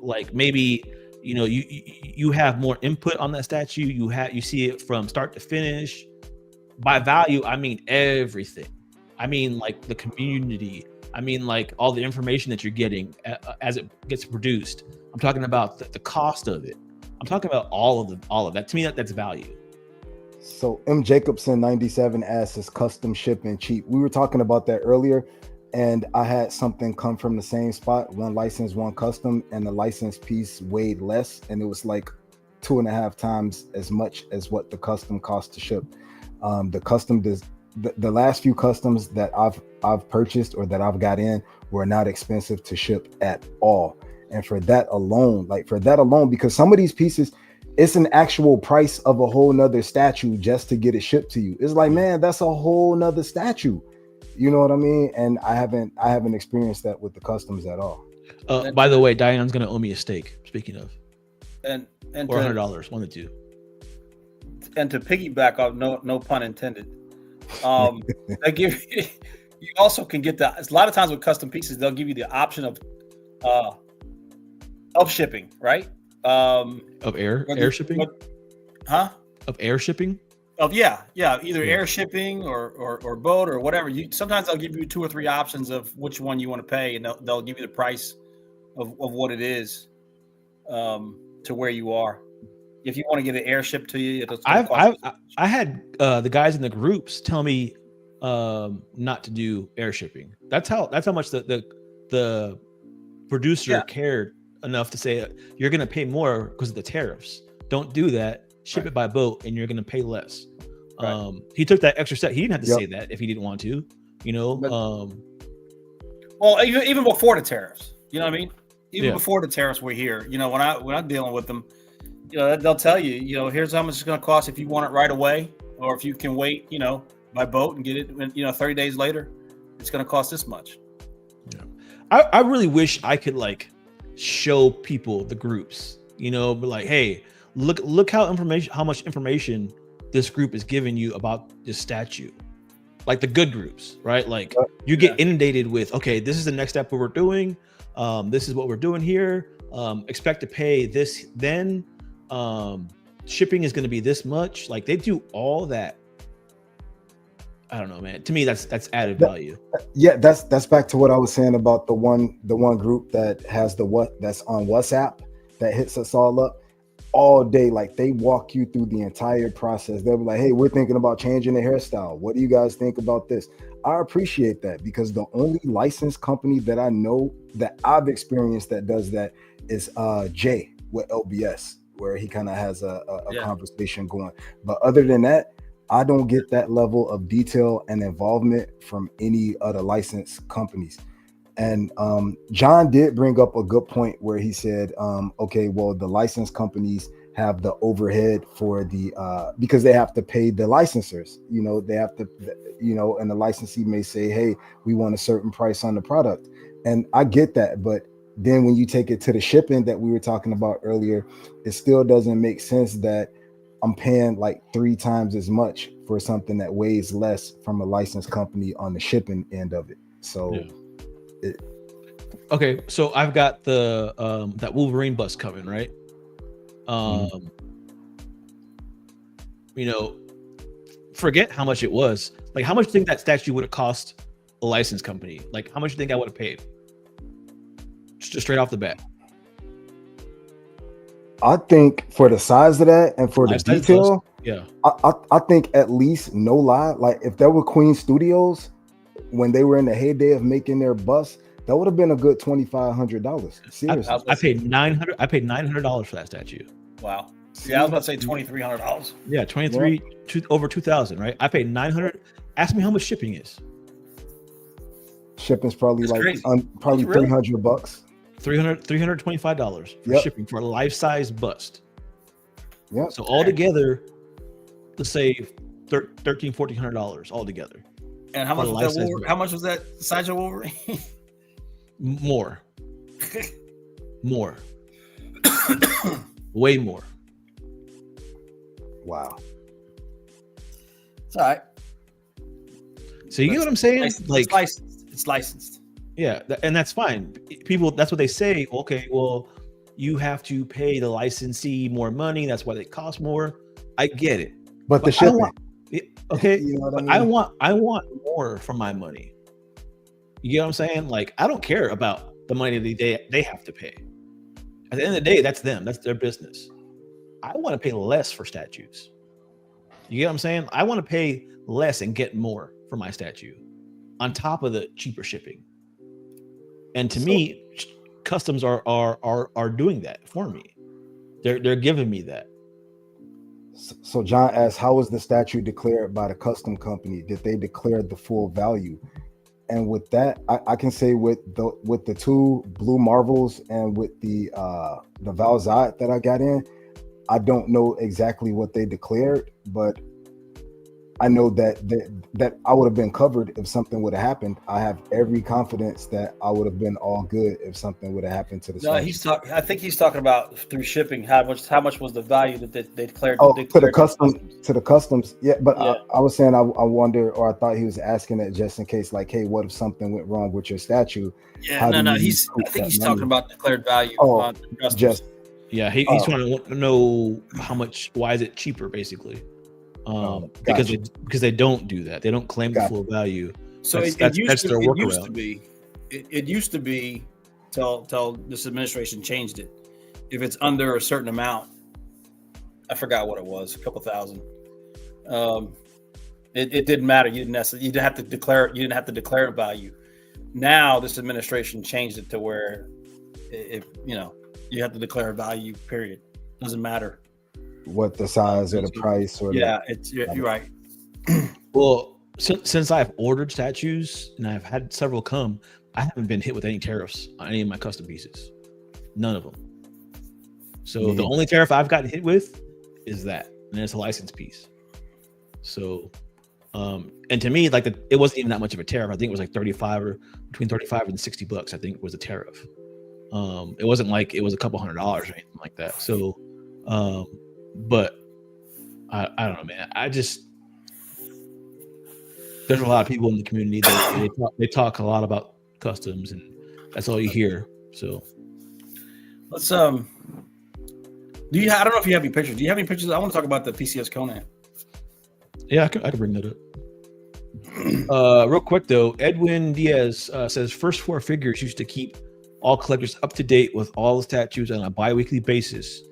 like maybe, you know, you have more input on that statue. You see it from start to finish. By value, I mean everything. I mean like the community. I mean, like all the information that you're getting as it gets produced. I'm talking about the cost of it. I'm talking about all of that. To me, that's value. So M. Jacobson 97 asks, is custom shipping cheap? We were talking about that earlier, and I had something come from the same spot, one license, one custom, and the license piece weighed less, and it was like 2.5 times as much as what the custom cost to ship. The custom does. The last few customs that I've purchased or that I've got in were not expensive to ship at all. And for that alone, because some of these pieces, it's an actual price of a whole nother statue just to get it shipped to you. It's like, man, that's a whole nother statue. You know what I mean? And I haven't experienced that with the customs at all. By the way, Diane's gonna owe me a steak. Speaking of, and or $100, one of the two. And to piggyback off, no pun intended. They give you also can get a lot of times with custom pieces, they'll give you the option of shipping, right? Of air shipping? Of air shipping? Either air shipping or boat or whatever. Sometimes they'll give you 2 or 3 options of which one you want to pay, and they'll give you the price of what it is to where you are. If you want to get an air shipped to you, I had the guys in the groups tell me not to do air shipping. That's how much the producer cared enough to say you're going to pay more because of the tariffs. Don't do that. Ship it by boat, and you're going to pay less. Right. He took that extra step. He didn't have to say that if he didn't want to, well, even before the tariffs, you know what I mean? Even before the tariffs were here, when I'm dealing with them, they'll tell you, here's how much it's going to cost if you want it right away, or if you can wait, by boat and get it, 30 days later, it's going to cost this much. Yeah. I really wish I could show people the groups, be like, hey, look how much information this group is giving you about this statue, like the good groups, right? You get inundated with, okay, this is the next step we're doing. This is what we're doing here. Expect to pay this then. Shipping is going to be this much. They do all that. I don't know, man. To me, that's added value. Yeah, that's back to what I was saying about the one group that has that's on WhatsApp that hits us all up all day. They walk you through the entire process. They'll be like, hey, we're thinking about changing the hairstyle. What do you guys think about this? I appreciate that, because the only licensed company that I know that I've experienced that does that is Jay with LBS, where he kind of has a conversation going. But other than that, I don't get that level of detail and involvement from any other licensed companies. And John did bring up a good point where he said, okay, well, the licensed companies have the overhead for the because they have to pay the licensors, they have to, and the licensee may say, hey, we want a certain price on the product. And I get that. But then when you take it to the shipping that we were talking about earlier, it still doesn't make sense that I'm paying 3 times as much for something that weighs less from a licensed company on the shipping end of it. So okay, so I've got the that Wolverine bus coming, right? Forget how much it was. How much do you think that statue would have cost a licensed company? How much do you think I would have paid? Just straight off the bat. I think for the size of that and for the detail, I think at least, no lie, if there were Queen Studios when they were in the heyday of making their bus, that would have been a good $2,500. Seriously, I paid $900. I paid $900 for that statue. Wow. Yeah, I was about to say $2,300. Yeah, over 2,000. Right? I paid $900. Ask me how much shipping is. Shipping's probably probably $300. $325 for shipping for a life-size bust. Yeah. So altogether, let's say $1,400 altogether. And how much was that? How much was that Sideshow Wolverine? More. Way more. Wow. It's all right. So you get what I'm saying? It's licensed. Yeah, and that's fine. People, that's what they say. Okay, well, you have to pay the licensee more money. That's why they cost more. I get it. But the shipping. Okay, you know what I mean? I want more for my money. You get what I'm saying? I don't care about the money they have to pay. At the end of the day, that's them. That's their business. I want to pay less for statues. You get what I'm saying? I want to pay less and get more for my statue on top of the cheaper shipping. And to me, customs are doing that for me. They're giving me that. So John asked, how was the statue declared by the custom company? Did they declare the full value? And with that, I can say with the 2 Blue Marvels and with the Valzad that I got in, I don't know exactly what they declared, but I know that I would have been covered if something would have happened. I have every confidence that I would have been all good if something would have happened to the statue. I think he's talking about through shipping. How much was the value that they declared? To the customs. Yeah, but yeah. I was saying I wonder, or I thought he was asking it just in case, hey, what if something went wrong with your statue? Yeah, I think he's talking about declared value. Oh, just Yeah, he's trying to know how much. Why is it cheaper, basically? Because they don't do that. They don't claim the full value. So that's their workaround. It used to be till this administration changed it. If it's under a certain amount, I forgot what it was, a couple thousand. It didn't matter. You didn't have to declare a value. Now this administration changed it to where if you have to declare a value. Period. Doesn't matter what the size or the price or you're right. Well, since I've ordered statues and I've had several come, I haven't been hit with any tariffs on any of my custom pieces. None of them. So the only tariff I've gotten hit with is that, and it's a license piece. So, and to me, like it wasn't even that much of a tariff. I think it was like between 35 and $60. I think was a tariff. It wasn't like it was a couple $100 or anything like that. So, but I don't know, man. There's a lot of people in the community that they talk a lot about customs, and that's all you hear. So let's I don't know if you have any pictures. Do you have any pictures? I want to talk about the PCS Conan. Yeah, I can bring that up. Real quick though, Edwin Diaz says first four figures used to keep all collectors up to date with all the statues on a bi-weekly basis.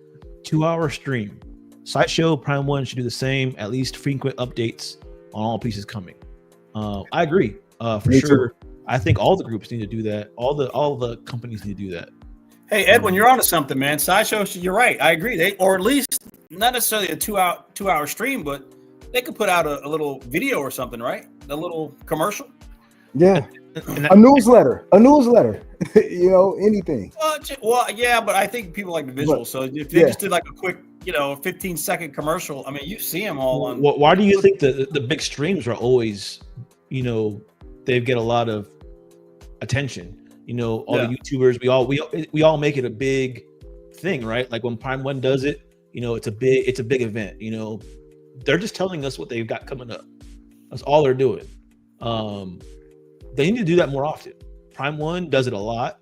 2-hour stream. Sideshow Prime 1 should do the same, at least frequent updates on all pieces coming. I agree. For sure. I think all the groups need to do that. All the companies need to do that. Hey, Edwin, you're onto something, man. Sideshow, you're right. I agree. Or at least not necessarily a two-hour stream, but they could put out a little video or something, right? A little commercial. Yeah. A newsletter. Anything. Well, yeah, but I think people like the visual. So if they just did like a quick, 15-second commercial, I mean, you see them all on. Why do you think the big streams are always, they get a lot of attention? All the YouTubers, we all make it a big thing, right? Like when Prime 1 does it, it's a big event. They're just telling us what they've got coming up. That's all they're doing. They need to do that more often. Prime 1 does it a lot.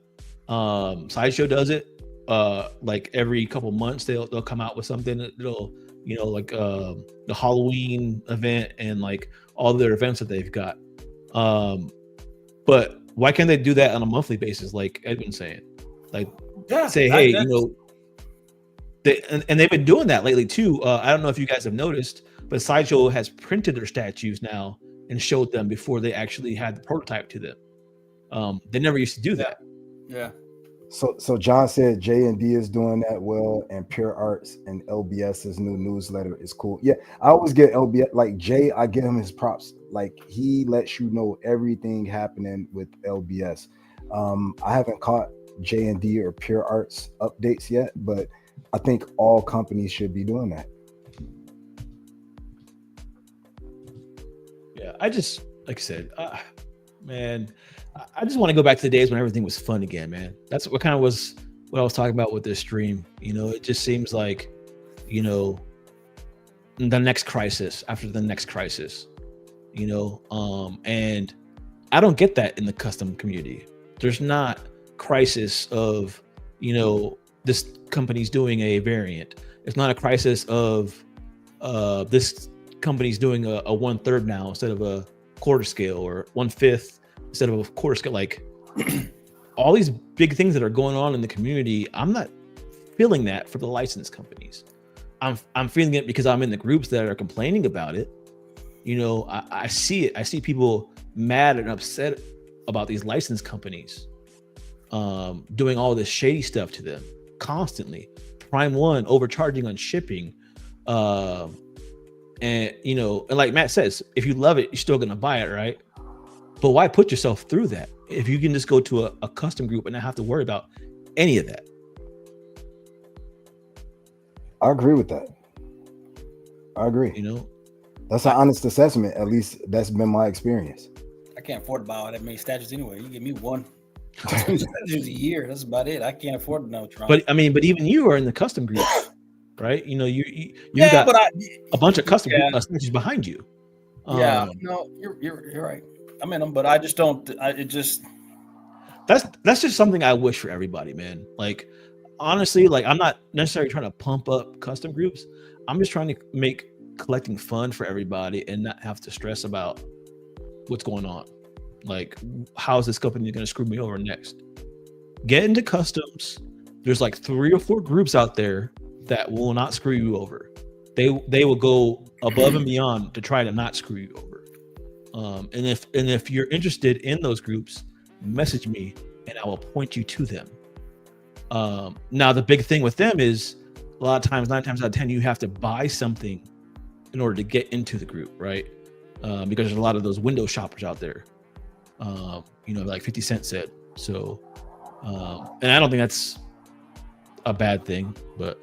Sideshow does it. Like every couple months they'll come out with something that'll like the Halloween event and like all their events that they've got. But why can't they do that on a monthly basis, like Edwin's saying? Like say, hey, they've been doing that lately too. I don't know if you guys have noticed, but Sideshow has printed their statues now and showed them before they actually had the prototype to them. They never used to do that. Yeah. So John said J&D is doing that well, and Pure Arts and LBS's new newsletter is cool. Yeah, I always get LBS, like Jay, I give him his props. Like he lets you know everything happening with LBS. I haven't caught J&D or Pure Arts updates yet, but I think all companies should be doing that. Yeah, I just, like I said, man, I just want to go back to the days when everything was fun again, man. That's what kind of was what I was talking about with this stream. It just seems like, the next crisis after the next crisis, and I don't get that in the custom community. There's not crisis of, this company's doing a variant. It's not a crisis of this company's doing a 1/3 now instead of a quarter scale, or 1/5 instead of a quarter scale. Like all these big things that are going on in the community, I'm not feeling that for the license companies. I'm feeling it because I'm in the groups that are complaining about it. I see it. I see people mad and upset about these license companies doing all this shady stuff to them constantly. Prime 1 overcharging on shipping. And like Matt says, if you love it, you're still gonna buy it, right? But why put yourself through that if you can just go to a custom group and not have to worry about any of that? I agree with that. I agree. That's an honest assessment. At least that's been my experience. I can't afford to buy all that many statues anyway. You give me 1, 2 statues a year. That's about it. I can't afford to know. But even you are in the custom group, right? You got a bunch of custom statues behind you. No, you're right. I'm in them, but I just don't. That's just something I wish for everybody, man. Like honestly, like, I'm not necessarily trying to pump up custom groups. I'm just trying to make collecting fun for everybody and not have to stress about what's going on. Like, how is this company going to screw me over next? Get into customs. There's like 3 or 4 groups out there that will not screw you over. They will go above and beyond to try to not screw you over. And if you're interested in those groups, message me and I will point you to them. Now the big thing with them is a lot of times, 9 times out of 10, you have to buy something in order to get into the group, right? Because there's a lot of those window shoppers out there. Like 50 Cent said. So, and I don't think that's a bad thing, but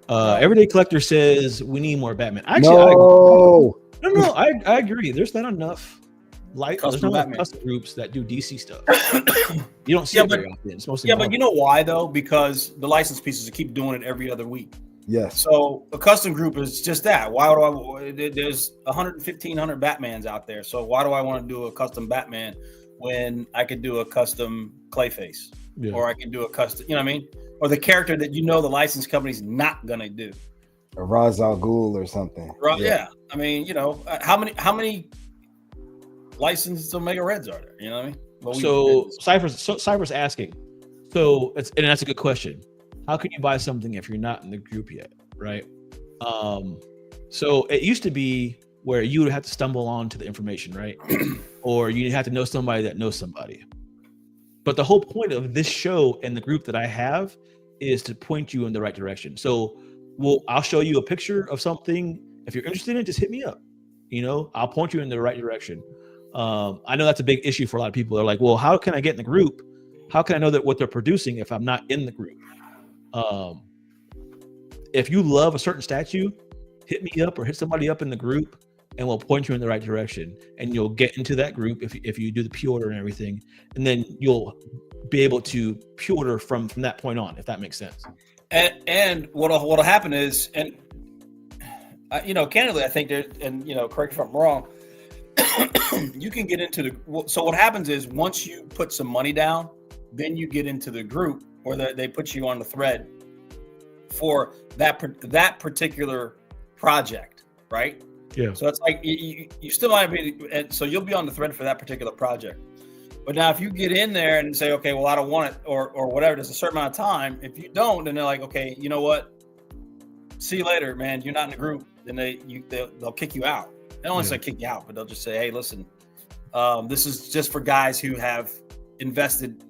Everyday Collector says we need more Batman. Actually, I agree. There's not enough there's not enough custom groups that do DC stuff. You don't see it very often. It's mostly but you know why though? Because the license pieces keep doing it every other week. Yes. So a custom group is just that. There's 1,500 Batmans out there. So why do I want to do a custom Batman when I could do a custom Clayface? Yeah. Or I can do a custom, you know what I mean? Or the character that the license company's not gonna do. A Ra's al Ghul or something. Right? Yeah. I mean, how many licensed Omega Reds are there? You know what I mean? So Cypher's asking. And that's a good question. How can you buy something if you're not in the group yet, right? So it used to be where you would have to stumble onto the information, right? Or you have to know somebody that knows somebody. But the whole point of this show and the group that I have is to point you in the right direction. So I'll show you a picture of something. If you're interested in it, just hit me up. I'll point you in the right direction. I know that's a big issue for a lot of people. They're like, well, how can I get in the group? How can I know that what they're producing if I'm not in the group? If you love a certain statue, hit me up or hit somebody up in the group and we'll point you in the right direction, and you'll get into that group if you do the pre-order and everything, and then you'll be able to pre-order from that point on, if that makes sense. And what'll happen is, and candidly, I think there, and correct me if I'm wrong, you can get into so what happens is once you put some money down, then you get into the group, or they put you on the thread for that particular project, right? Yeah. So it's like you still might be, and so you'll be on the thread for that particular project. But now if you get in there and say, okay, well, I don't want it, or whatever, there's a certain amount of time. If you don't, then they're like, okay, you know what? See you later, man. You're not in the group. Then they'll kick you out. They don't want to say kick you out, but they'll just say, hey, listen, this is just for guys who have invested,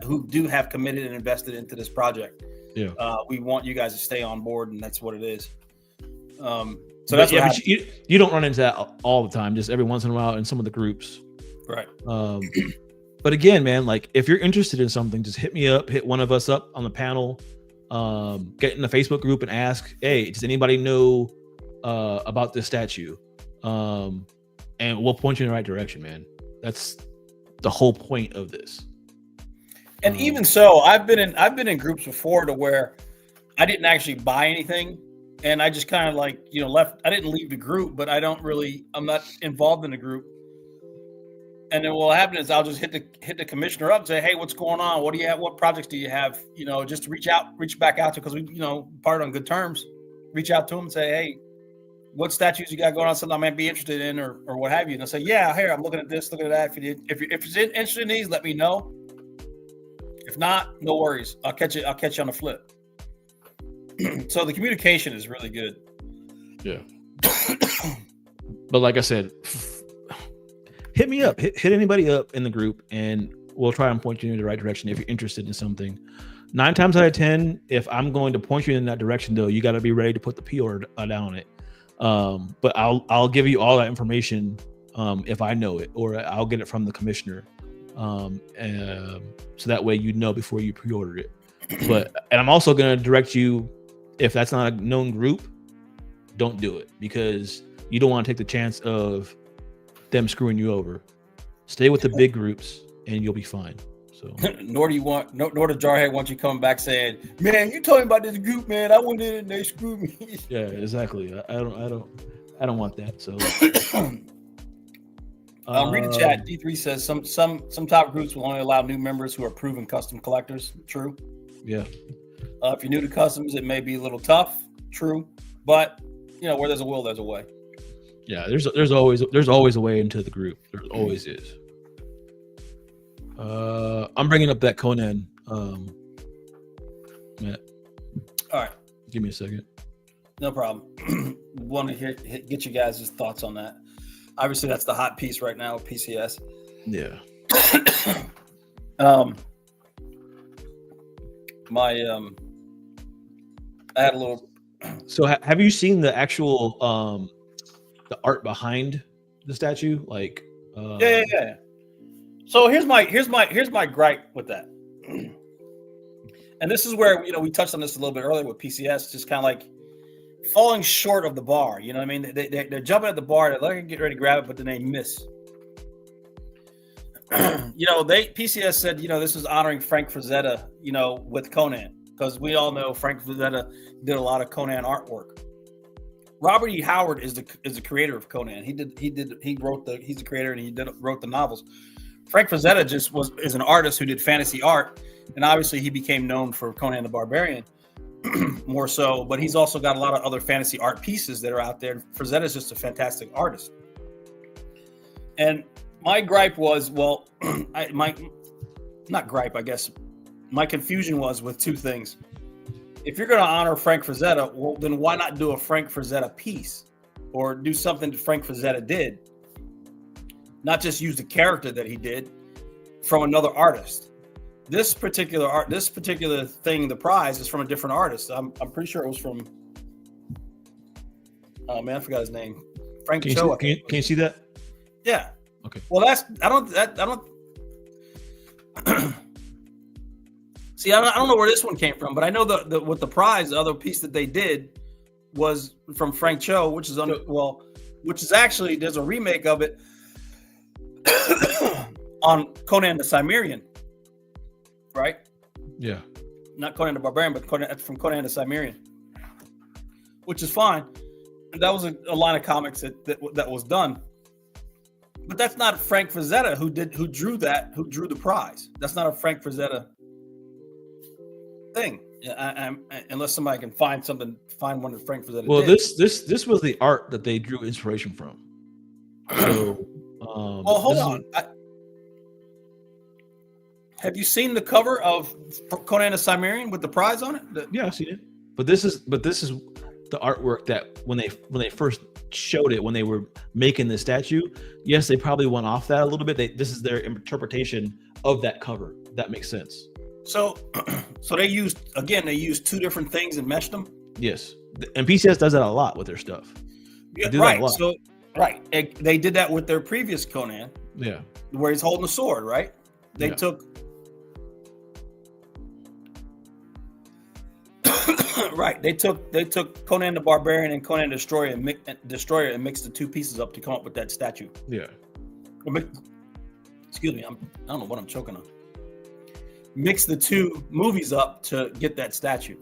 who do have committed and invested into this project. Yeah. We want you guys to stay on board, and that's what it is. So that's but you don't run into that all the time, just every once in a while in some of the groups. Right. But again, man, like if you're interested in something, just hit me up, hit one of us up on the panel, get in the Facebook group and ask, hey, does anybody know about this statue? And we'll point you in the right direction, man. That's the whole point of this. And even so, I've been in groups before to where I didn't actually buy anything. And I just kind of left. I didn't leave the group, but I'm not involved in the group. And then what happened is I'll just hit the commissioner up and say, hey, what's going on? What do you have? What projects do you have? Just to reach back out to, because we, parted on good terms, reach out to them and say, hey, what statues you got going on? Something I might be interested in or what have you. And they'll say, yeah, here, I'm looking at this, looking at that. If you're interested in these, let me know. If not, no worries. I'll catch you on the flip. So the communication is really good. Yeah. But like I said, hit me up, hit anybody up in the group, and we'll try and point you in the right direction if you're interested in something. 9 times out of 10, if I'm going to point you in that direction, though, you got to be ready to put the P-order down on it. But I'll give you all that information if I know it, or I'll get it from the commissioner. So that way before you pre-order it. And I'm also going to direct you, if that's not a known group, don't do it, because you don't want to take the chance of them screwing you over. Stay with the big groups and you'll be fine. So nor does Jarhead want you coming back saying, man, you told me about this group, man. I went in and they screwed me. Yeah, exactly. I don't want that. So Read the chat. D3 says some top groups will only allow new members who are proven custom collectors. True. Yeah. If you're new to customs, it may be a little tough. True. But where there's a will, there's a way. Yeah, there's always a way into the group. There always is. I'm bringing up that Conan. Matt. All right. Give me a second. No problem. Want to get you guys' thoughts on that. Obviously, that's the hot piece right now with PCS. Yeah. I had a little. So have you seen the actual the art behind the statue? Like. Yeah. So here's my gripe with that. And this is where we touched on this a little bit earlier with PCS, just kind of like falling short of the bar. You know what I mean? They're jumping at the bar, they're like get ready to grab it, but then they miss. PCS said, this is honoring Frank Frazetta, with Conan, because we all know Frank Frazetta did a lot of Conan artwork. Robert E. Howard is the creator of Conan. He's the creator and he wrote the novels. Frank Frazetta is an artist who did fantasy art, and obviously he became known for Conan the Barbarian more so, but he's also got a lot of other fantasy art pieces that are out there. Frazetta is just a fantastic artist. And my gripe was, my confusion was with two things. If you're going to honor Frank Frazetta, well, then why not do a Frank Frazetta piece or do something that Frank Frazetta did? Not just use the character that he did from another artist. This particular thing, the prize, is from a different artist. I'm pretty sure it was from. Oh man, I forgot his name. Frank Cho. Can you see that? Yeah. Okay. Well, I don't. See, I don't know where this one came from, but I know with the prize, the other piece that they did was from Frank Cho, which is actually there's a remake of it on Conan the Cimmerian, right? Yeah. Not Conan the Barbarian, but from Conan the Cimmerian, which is fine. And that was a line of comics that was done. But that's not Frank Frazetta who drew the prize. That's not a Frank Frazetta thing. Unless somebody can find one that Frank Frazetta did. Well, this was the art that they drew inspiration from. So, hold on. Have you seen the cover of Conan the Cimmerian with the prize on it? Yeah, I've seen it. But this is the artwork that when they first showed it, when they were making the statue. Yes, they probably went off that a little bit. This is their interpretation of that cover. That makes sense. So they used two different things and meshed them. Yes, and PCS does that a lot with their stuff. Yeah, right. So they did that with their previous Conan. Yeah, where he's holding a sword. Right. They took. Right. They took Conan the Barbarian and Conan the Destroyer and mixed the two pieces up to come up with that statue. Yeah. Excuse me. I don't know what I'm choking on. Mix the two movies up to get that statue.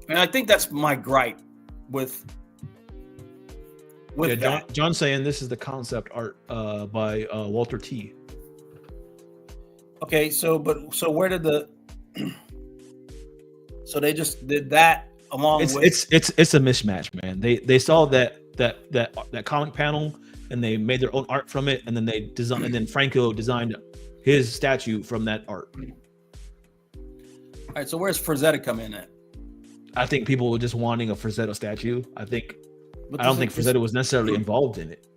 And I think that's my gripe with that. John saying this is the concept art by Walter T. Okay, so where did the so they just did that along with it's a mismatch, man. They saw that comic panel and they made their own art from it, and then they designed, and then Franco designed his statue from that art. All right, so where's Frazetta come in at? I think people were just wanting a Frazetta statue. I don't think Frazetta was necessarily involved in it.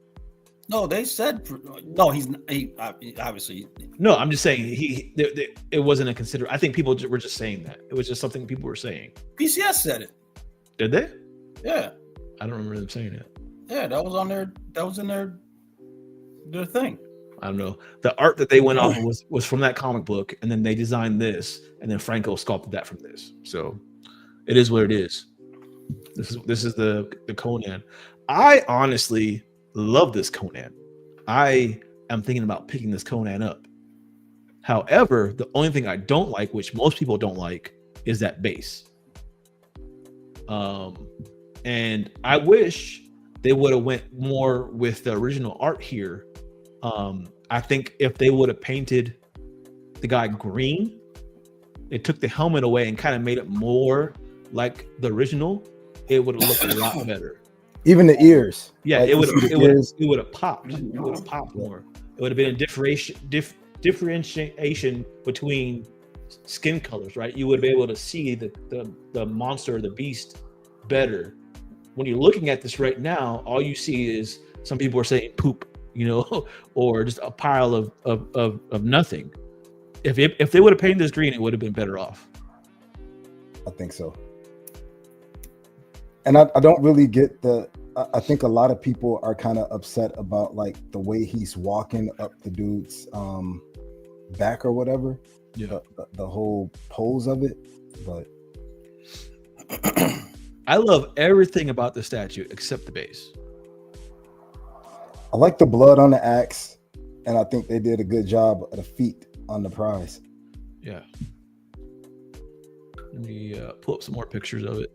No, they said no. He obviously. No, I'm just saying it wasn't a consider. I think people were just saying that. It was just something people were saying. PCS said it. Did they? Yeah. I don't remember them saying it. Yeah, that was on their. That was in their thing. I don't know. The art that they went off was from that comic book, and then they designed this, and then Franco sculpted that from this. So it is what it is. This is the Conan. I honestly love this Conan. I am thinking about picking this Conan up. However, the only thing I don't like, which most people don't like, is that base. And I wish they would have went more with the original art here. I think if they would have painted the guy green, they took the helmet away and kind of made it more like the original, it would have looked a lot better. Even the ears. Yeah, like it would have popped. Yeah. It would have popped more. It would have been a differentiation between skin colors, right? You would be able to see the monster or the beast better. When you're looking at this right now, all you see is some people are saying poop, or just a pile of nothing. If they would have painted this green, it would have been better off. I think so. And I don't really get I think a lot of people are kind of upset about like the way he's walking up the dude's back or whatever. Yeah. The whole pose of it. But I love everything about the statue except the base. I like the blood on the axe, and I think they did a good job of the feet on the prize. Yeah. Let me pull up some more pictures of it.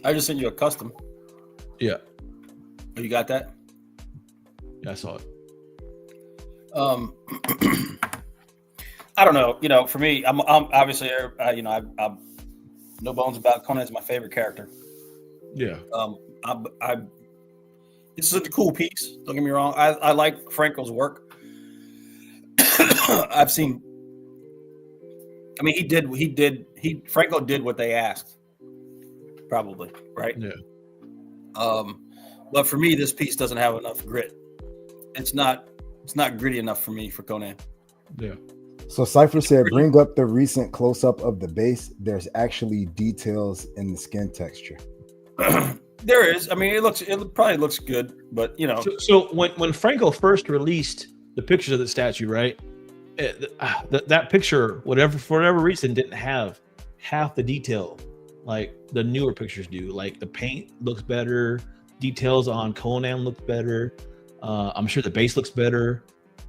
I just sent you a custom. Yeah. Oh, you got that? Yeah, I saw it. I don't know. For me, I'm obviously, I'm no bones about Conan's my favorite character. Yeah. This is a cool piece. Don't get me wrong. I like Franco's work. I've seen. I mean, Franco did what they asked. Probably, right? Yeah. But for me, this piece doesn't have enough grit. It's not gritty enough for me for Conan. Yeah. So Cypher said, bring up the recent close-up of the base. There's actually details in the skin texture. There is. I mean, it probably looks good, but So when Franco first released the pictures of the statue, right? That picture, for whatever reason, didn't have half the detail like the newer pictures do. Like the paint looks better, details on Conan look better. I'm sure the base looks better.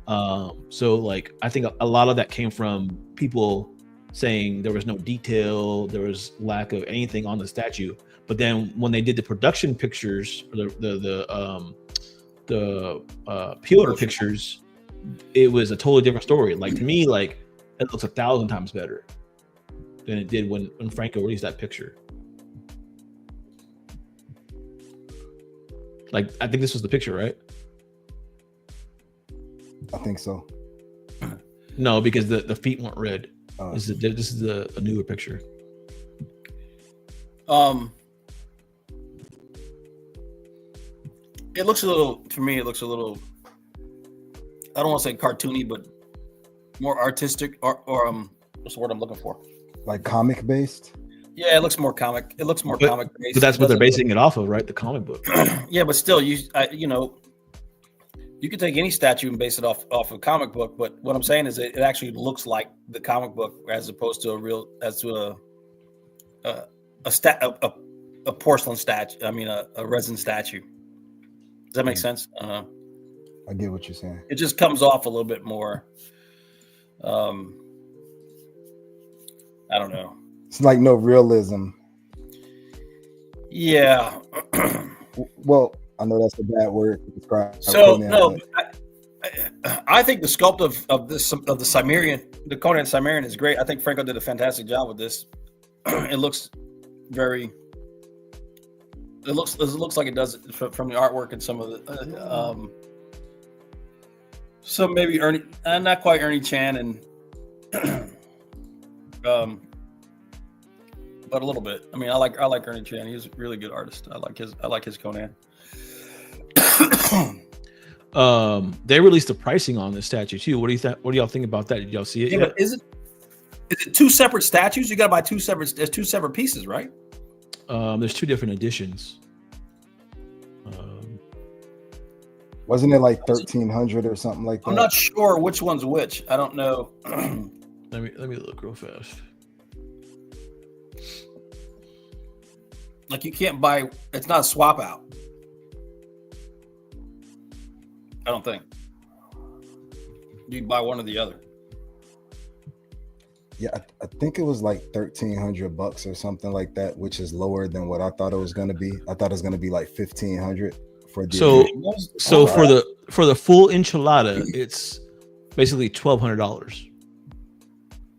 So like I think a lot of that came from people saying there was no detail, there was lack of anything on the statue. But then when they did the production pictures, or the pre-order pictures, it was a totally different story. Like to me, like it looks 1,000 times better than it did when Franco released that picture. Like I think this was the picture, right? I think so. No, because the feet weren't red. This is a newer picture. It looks a little. For me, it looks a little. I don't want to say cartoony, but more artistic, or what's the word I'm looking for? Like comic based. Yeah, it looks more comic. It looks more comic based. But that's what they're basing it off of, right? The comic book. Yeah, but still, you could take any statue and base it off a comic book. But what I'm saying is, it actually looks like the comic book as opposed to a porcelain statue. I mean, a resin statue. Does that make sense? I get what you're saying. It just comes off a little bit more. I don't know. It's like no realism. Yeah. Well, I know that's a bad word to describe. So Conan, no, I think the sculpt of the Cimmerian, the Conan Cimmerian, is great. I think Franco did a fantastic job with this. It looks very. It looks like it does from the artwork and some of the. So maybe Ernie, not quite Ernie Chan, and but a little bit. I mean, I like Ernie Chan. He's a really good artist. I like his Conan. They released the pricing on this statue too. What do you think? What do y'all think about that? Did y'all see it? Yeah, is it two separate statues? You got to buy two separate pieces, right? There's two different editions. Wasn't it like 1,300 or something like that? I'm not sure which one's which. I don't know. Let me look real fast. Like you can't buy. It's not a swap out. I don't think. You can buy one or the other. Yeah, I think it was like $1,300 or something like that, which is lower than what I thought it was going to be. I thought it was going to be like 1,500 for the So addition. so All right. for the full enchilada, it's basically $1,200.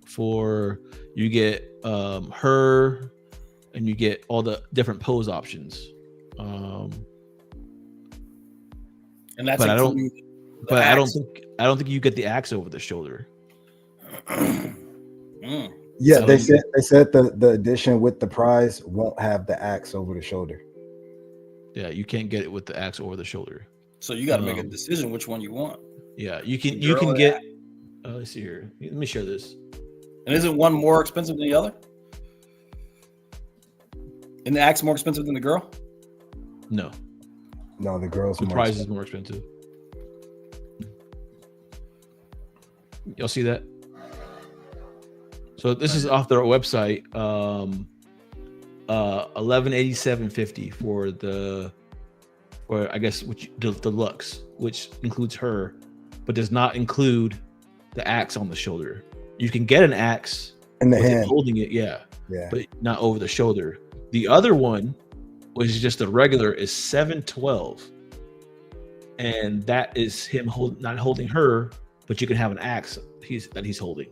For you get her, and you get all the different pose options. And that's But including the I axe. don't think you get the axe over the shoulder. Mm. Yeah, So they said the edition with the prize won't have the axe over the shoulder. yeah, you can't get it with the axe over the shoulder. So you got to make a decision which one you want. Yeah, you The can girl or the get. axe? Let's see here. Let me share this. And isn't one more expensive than the other? And the axe more expensive than the girl? No, No, the girl's the more prize expensive. is more expensive. Y'all see that? So this is off their website. 1187.50 for the, or I guess which the deluxe, which includes her, but does not include the axe on the shoulder. You can get an axe In the with him hand. holding it, yeah, Yeah. but not over the shoulder. The other one, which is just the regular, is $712, and that is him not holding her, but you can have an axe he's holding.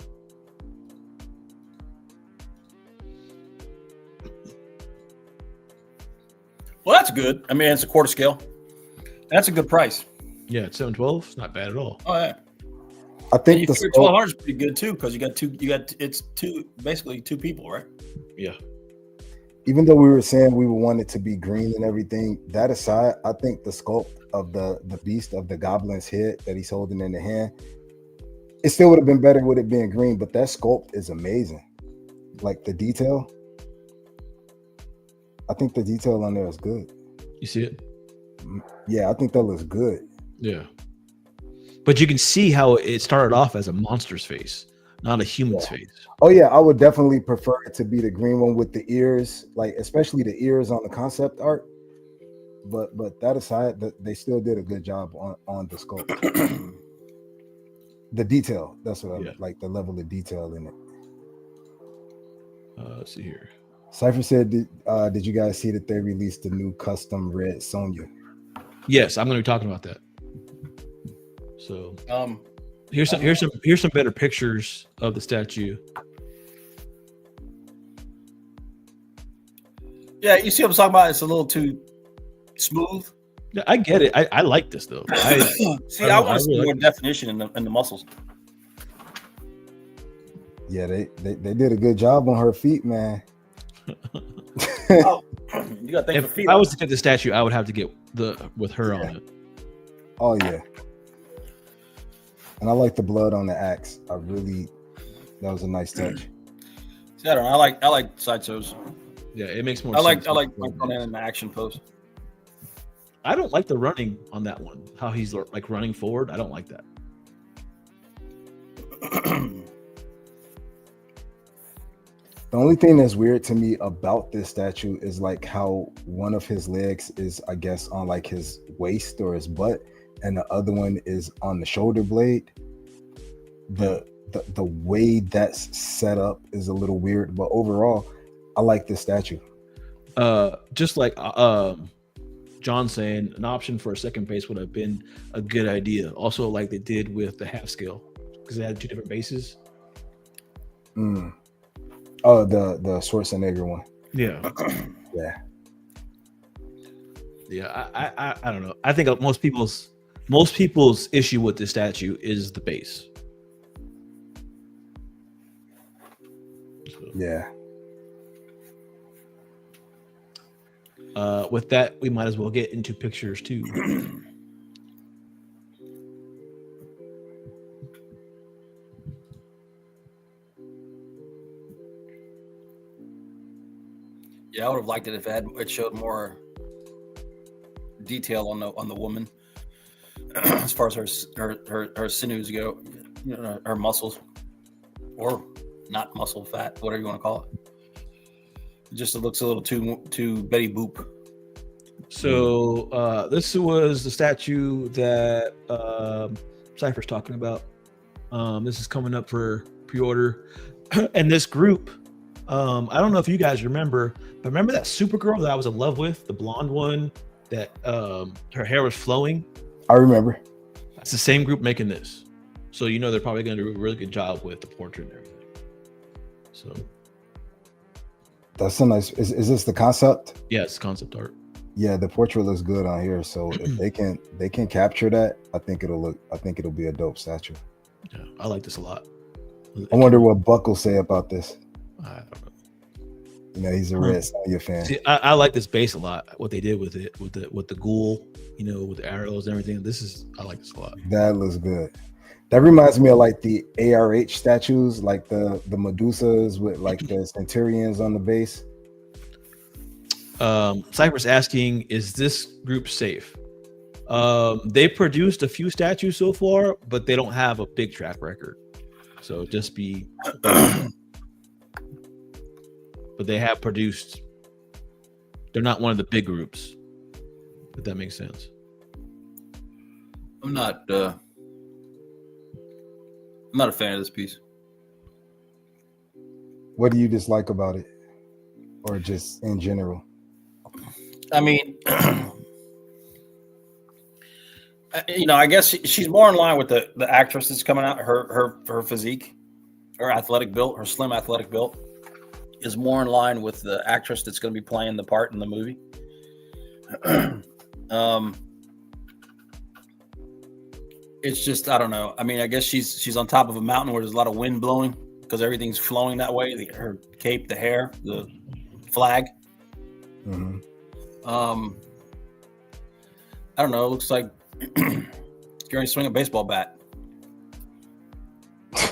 Well, that's good. I mean, it's a quarter scale. That's a good price. Yeah, it's $712. It's not bad at all. Oh yeah. I And think you the figure scope, 1,200 is pretty good too, because it's basically two people, right? Yeah. even though we were saying we would want it to be green and everything, that aside, I think the sculpt of the beast of the goblin's head that he's holding in the hand, it still would have been better with it being green, but that sculpt is amazing. Like the detail, I think the detail on there is good. You see it? Yeah, I think that looks good. Yeah. But you can see how it started off as a monster's face, not a human's face. Oh yeah, I would definitely prefer it to be the green one with the ears, like especially the ears on the concept art. But that aside, they still did a good job on the sculpt. The detail, that's what I like, the level of detail in it. Let's see here. Cypher said, did you guys see that they released the new custom red Sonya? Yes, I'm going to be talking about that. So here's some better pictures of the statue. Yeah, you see what I'm talking about? It's a little too smooth. Yeah, I get it. I like this though. I want to see more definition in the muscles. Yeah, they did a good job on her feet, man. Oh, you got to think if I was to get the statue, I would have to get with her on it. Oh yeah. And I like the blood on the axe. That was a nice touch. See, I don't know. I like sideshows. Yeah, it makes more I sense. like Conan in the action pose. I don't like the running on that one. How he's like running forward. I don't like that. The only thing that's weird to me about this statue is like how one of his legs is, I guess, on like his waist or his butt, and the other one is on the shoulder blade. The way that's set up is a little weird, but overall, I like this statue. Just like John saying, an option for a second base would have been a good idea. Also, like they did with the half scale, because they had two different bases. Oh, the Schwarzenegger one. Yeah. Yeah. Yeah. I don't know. I think most people's issue with this statue is the base. So, yeah. With that, we might as well get into pictures too. Yeah, I would have liked it if it showed more detail on the woman as far as her sinews go, you know, her muscles, or not muscle, fat, whatever you want to call it. It looks a little too Betty Boop. So this was the statue that Cypher's talking about. This is coming up for pre-order. And this group, I don't know if you guys remember, but remember that Supergirl that I was in love with, the blonde one that her hair was flowing? I remember. That's the same group making this. So you know they're probably going to do a really good job with the portrait and everything. So That's a nice. Is this the concept? yeah, it's concept art. Yeah, the portrait looks good on here. So if they can capture that, I think it'll be a dope statue. Yeah, I like this a lot. I wonder what Buck will say about this. I don't know. You know, he's a Red Sonja fan. See, I like this base a lot. What they did with it, with the ghoul, you know, with the arrows and everything. I like this a lot. That looks good. That reminds me of like the ARH statues, like the Medusas with like the Centurions on the base. Cypress asking, is this group safe? They produced a few statues so far, but they don't have a big track record. So just be, but they have produced. They're not one of the big groups, if that makes sense. I'm not a fan of this piece. What do you dislike about it, or just in general? I mean, you know, I guess she's more in line with the actress that's coming out. Her physique, her athletic build, her slim athletic build is more in line with the actress that's going to be playing the part in the movie. It's just, I don't know. I mean, I guess she's on top of a mountain where there's a lot of wind blowing because everything's flowing that way. Her cape, the hair, the flag. Mm-hmm. I don't know. It looks like you're going to swing a baseball bat.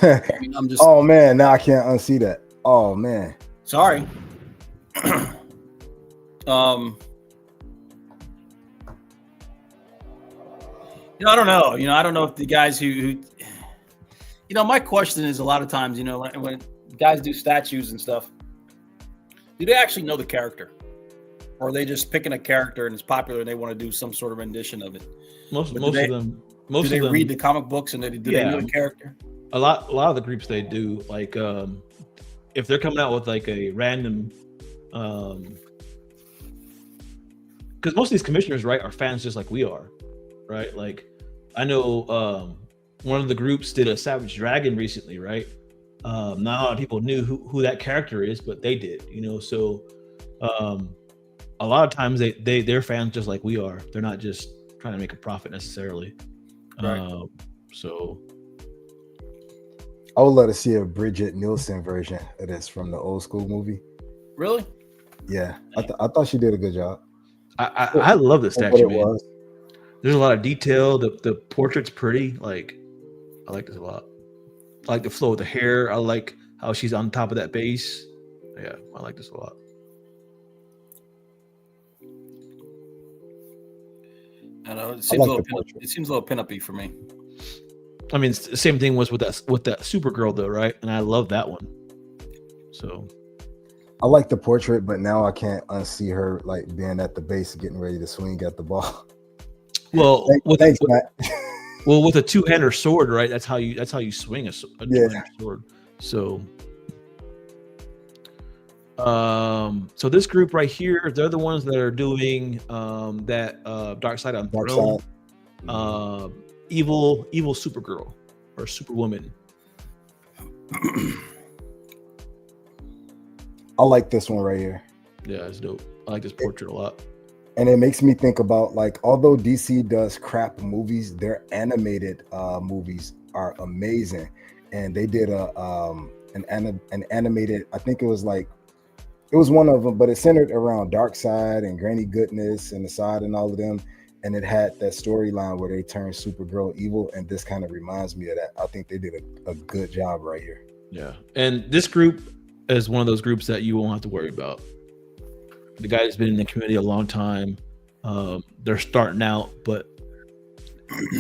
I mean, I'm just. Oh man, now I can't unsee that. Oh man. Sorry. You know, I don't know. You know, I don't know if the guys who you know, my question is a lot of times, you know, when guys do statues and stuff, do they actually know the character? Or are they just picking a character and it's popular and they want to do some sort of rendition of it? Most of them read the comic books and they know the character? A lot of the groups they do, like if they're coming out with like a random because most of these commissioners, right, are fans just like we are, right? Like I know one of the groups did a Savage Dragon recently, right? Not a lot of people knew who that character is, but they did, you know. So a lot of times they're fans just like we are. They're not just trying to make a profit necessarily. Right. So I would love to see a Bridget Nielsen version of this from the old school movie. Really? Yeah, I thought she did a good job. I love the statue, man. Was. There's a lot of detail. The portrait's pretty. Like I like this a lot. I like the flow of the hair. I like how she's on top of that base. Yeah, I like this a lot. I know it seems a little pin-up-y for me. I mean, it's the same thing was with that Supergirl though, right? And I love that one. So I like the portrait, but now I can't unsee her like being at the base getting ready to swing at the ball. Well, thanks, Matt. Well, with a two-hander sword, right? That's how you swing a two-hander sword. So so this group right here, they're the ones that are doing that Dark Side on Throne. Evil Supergirl or Superwoman. I like this one right here. Yeah, it's dope. I like this portrait a lot. And it makes me think about, like, although DC does crap movies, their animated movies are amazing. And they did an animated, I think it was one of them, but it centered around Darkseid and Granny Goodness and the Side and all of them. And it had that storyline where they turned Supergirl evil. And this kind of reminds me of that. I think they did a good job right here. Yeah. And this group is one of those groups that you won't have to worry about. The guy's been in the community a long time. They're starting out, but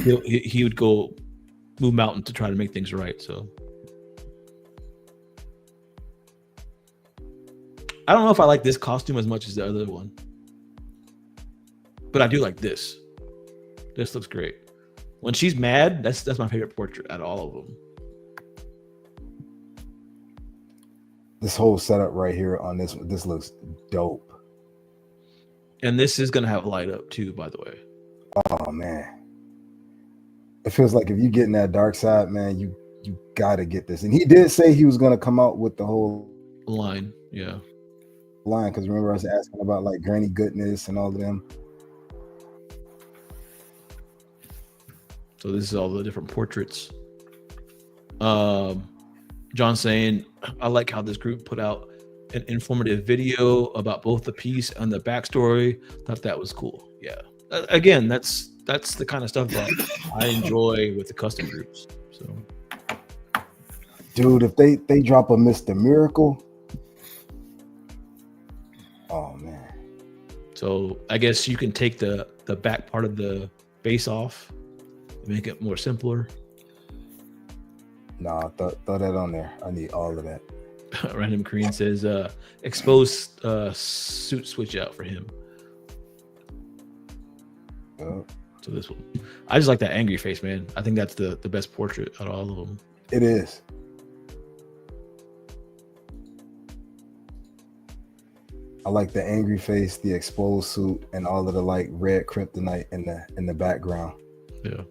he would go move mountain to try to make things right. So I don't know if I like this costume as much as the other one, but I do like this. This looks great. When she's mad, that's my favorite portrait out of all of them. This whole setup right here on this looks dope. And this is gonna have light up too, by the way. Oh man, it feels like if you get in that dark side, man, you gotta get this. And he did say he was gonna come out with the whole Line, yeah. line, because remember I was asking about like Granny Goodness and all of them. So this is all the different portraits. John saying, I like how this group put out an informative video about both the piece and the backstory. Thought that was cool. Yeah. Again, that's the kind of stuff that I enjoy with the custom groups. So, dude, if they drop a Mr. Miracle, oh man. So I guess you can take the back part of the base off, make it more simpler. Nah, throw that on there. I need all of that. Random Korean says, exposed suit switch out for him. Yep. So this one, I just like that angry face, man. I think that's the best portrait out of all of them. It is. I like the angry face, the exposed suit, and all of the like red kryptonite in the background. Yeah.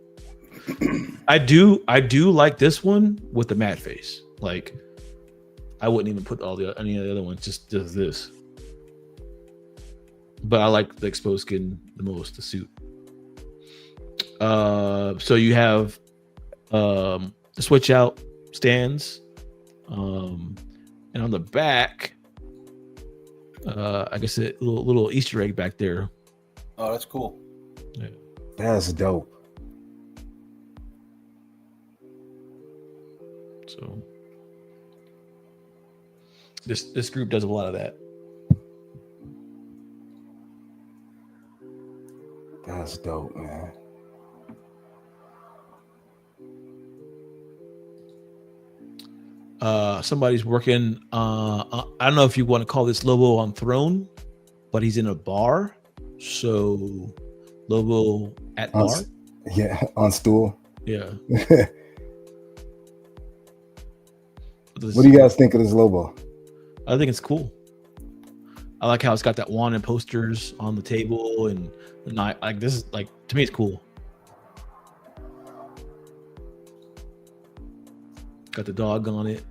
I do like this one with the matte face. Like, I wouldn't even put any of the other ones, just this. But I like the exposed skin the most, the suit. So you have the switch out stands, and on the back, I guess a little Easter egg back there. Oh, that's cool. Yeah. That's dope. So this group does a lot of that. That's dope, man. Somebody's working. I don't know if you want to call this Lobo on throne, but he's in a bar. So Lobo at bar. Yeah, on stool. Yeah. What do you guys think of this Lobo? I think it's cool. I like how it's got that wand and posters on the table, and like this is like, to me it's cool. Got the dog on it.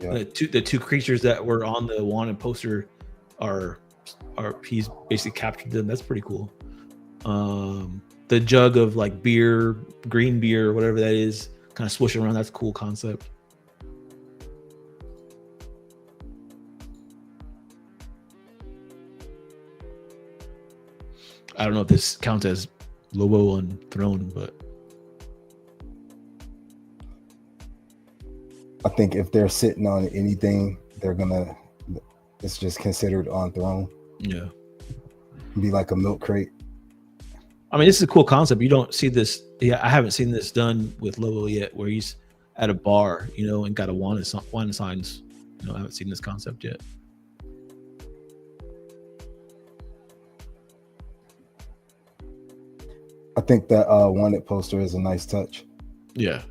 Yeah. The two creatures that were on the wand and poster are he's basically captured them. That's pretty cool. The jug of like beer, green beer, whatever that is, kind of swishing around. That's a cool concept. I don't know if this counts as Lobo on throne, but I think if they're sitting on anything, it's just considered on throne. Yeah. Be like a milk crate. I mean, this is a cool concept. You don't see this. Yeah, I haven't seen this done with Lobo yet, where he's at a bar, and got a wand and signs. I haven't seen this concept yet. I think that wanted poster is a nice touch. Yeah.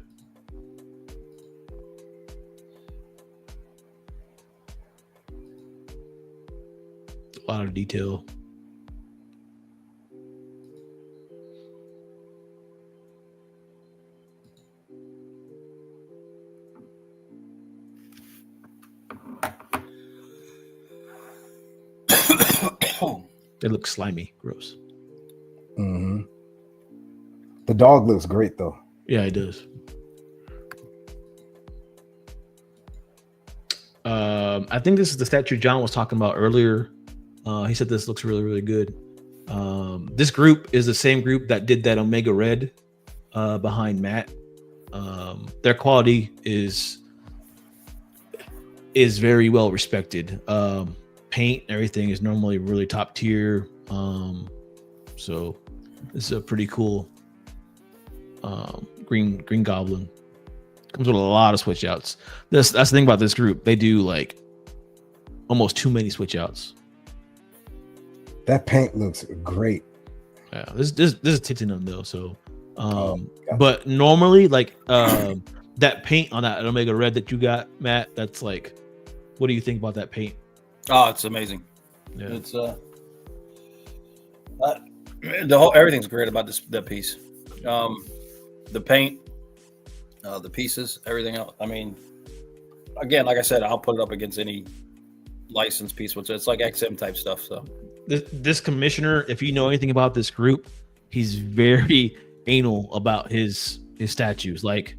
A lot of detail. They look slimy, gross. Mm-hmm. The dog looks great though. Yeah, it does. I think this is the statue John was talking about earlier. He said this looks really, really good. This group is the same group that did that Omega Red behind Matt. Their quality is very well respected. Paint, everything is normally really top tier. So this is a pretty cool green goblin. Comes with a lot of switch outs. That's the thing about this group. They do like almost too many switch outs. That paint looks great. Yeah, this is titanium though. So, but normally like that paint on that Omega Red that you got, Matt, that's like What do you think about that paint? Oh, it's amazing. Yeah. It's the whole everything's great about that piece. The paint, the pieces, everything else. I mean, again, like I said, I'll put it up against any licensed piece, which it's like XM type stuff. So this commissioner, if you know anything about this group, he's very anal about his statues, like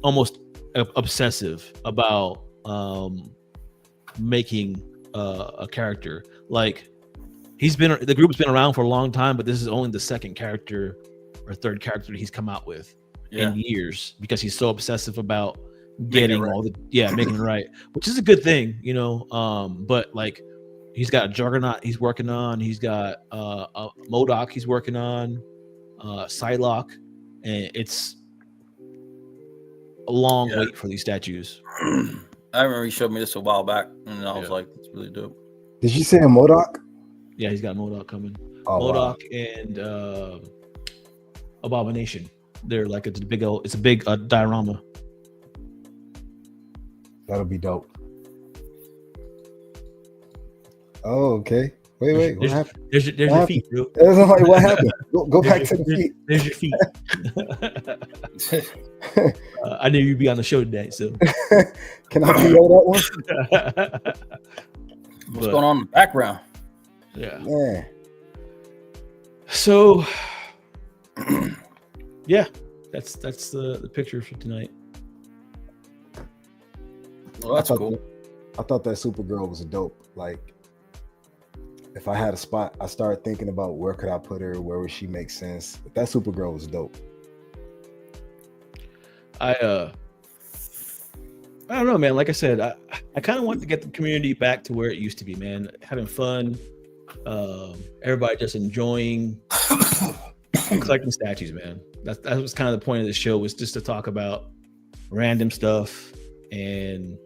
almost obsessive about making a character. Like the group's been around for a long time, but this is only the second character or third character he's come out with in years, because he's so obsessive about getting making it right, which is a good thing, you know. But like, he's got a Juggernaut he's working on, he's got a MODOK he's working on, Psylocke, and it's a long wait for these statues. I remember he showed me this a while back, and I was like, "It's really dope." Did you say a MODOK? Yeah, he's got MODOK coming. Oh, MODOK and Abomination. They're like it's a big diorama. That'll be dope. Oh, okay. Wait. What happened? There's your feet, bro. Like, what happened? Go back to the feet. There's your feet. I knew you'd be on the show today, so can I PO that one? What's going on in the background? Yeah. So, yeah, that's the picture for tonight. Well, that's cool. I thought that Supergirl was dope. Like, if I had a spot, I started thinking about where could I put her, where would she make sense. But that Supergirl was dope. I don't know, man. Like I said, I kind of want to get the community back to where it used to be, man. Having fun, everybody just enjoying collecting statues, man. That was kind of the point of the show, was just to talk about random stuff and,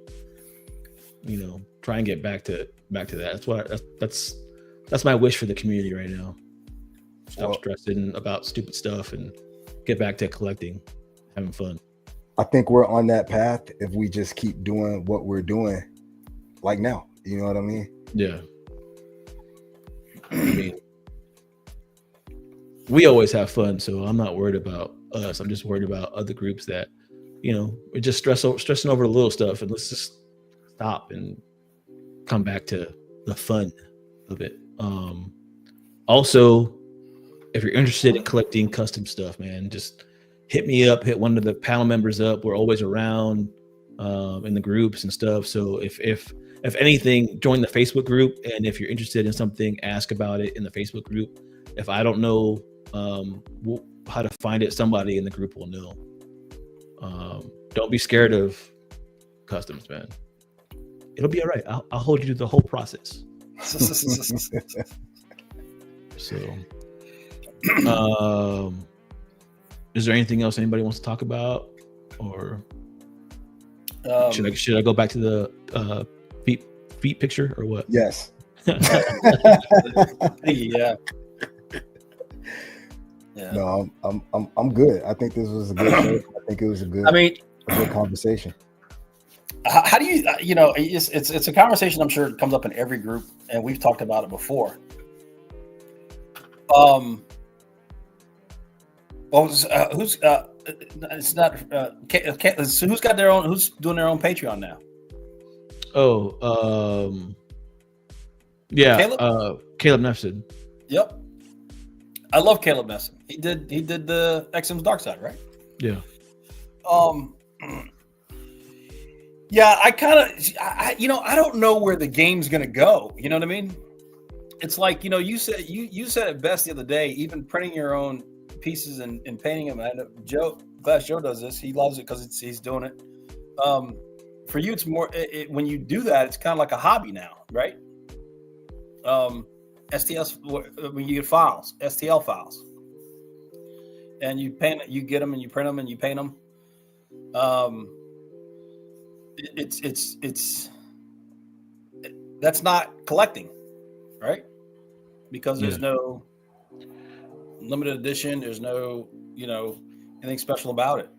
you know, try and get back to that. That's my wish for the community right now. Stop stressing about stupid stuff and get back to collecting, having fun. I think we're on that path if we just keep doing what we're doing, like now. You know what I mean? Yeah. I mean, we always have fun, so I'm not worried about us. I'm just worried about other groups that, you know, we're just stressing over the little stuff, and let's just stop and come back to the fun of it. Also, if you're interested in collecting custom stuff, man, just hit me up, hit one of the panel members up. We're always around in the groups and stuff. So if anything, join the Facebook group, and if you're interested in something, ask about it in the Facebook group. If I don't know how to find it, somebody in the group will know. Don't be scared of customs, man. It'll be all right. I'll hold you to the whole process. So, is there anything else anybody wants to talk about, or should I go back to the feet picture, or what? Yes. Yeah. No, I'm good. I think this was a good show. I think it was a good conversation. How do you, it's a conversation I'm sure it comes up in every group, and we've talked about it before. It's not, so who's got their own, who's doing their own Patreon now? Caleb Nefson. Yep. I love Caleb Nefson. He did the XM's Dark Side, right? Yeah. Yeah, I don't know where the game's gonna go. You know what I mean? It's like, you said it best the other day. Even printing your own pieces and painting them. I know Joe does this. He loves it because he's doing it. For you, it's more when you do that, it's kind of like a hobby now, right? STLs, when you get files, STL files, and you get them and you print them and you paint them. That's not collecting, right? Because there's no limited edition, there's no anything special about it.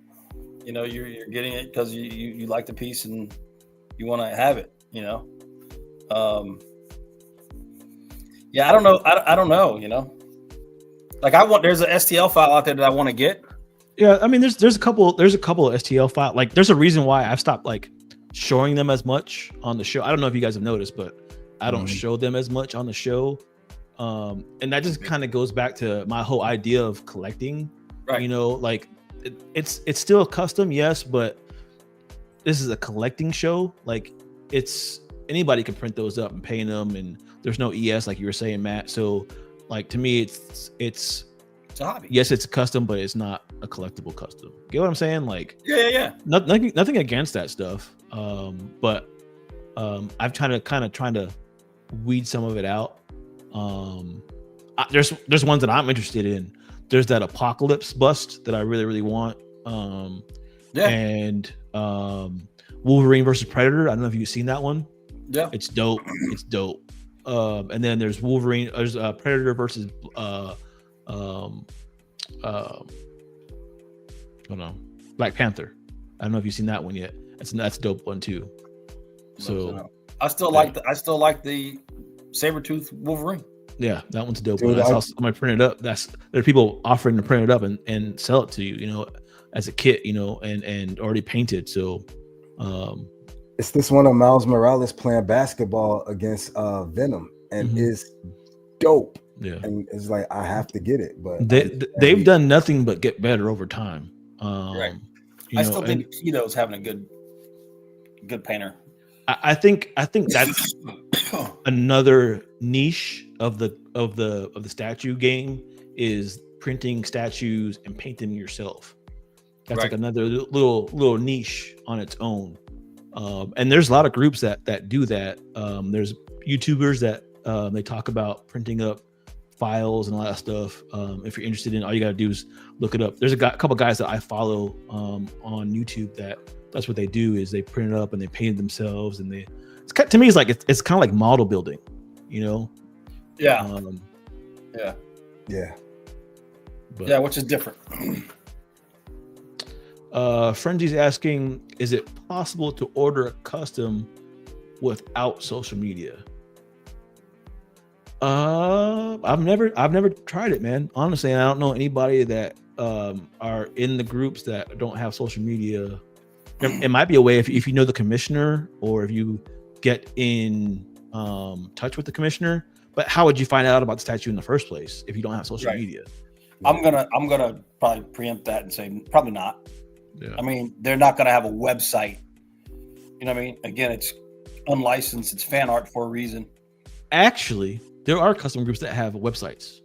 You're getting it because you like the piece and you want to have it, you know. Yeah, I don't know. I don't know, you know. Like there's an STL file out there that I want to get. Yeah, I mean, there's a couple of STL file. Like, there's a reason why I've stopped like showing them as much on the show. I don't know if you guys have noticed, but I don't show them as much on the show. And that just kind of goes back to my whole idea of collecting. Right. You know, like it's still custom, yes, but this is a collecting show. Like, it's anybody can print those up and paint them, and there's no ES like you were saying, Matt. So, like, to me, it's a hobby. Yes, it's custom, but it's not a collectible custom. Get what I'm saying? Like, yeah. Nothing against that stuff. But I've trying to weed some of it out. There's ones that I'm interested in. There's that Apocalypse bust that I really, really want. And Wolverine versus Predator. I don't know if you've seen that one. Yeah, it's dope. It's dope. And then there's Wolverine. There's Predator versus Black Panther. I don't know if you've seen that one yet. That's a dope one too. So I still like the Sabretooth Wolverine. Yeah, that one's dope. Dude, I saw somebody print it up. There are people offering to print it up and sell it to you, you know, as a kit, you know, and already painted. So it's this one of Miles Morales playing basketball against Venom, and it's dope. Yeah, and it's like I have to get it, but they've done nothing but get better over time. Right. I still think Keto's having a good painter. I think that's another niche of the statue game is printing statues and painting yourself. That's like another little niche on its own. And there's a lot of groups that do that. There's YouTubers that they talk about printing up files and all that stuff. If you're interested in, all you gotta do is look it up. There's a couple guys that I follow on YouTube that's what they do is they print it up and they paint it themselves, and to me it's kind of like model building, you know. Yeah. But, which is different. Frenzy's asking, is it possible to order a custom without social media? I've never tried it, man. Honestly, I don't know anybody that are in the groups that don't have social media. It might be a way if you know the commissioner, or if you get in touch with the commissioner. But how would you find out about the statue in the first place if you don't have social media? I'm gonna probably preempt that and say probably not. Yeah. I mean, they're not gonna have a website. You know what I mean? Again, it's unlicensed. It's fan art for a reason. Actually, there are custom groups that have websites.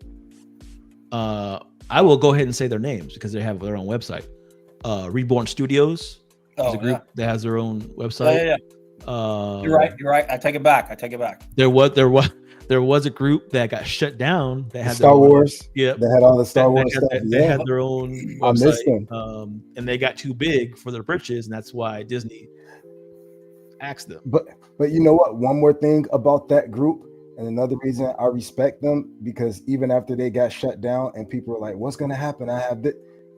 I will go ahead and say their names because they have their own website. Reborn Studios is a group that has their own website. You're right. I take it back. There was a group that got shut down. They had Star Wars. Yeah, they had all the Star Wars stuff. They had their own website. And they got too big for their britches, and that's why Disney asked them. But you know what? One more thing about that group, and another reason I respect them, because even after they got shut down and people were like, "What's going to happen?"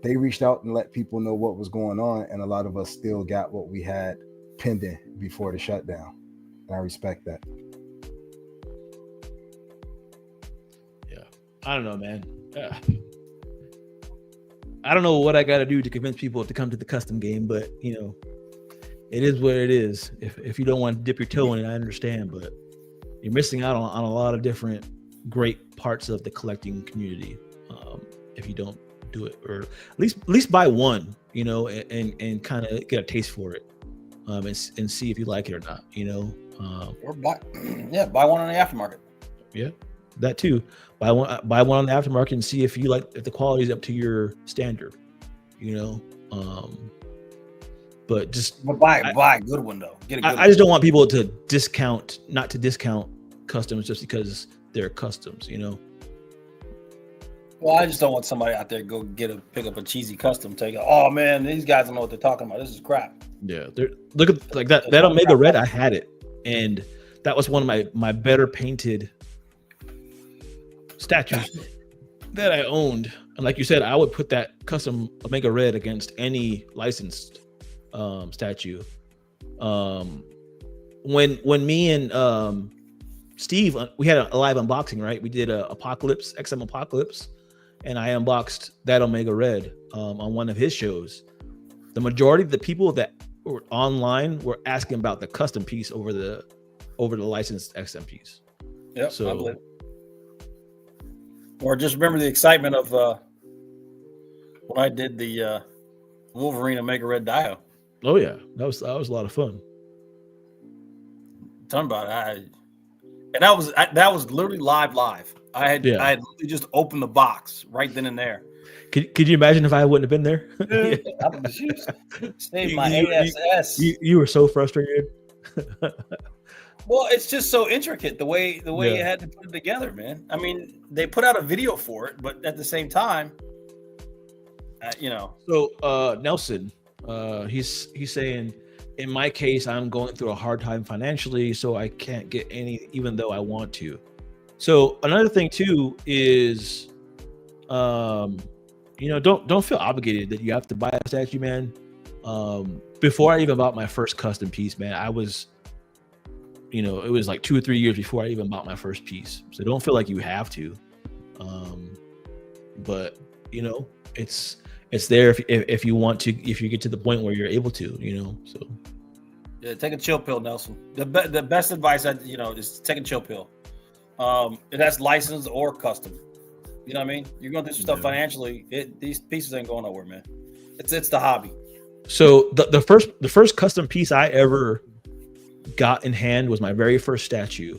They reached out and let people know what was going on, and a lot of us still got what we had pending before the shutdown. And I respect that. Yeah, I don't know, man. I don't know what I got to do to convince people to come to the custom game, but you know, it is what it is. If you don't want to dip your toe in it, I understand, but you're missing out on a lot of different great parts of the collecting community if you don't do it, or at least buy one, you know, and kind of get a taste for it, and see if you like it or not, you know. Or buy one on the aftermarket. Yeah, that too. Buy one on the aftermarket and see if the quality is up to your standard, you know. But buy a good one though. Get a good one. I just don't want people not to discount customs just because they're customs, you know. Well, I just don't want somebody out there go pick up a cheesy custom. Oh man, these guys don't know what they're talking about. This is crap. Yeah, look at like that Omega Red. I had it, and that was one of my better painted statues that I owned. And like you said, I would put that custom Omega Red against any licensed statue. when me and Steve, we had a live unboxing, right? We did a Apocalypse, XM Apocalypse, and I unboxed that Omega Red on one of his shows. The majority of the people that were online were asking about the custom piece over the licensed XM piece. Yep. So, or just remember the excitement of when I did the Wolverine Omega Red Dio. Oh yeah, that was a lot of fun. Talking about it, and that was literally live. I had literally just opened the box right then and there. Could you imagine if I wouldn't have been there? I would just save my ASS. You were so frustrated. Well, it's just so intricate the way you had to put it together, man. I mean, they put out a video for it, but at the same time, So Nelson, he's saying, in my case, I'm going through a hard time financially, so I can't get any, even though I want to. So another thing too is, don't feel obligated that you have to buy a statue, man. Before I even bought my first custom piece, man, I was, it was like 2 or 3 years before I even bought my first piece. So don't feel like you have to. But it's there if you want to, if you get to the point where you're able to, so. Yeah, take a chill pill, Nelson. The best advice is take a chill pill. It has licensed or custom. You know what I mean? You're going through some stuff financially. These pieces ain't going nowhere, man. It's the hobby. So the first custom piece I ever got in hand was my very first statue,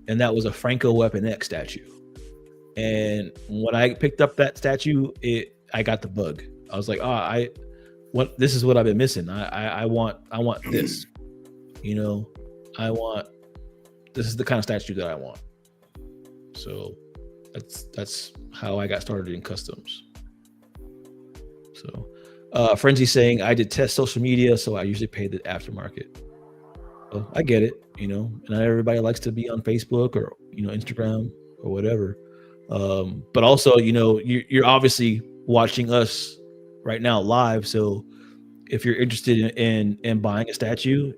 and that was a Franco Weapon X statue. And when I picked up that statue, I got the bug. I was like, this is what I've been missing. I want this. This is the kind of statue that I want. So that's how I got started in customs. So Frenzy saying, I detest social media, so I usually pay the aftermarket. Well, I get it, and not everybody likes to be on Facebook or Instagram or whatever. But also, you're obviously watching us right now live. So if you're interested in buying a statue,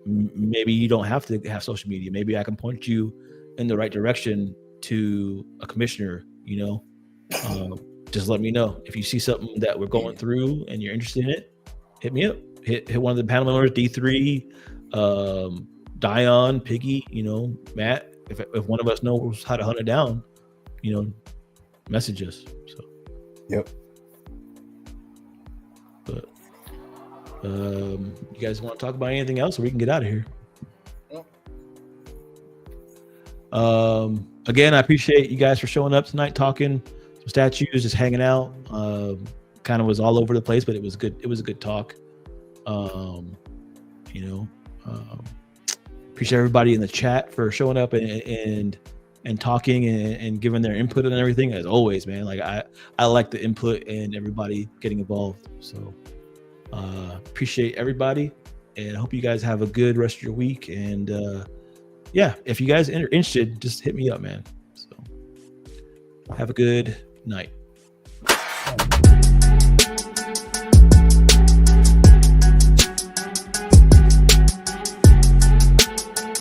maybe you don't have to have social media. Maybe I can point you in the right direction to a commissioner, just let me know. If you see something that we're going through and you're interested in it, hit me up. Hit one of the panel members, D3, Dion, Piggy, Matt. If one of us knows how to hunt it down, message us. So, yep. But you guys want to talk about anything else, or we can get out of here? Again, I appreciate you guys for showing up tonight, talking some statues, just hanging out. Kind of was all over the place, but it was good. It was a good talk. Appreciate everybody in the chat for showing up and talking and giving their input and everything. As always, man, like I like the input and everybody getting involved. So appreciate everybody, and I hope you guys have a good rest of your week. And if you guys are interested, just hit me up, man. So have a good night.